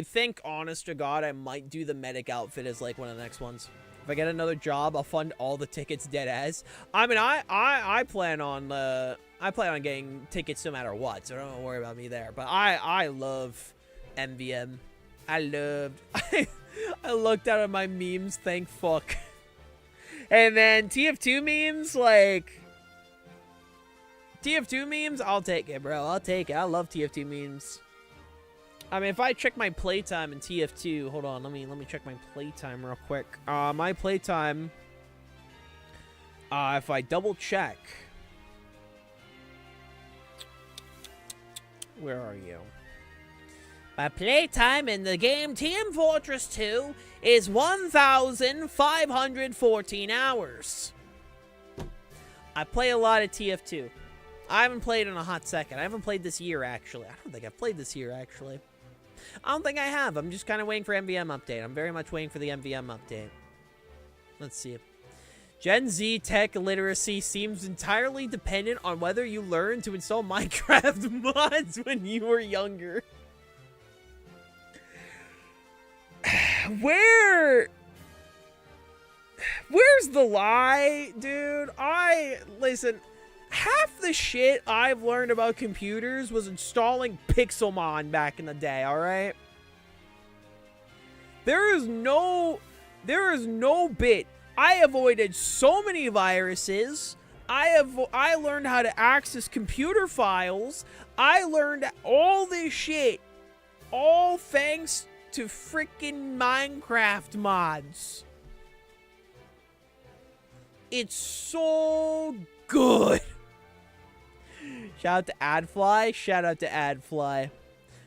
Speaker 1: think, honest to God, I might do the medic outfit as, like, one of the next ones. If I get another job, I'll fund all the tickets dead as. I mean, I plan on getting tickets no matter what, so don't worry about me there. But I love MVM. I looked out at my memes, thank fuck. And then TF2 memes, like... TF2 memes, I'll take it, bro. I'll take it. I love TF2 memes. I mean, if I check my playtime in TF2... Hold on, let me check my playtime real quick. My playtime... if I double check... Where are you? My playtime in the game Team Fortress 2 is 1,514 hours. I play a lot of TF2. I haven't played in a hot second. I haven't played this year, actually. I don't think I've played this year, actually. I don't think I have. I'm just kind of waiting for MVM update. I'm very much waiting for the MVM update. Let's see. Gen Z tech literacy seems entirely dependent on whether you learn to install Minecraft mods when you were younger. Where's the lie, dude? Listen, half the shit I've learned about computers was installing Pixelmon back in the day, alright? There is no bit. I avoided so many viruses. I learned how to access computer files. I learned all this shit. All thanks to freaking Minecraft mods. It's so good. Shout out to Adfly. Shout out to Adfly.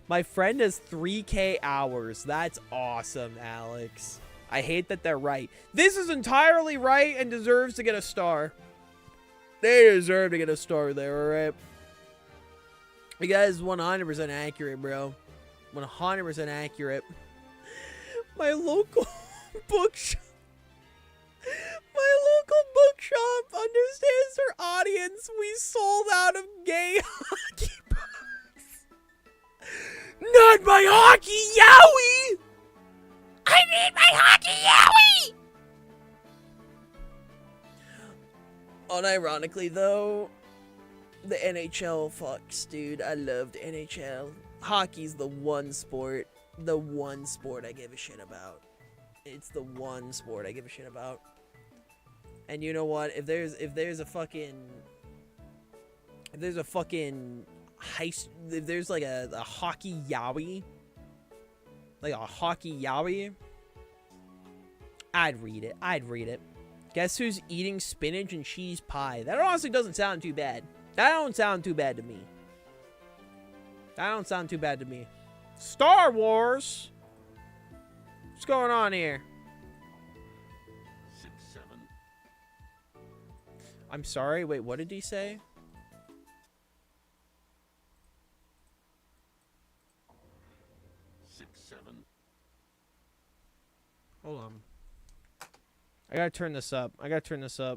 Speaker 1: My friend has 3K hours. That's awesome, Alex. I hate that they're right. This is entirely right and deserves to get a star. They deserve to get a star there, alright? You guys 100% accurate, bro. 100% accurate. My local bookshop. My local bookshop understands their audience. We sold out of gay hockey books. Not my hockey yowie! I need my hockey yowie! Unironically, though, the NHL fucks, dude. I loved NHL. Hockey's the one sport I give a shit about. It's the one sport I give a shit about. And you know what? If there's a fucking if there's like a hockey yaoi, like a hockey yaoi, I'd read it. Guess who's eating spinach and cheese pie? That honestly doesn't sound too bad. That don't sound too bad to me. Star Wars? What's going on here?
Speaker 12: 6-7.
Speaker 1: I'm sorry, wait, what did he say? I gotta turn this up. I gotta turn this up.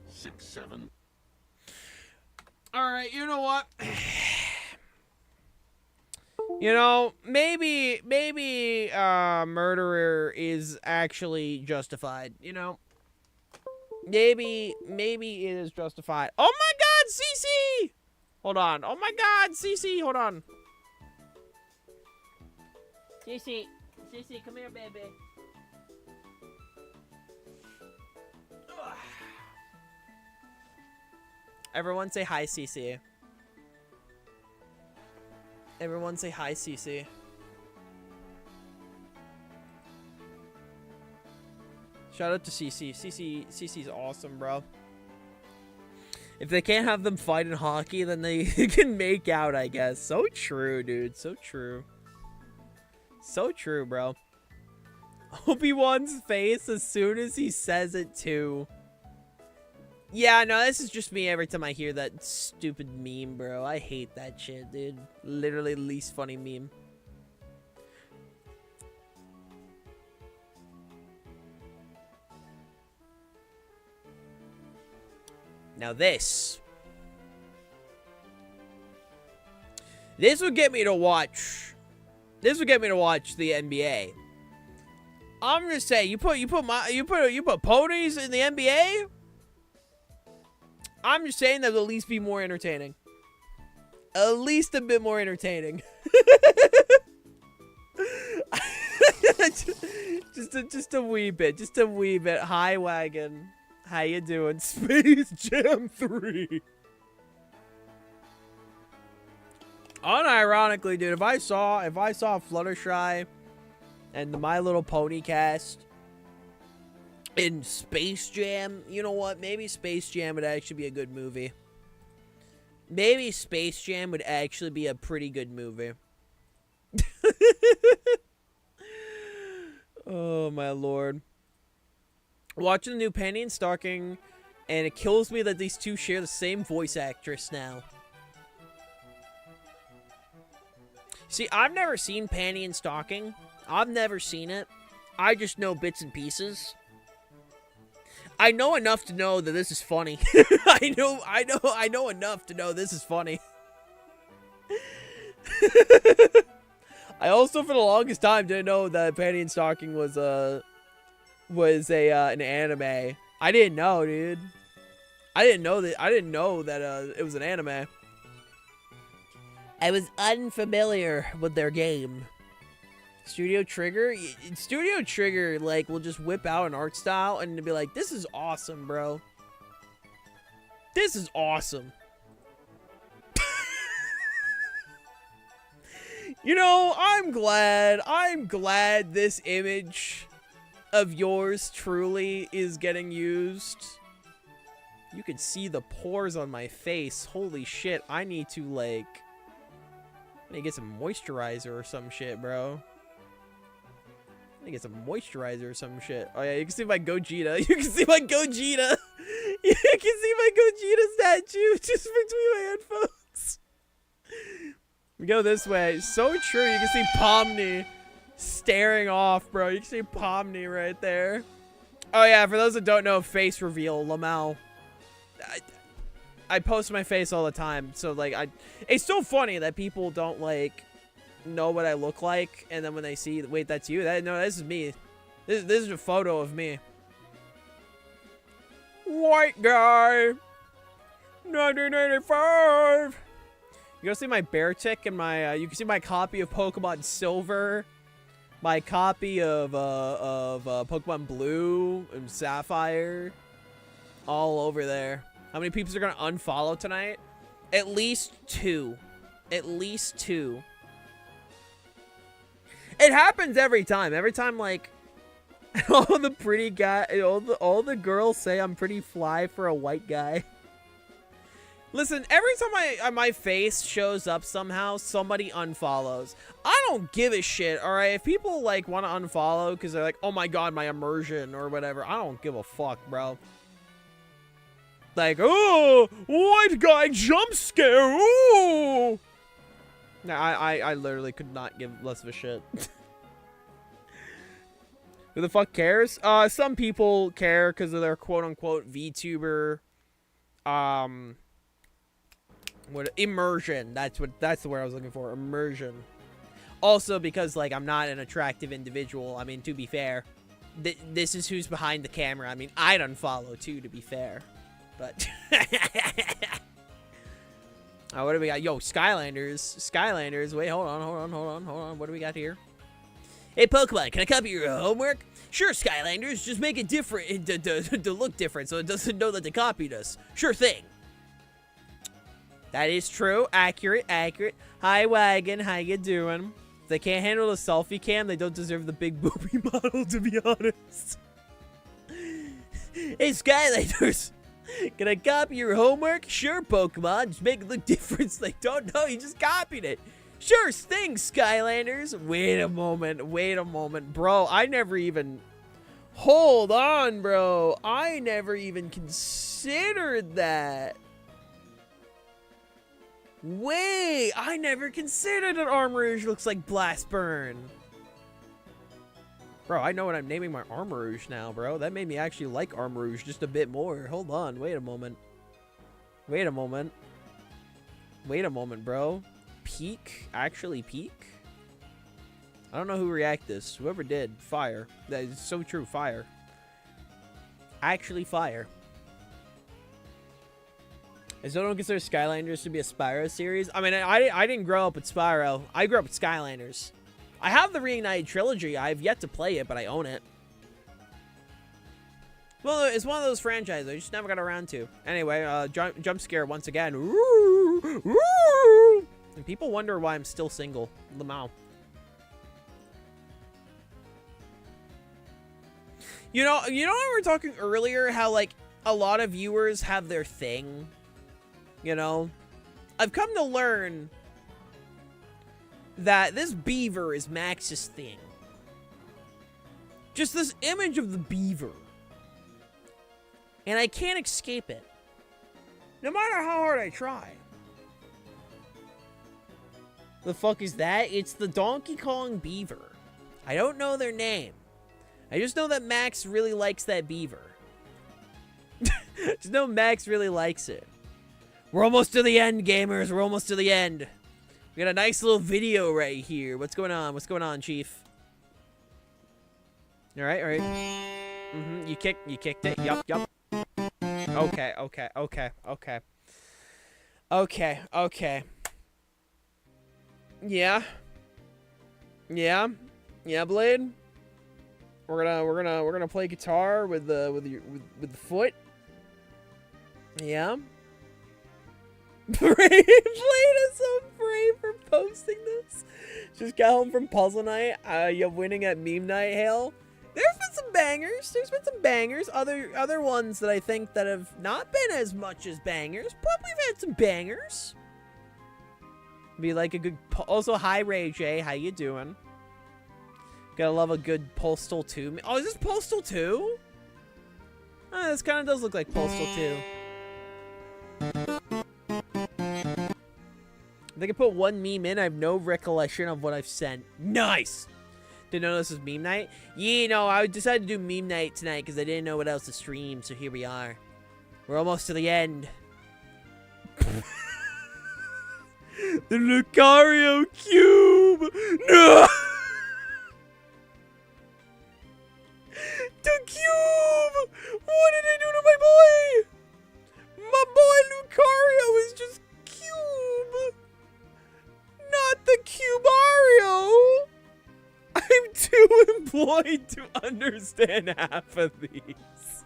Speaker 12: Six, seven.
Speaker 1: All right, you know what? You know, maybe murderer is actually justified, you know? Maybe it is justified. Oh my god, CC! Hold on. Oh my god, CC, hold on. CC, come here, baby. Ugh. Everyone say hi, CC. Everyone say hi, CC. Shout out to CC. CC's awesome, bro. If they can't have them fight in hockey, then they can make out, I guess. So true, dude. So true. So true, bro. Obi-Wan's face as soon as he says it, too. Yeah, no, this is just me every time I hear that stupid meme, bro. I hate that shit, dude. Literally the least funny meme. Now this would get me to watch. This would get me to watch the NBA. I'm gonna say you put ponies in the NBA. I'm just saying that will at least be more entertaining. At least a bit more entertaining. just a wee bit. Just a wee bit. Hi, Wagon. How you doing? Space Jam 3. Unironically, dude, if I saw Fluttershy and the My Little Pony cast in Space Jam, you know what? Maybe Space Jam would actually be a good movie. Maybe Space Jam would actually be a pretty good movie. Oh, my lord. Watching the new Penny and Stalking, and it kills me that these two share the same voice actress now. See, I've never seen Penny and Stalking. I've never seen it. I just know bits and pieces. I know enough to know that this is funny. I know enough to know this is funny. I also, for the longest time, didn't know that Penny and Stalking was an anime. I didn't know, dude. I didn't know that it was an anime. I was unfamiliar with their game. Studio Trigger, like, will just whip out an art style and be like, "This is awesome, bro. This is awesome." You know, I'm glad this image of yours truly is getting used. You can see the pores on my face. Holy shit, I need to get some moisturizer or some shit, bro. I need to get some moisturizer or some shit. Oh yeah, you can see my Gogeta. You can see my Gogeta. You can see my Gogeta statue just between my headphones. We go this way. So true. You can see Pomni staring off, bro. You can see Pomni right there. Oh yeah, for those that don't know, face reveal, Lamau. I post my face all the time, so like it's so funny that people don't like know what I look like, and then when they see, wait, that's you? No, this is me. This is a photo of me. White guy, 1985. You go see my bear tick and my you can see my copy of Pokemon Silver, my copy of Pokemon Blue and Sapphire, all over there. How many people are gonna unfollow tonight? At least 2. At least 2. It happens every time. Every time, like, all the pretty guy, all the girls say I'm pretty fly for a white guy. Listen, every time my face shows up somehow, somebody unfollows. I don't give a shit, alright? If people, like, want to unfollow because they're like, oh my god, my immersion or whatever, I don't give a fuck, bro. Like, oh, white guy jump scare, ooh! No, I literally could not give less of a shit. Who the fuck cares? Some people care because of their quote-unquote VTuber, immersion. That's the word I was looking for. Immersion. Also because, like, I'm not an attractive individual. I mean, to be fair, this is who's behind the camera. I mean, I'd unfollow too, to be fair. But what do we got? Yo, Skylanders. Wait, hold on. What do we got here? Hey, Pokemon, can I copy your homework? Sure, Skylanders. Just make it different to look different so it doesn't know that they copied us. Sure thing. That is true. Accurate. Hi, Wagon. How you doing? If they can't handle the selfie cam, they don't deserve the big booby model, to be honest. Hey, Skylanders. Can I copy your homework? Sure, Pokemon. Just make it look different so they don't know you just copied it. Sure thing, Skylanders. Wait a moment. Bro, I never even... Hold on, bro. I never even considered that. Wait, I never considered that Armourouge looks like Blastburn. Bro, I know what I'm naming my Armourouge now, bro. That made me actually like Armourouge just a bit more. Hold on, wait a moment, bro. Peak? Actually peak? I don't know who react this. Whoever did, fire. That is so true, fire. Actually fire. I still don't consider Skylanders to be a Spyro series. I mean, I didn't grow up with Spyro. I grew up with Skylanders. I have the Reignited trilogy. I've yet to play it, but I own it. Well, it's one of those franchises I just never got around to. Anyway, jump scare once again. And people wonder why I'm still single. Lamau. You know when we were talking earlier how, like, a lot of viewers have their thing? You know? I've come to learn that this beaver is Max's thing. Just this image of the beaver. And I can't escape it. No matter how hard I try. The fuck is that? It's the Donkey Kong beaver. I don't know their name. I just know that Max really likes that beaver. Just know Max really likes it. We're almost to the end, gamers. We're almost to the end. We got a nice little video right here. What's going on? What's going on, Chief? All right. You kicked it. Yup. Okay. Yeah, Blade. We're gonna play guitar with the foot. Yeah. Blade is so brave for posting this. Just got home from puzzle night. You're winning at meme night, Hale. There's been some bangers. Other ones that I think that have not been as much as bangers, but we've had some bangers. Be like a good... Also, hi, Ray J. How you doing? Gotta love a good Postal 2. Oh, is this Postal 2? This kind of does look like Postal 2. I think I put one meme in. I have no recollection of what I've sent. Nice! Didn't know this was meme night? Yeah, no, I decided to do meme night tonight because I didn't know what else to stream, so here we are. We're almost to the end. The Lucario cube! No! The cube! What did I do to my boy? My boy Lucario is just cube! Not the Cubario! I'm too employed to understand half of these.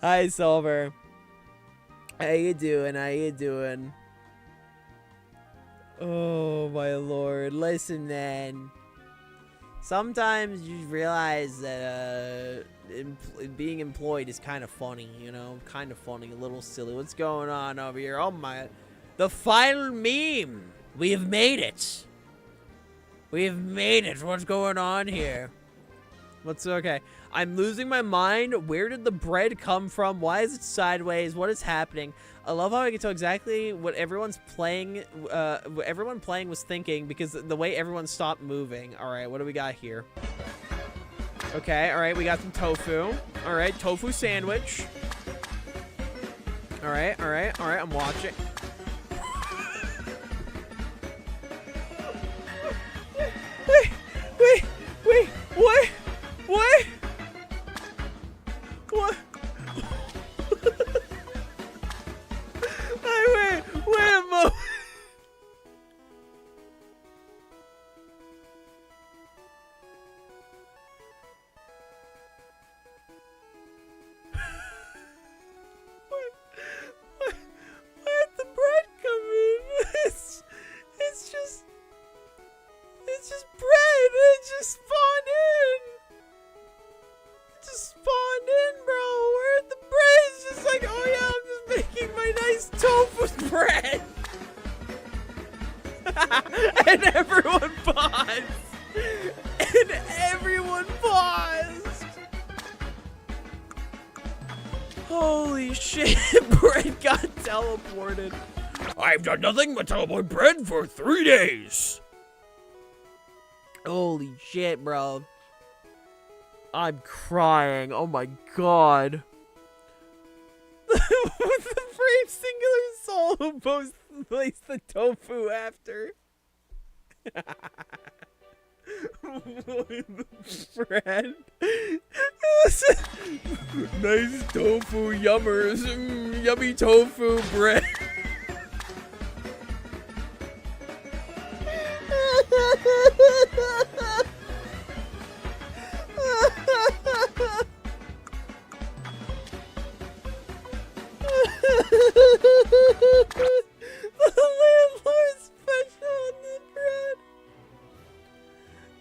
Speaker 1: Hi, Silver. How you doing? Oh, my lord. Listen, man. Sometimes you realize that being employed is kind of funny, you know? Kind of funny, a little silly. What's going on over here? Oh, my. The final meme. We have made it. We have made it. What's going on here? What's okay? I'm losing my mind. Where did the bread come from? Why is it sideways? What is happening? I love how I can tell exactly what everyone's playing, what everyone playing was thinking because the way everyone stopped moving. All right, what do we got here? Okay, all right, we got some tofu. All right, tofu sandwich. All right, all right, all right, I'm watching. Wait, what? What? What? Wait a moment. Where'd the bread come in? It's just bread. It just spawned in. It just spawned in, bro. Where'd the bread? It's just like, oh yeah, I'm just making my nice tofu bread. And everyone paused. And everyone paused. Holy shit, bread got teleported. I've done nothing but teleport bread for 3 days. Holy shit, bro. I'm crying. Oh my god. The brave singular soul who both placed the tofu after. Bread. Nice tofu yummers. Yummy tofu bread. The landlord special on the bread.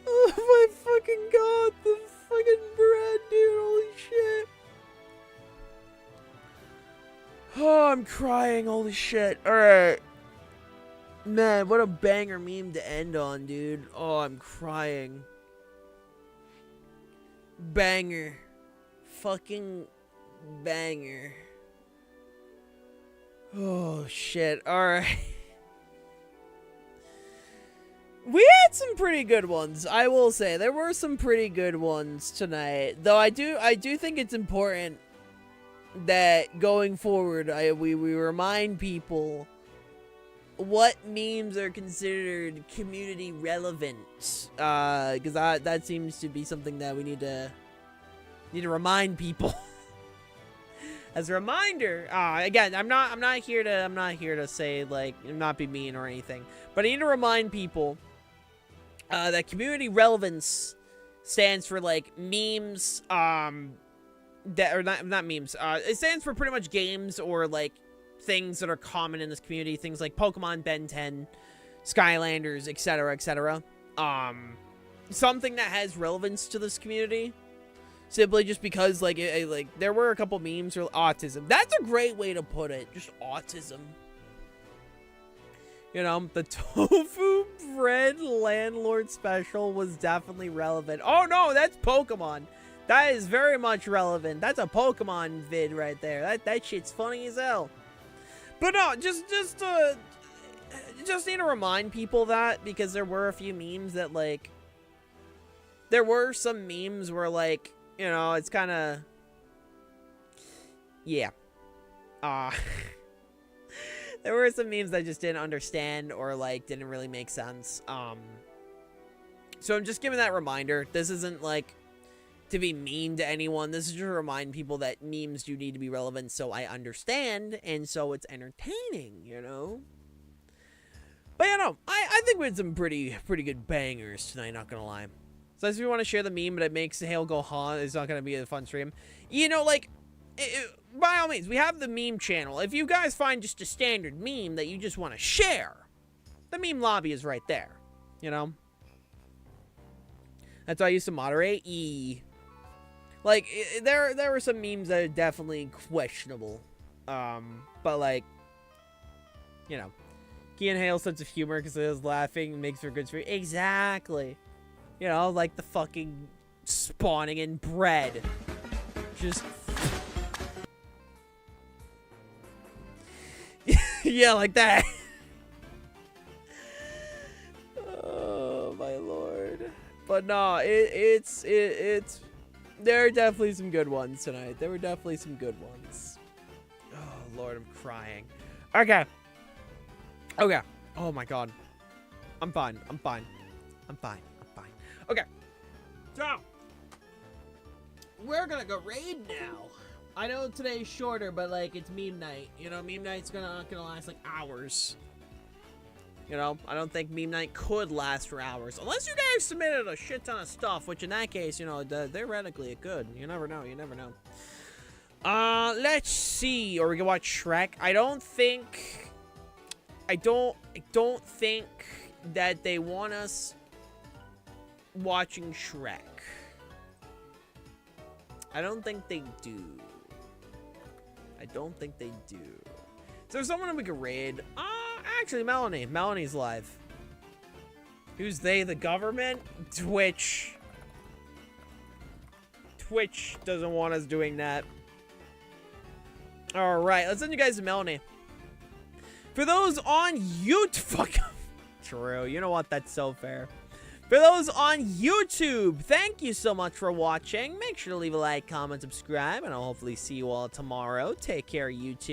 Speaker 1: Oh my fucking god, the fucking bread, dude, holy shit. Oh, I'm crying, holy shit. Alright. Man, what a banger meme to end on, dude. Oh, I'm crying. Banger. Fucking banger. Oh, shit. Alright. We had some pretty good ones, I will say. There were some pretty good ones tonight. Though I do think it's important that going forward, we remind people what memes are considered community relevant, because that seems to be something that we need to remind people. As a reminder, again, I'm not here to say, like, not be mean or anything, but I need to remind people that community relevance stands for, like, memes, that are not memes. It stands for pretty much games or, like, things that are common in this community, things like Pokemon, Ben 10, Skylanders, etc., etc. Something that has relevance to this community, simply just because, like, there were a couple memes or autism. That's a great way to put it. Just autism. You know, the tofu bread landlord special was definitely relevant. Oh no, that's Pokemon. That is very much relevant. That's a Pokemon vid right there. That shit's funny as hell. But no, just need to remind people that, because there were a few memes that, like, there were some memes where, like, you know, it's kind of, yeah. There were some memes that I just didn't understand or, like, didn't really make sense. So I'm just giving that reminder. This isn't, like, to be mean to anyone. This is just to remind people that memes do need to be relevant so I understand and so it's entertaining, you know? But yeah, no, I think we had some pretty good bangers tonight, not gonna lie. So if you want to share the meme but it makes Hale go huh, it's not gonna be a fun stream. You know, like, by all means, we have the meme channel. If you guys find just a standard meme that you just want to share, the meme lobby is right there, you know? That's why I used to moderate. Like, there were some memes that are definitely questionable. But, like, you know, Key and Hale's sense of humor, because it was laughing, makes for good stream. Exactly. You know, like the fucking spawning in bread. Just... yeah, like that. Oh, my lord. But no, it's... There are definitely some good ones tonight. There were definitely some good ones. Oh, lord, I'm crying. Okay. Okay. Oh, my god. I'm fine. I'm fine. I'm fine. I'm fine. Okay. So, we're gonna go raid now. I know today's shorter, but like it's meme night. You know, meme night's not gonna last like hours. You know, I don't think meme night could last for hours unless you guys submitted a shit ton of stuff. Which in that case, you know, theoretically it could. You never know. You never know. Let's see. Or we can watch Shrek. I don't think that they want us watching Shrek. I don't think they do. I don't think they do. Is there someone we could raid? Actually, Melanie. Melanie's live. Who's they? The government? Twitch. Twitch doesn't want us doing that. Alright, let's send you guys to Melanie. For those on YouTube... True, you know what? That's so fair. For those on YouTube, thank you so much for watching. Make sure to leave a like, comment, subscribe, and I'll hopefully see you all tomorrow. Take care, YouTube.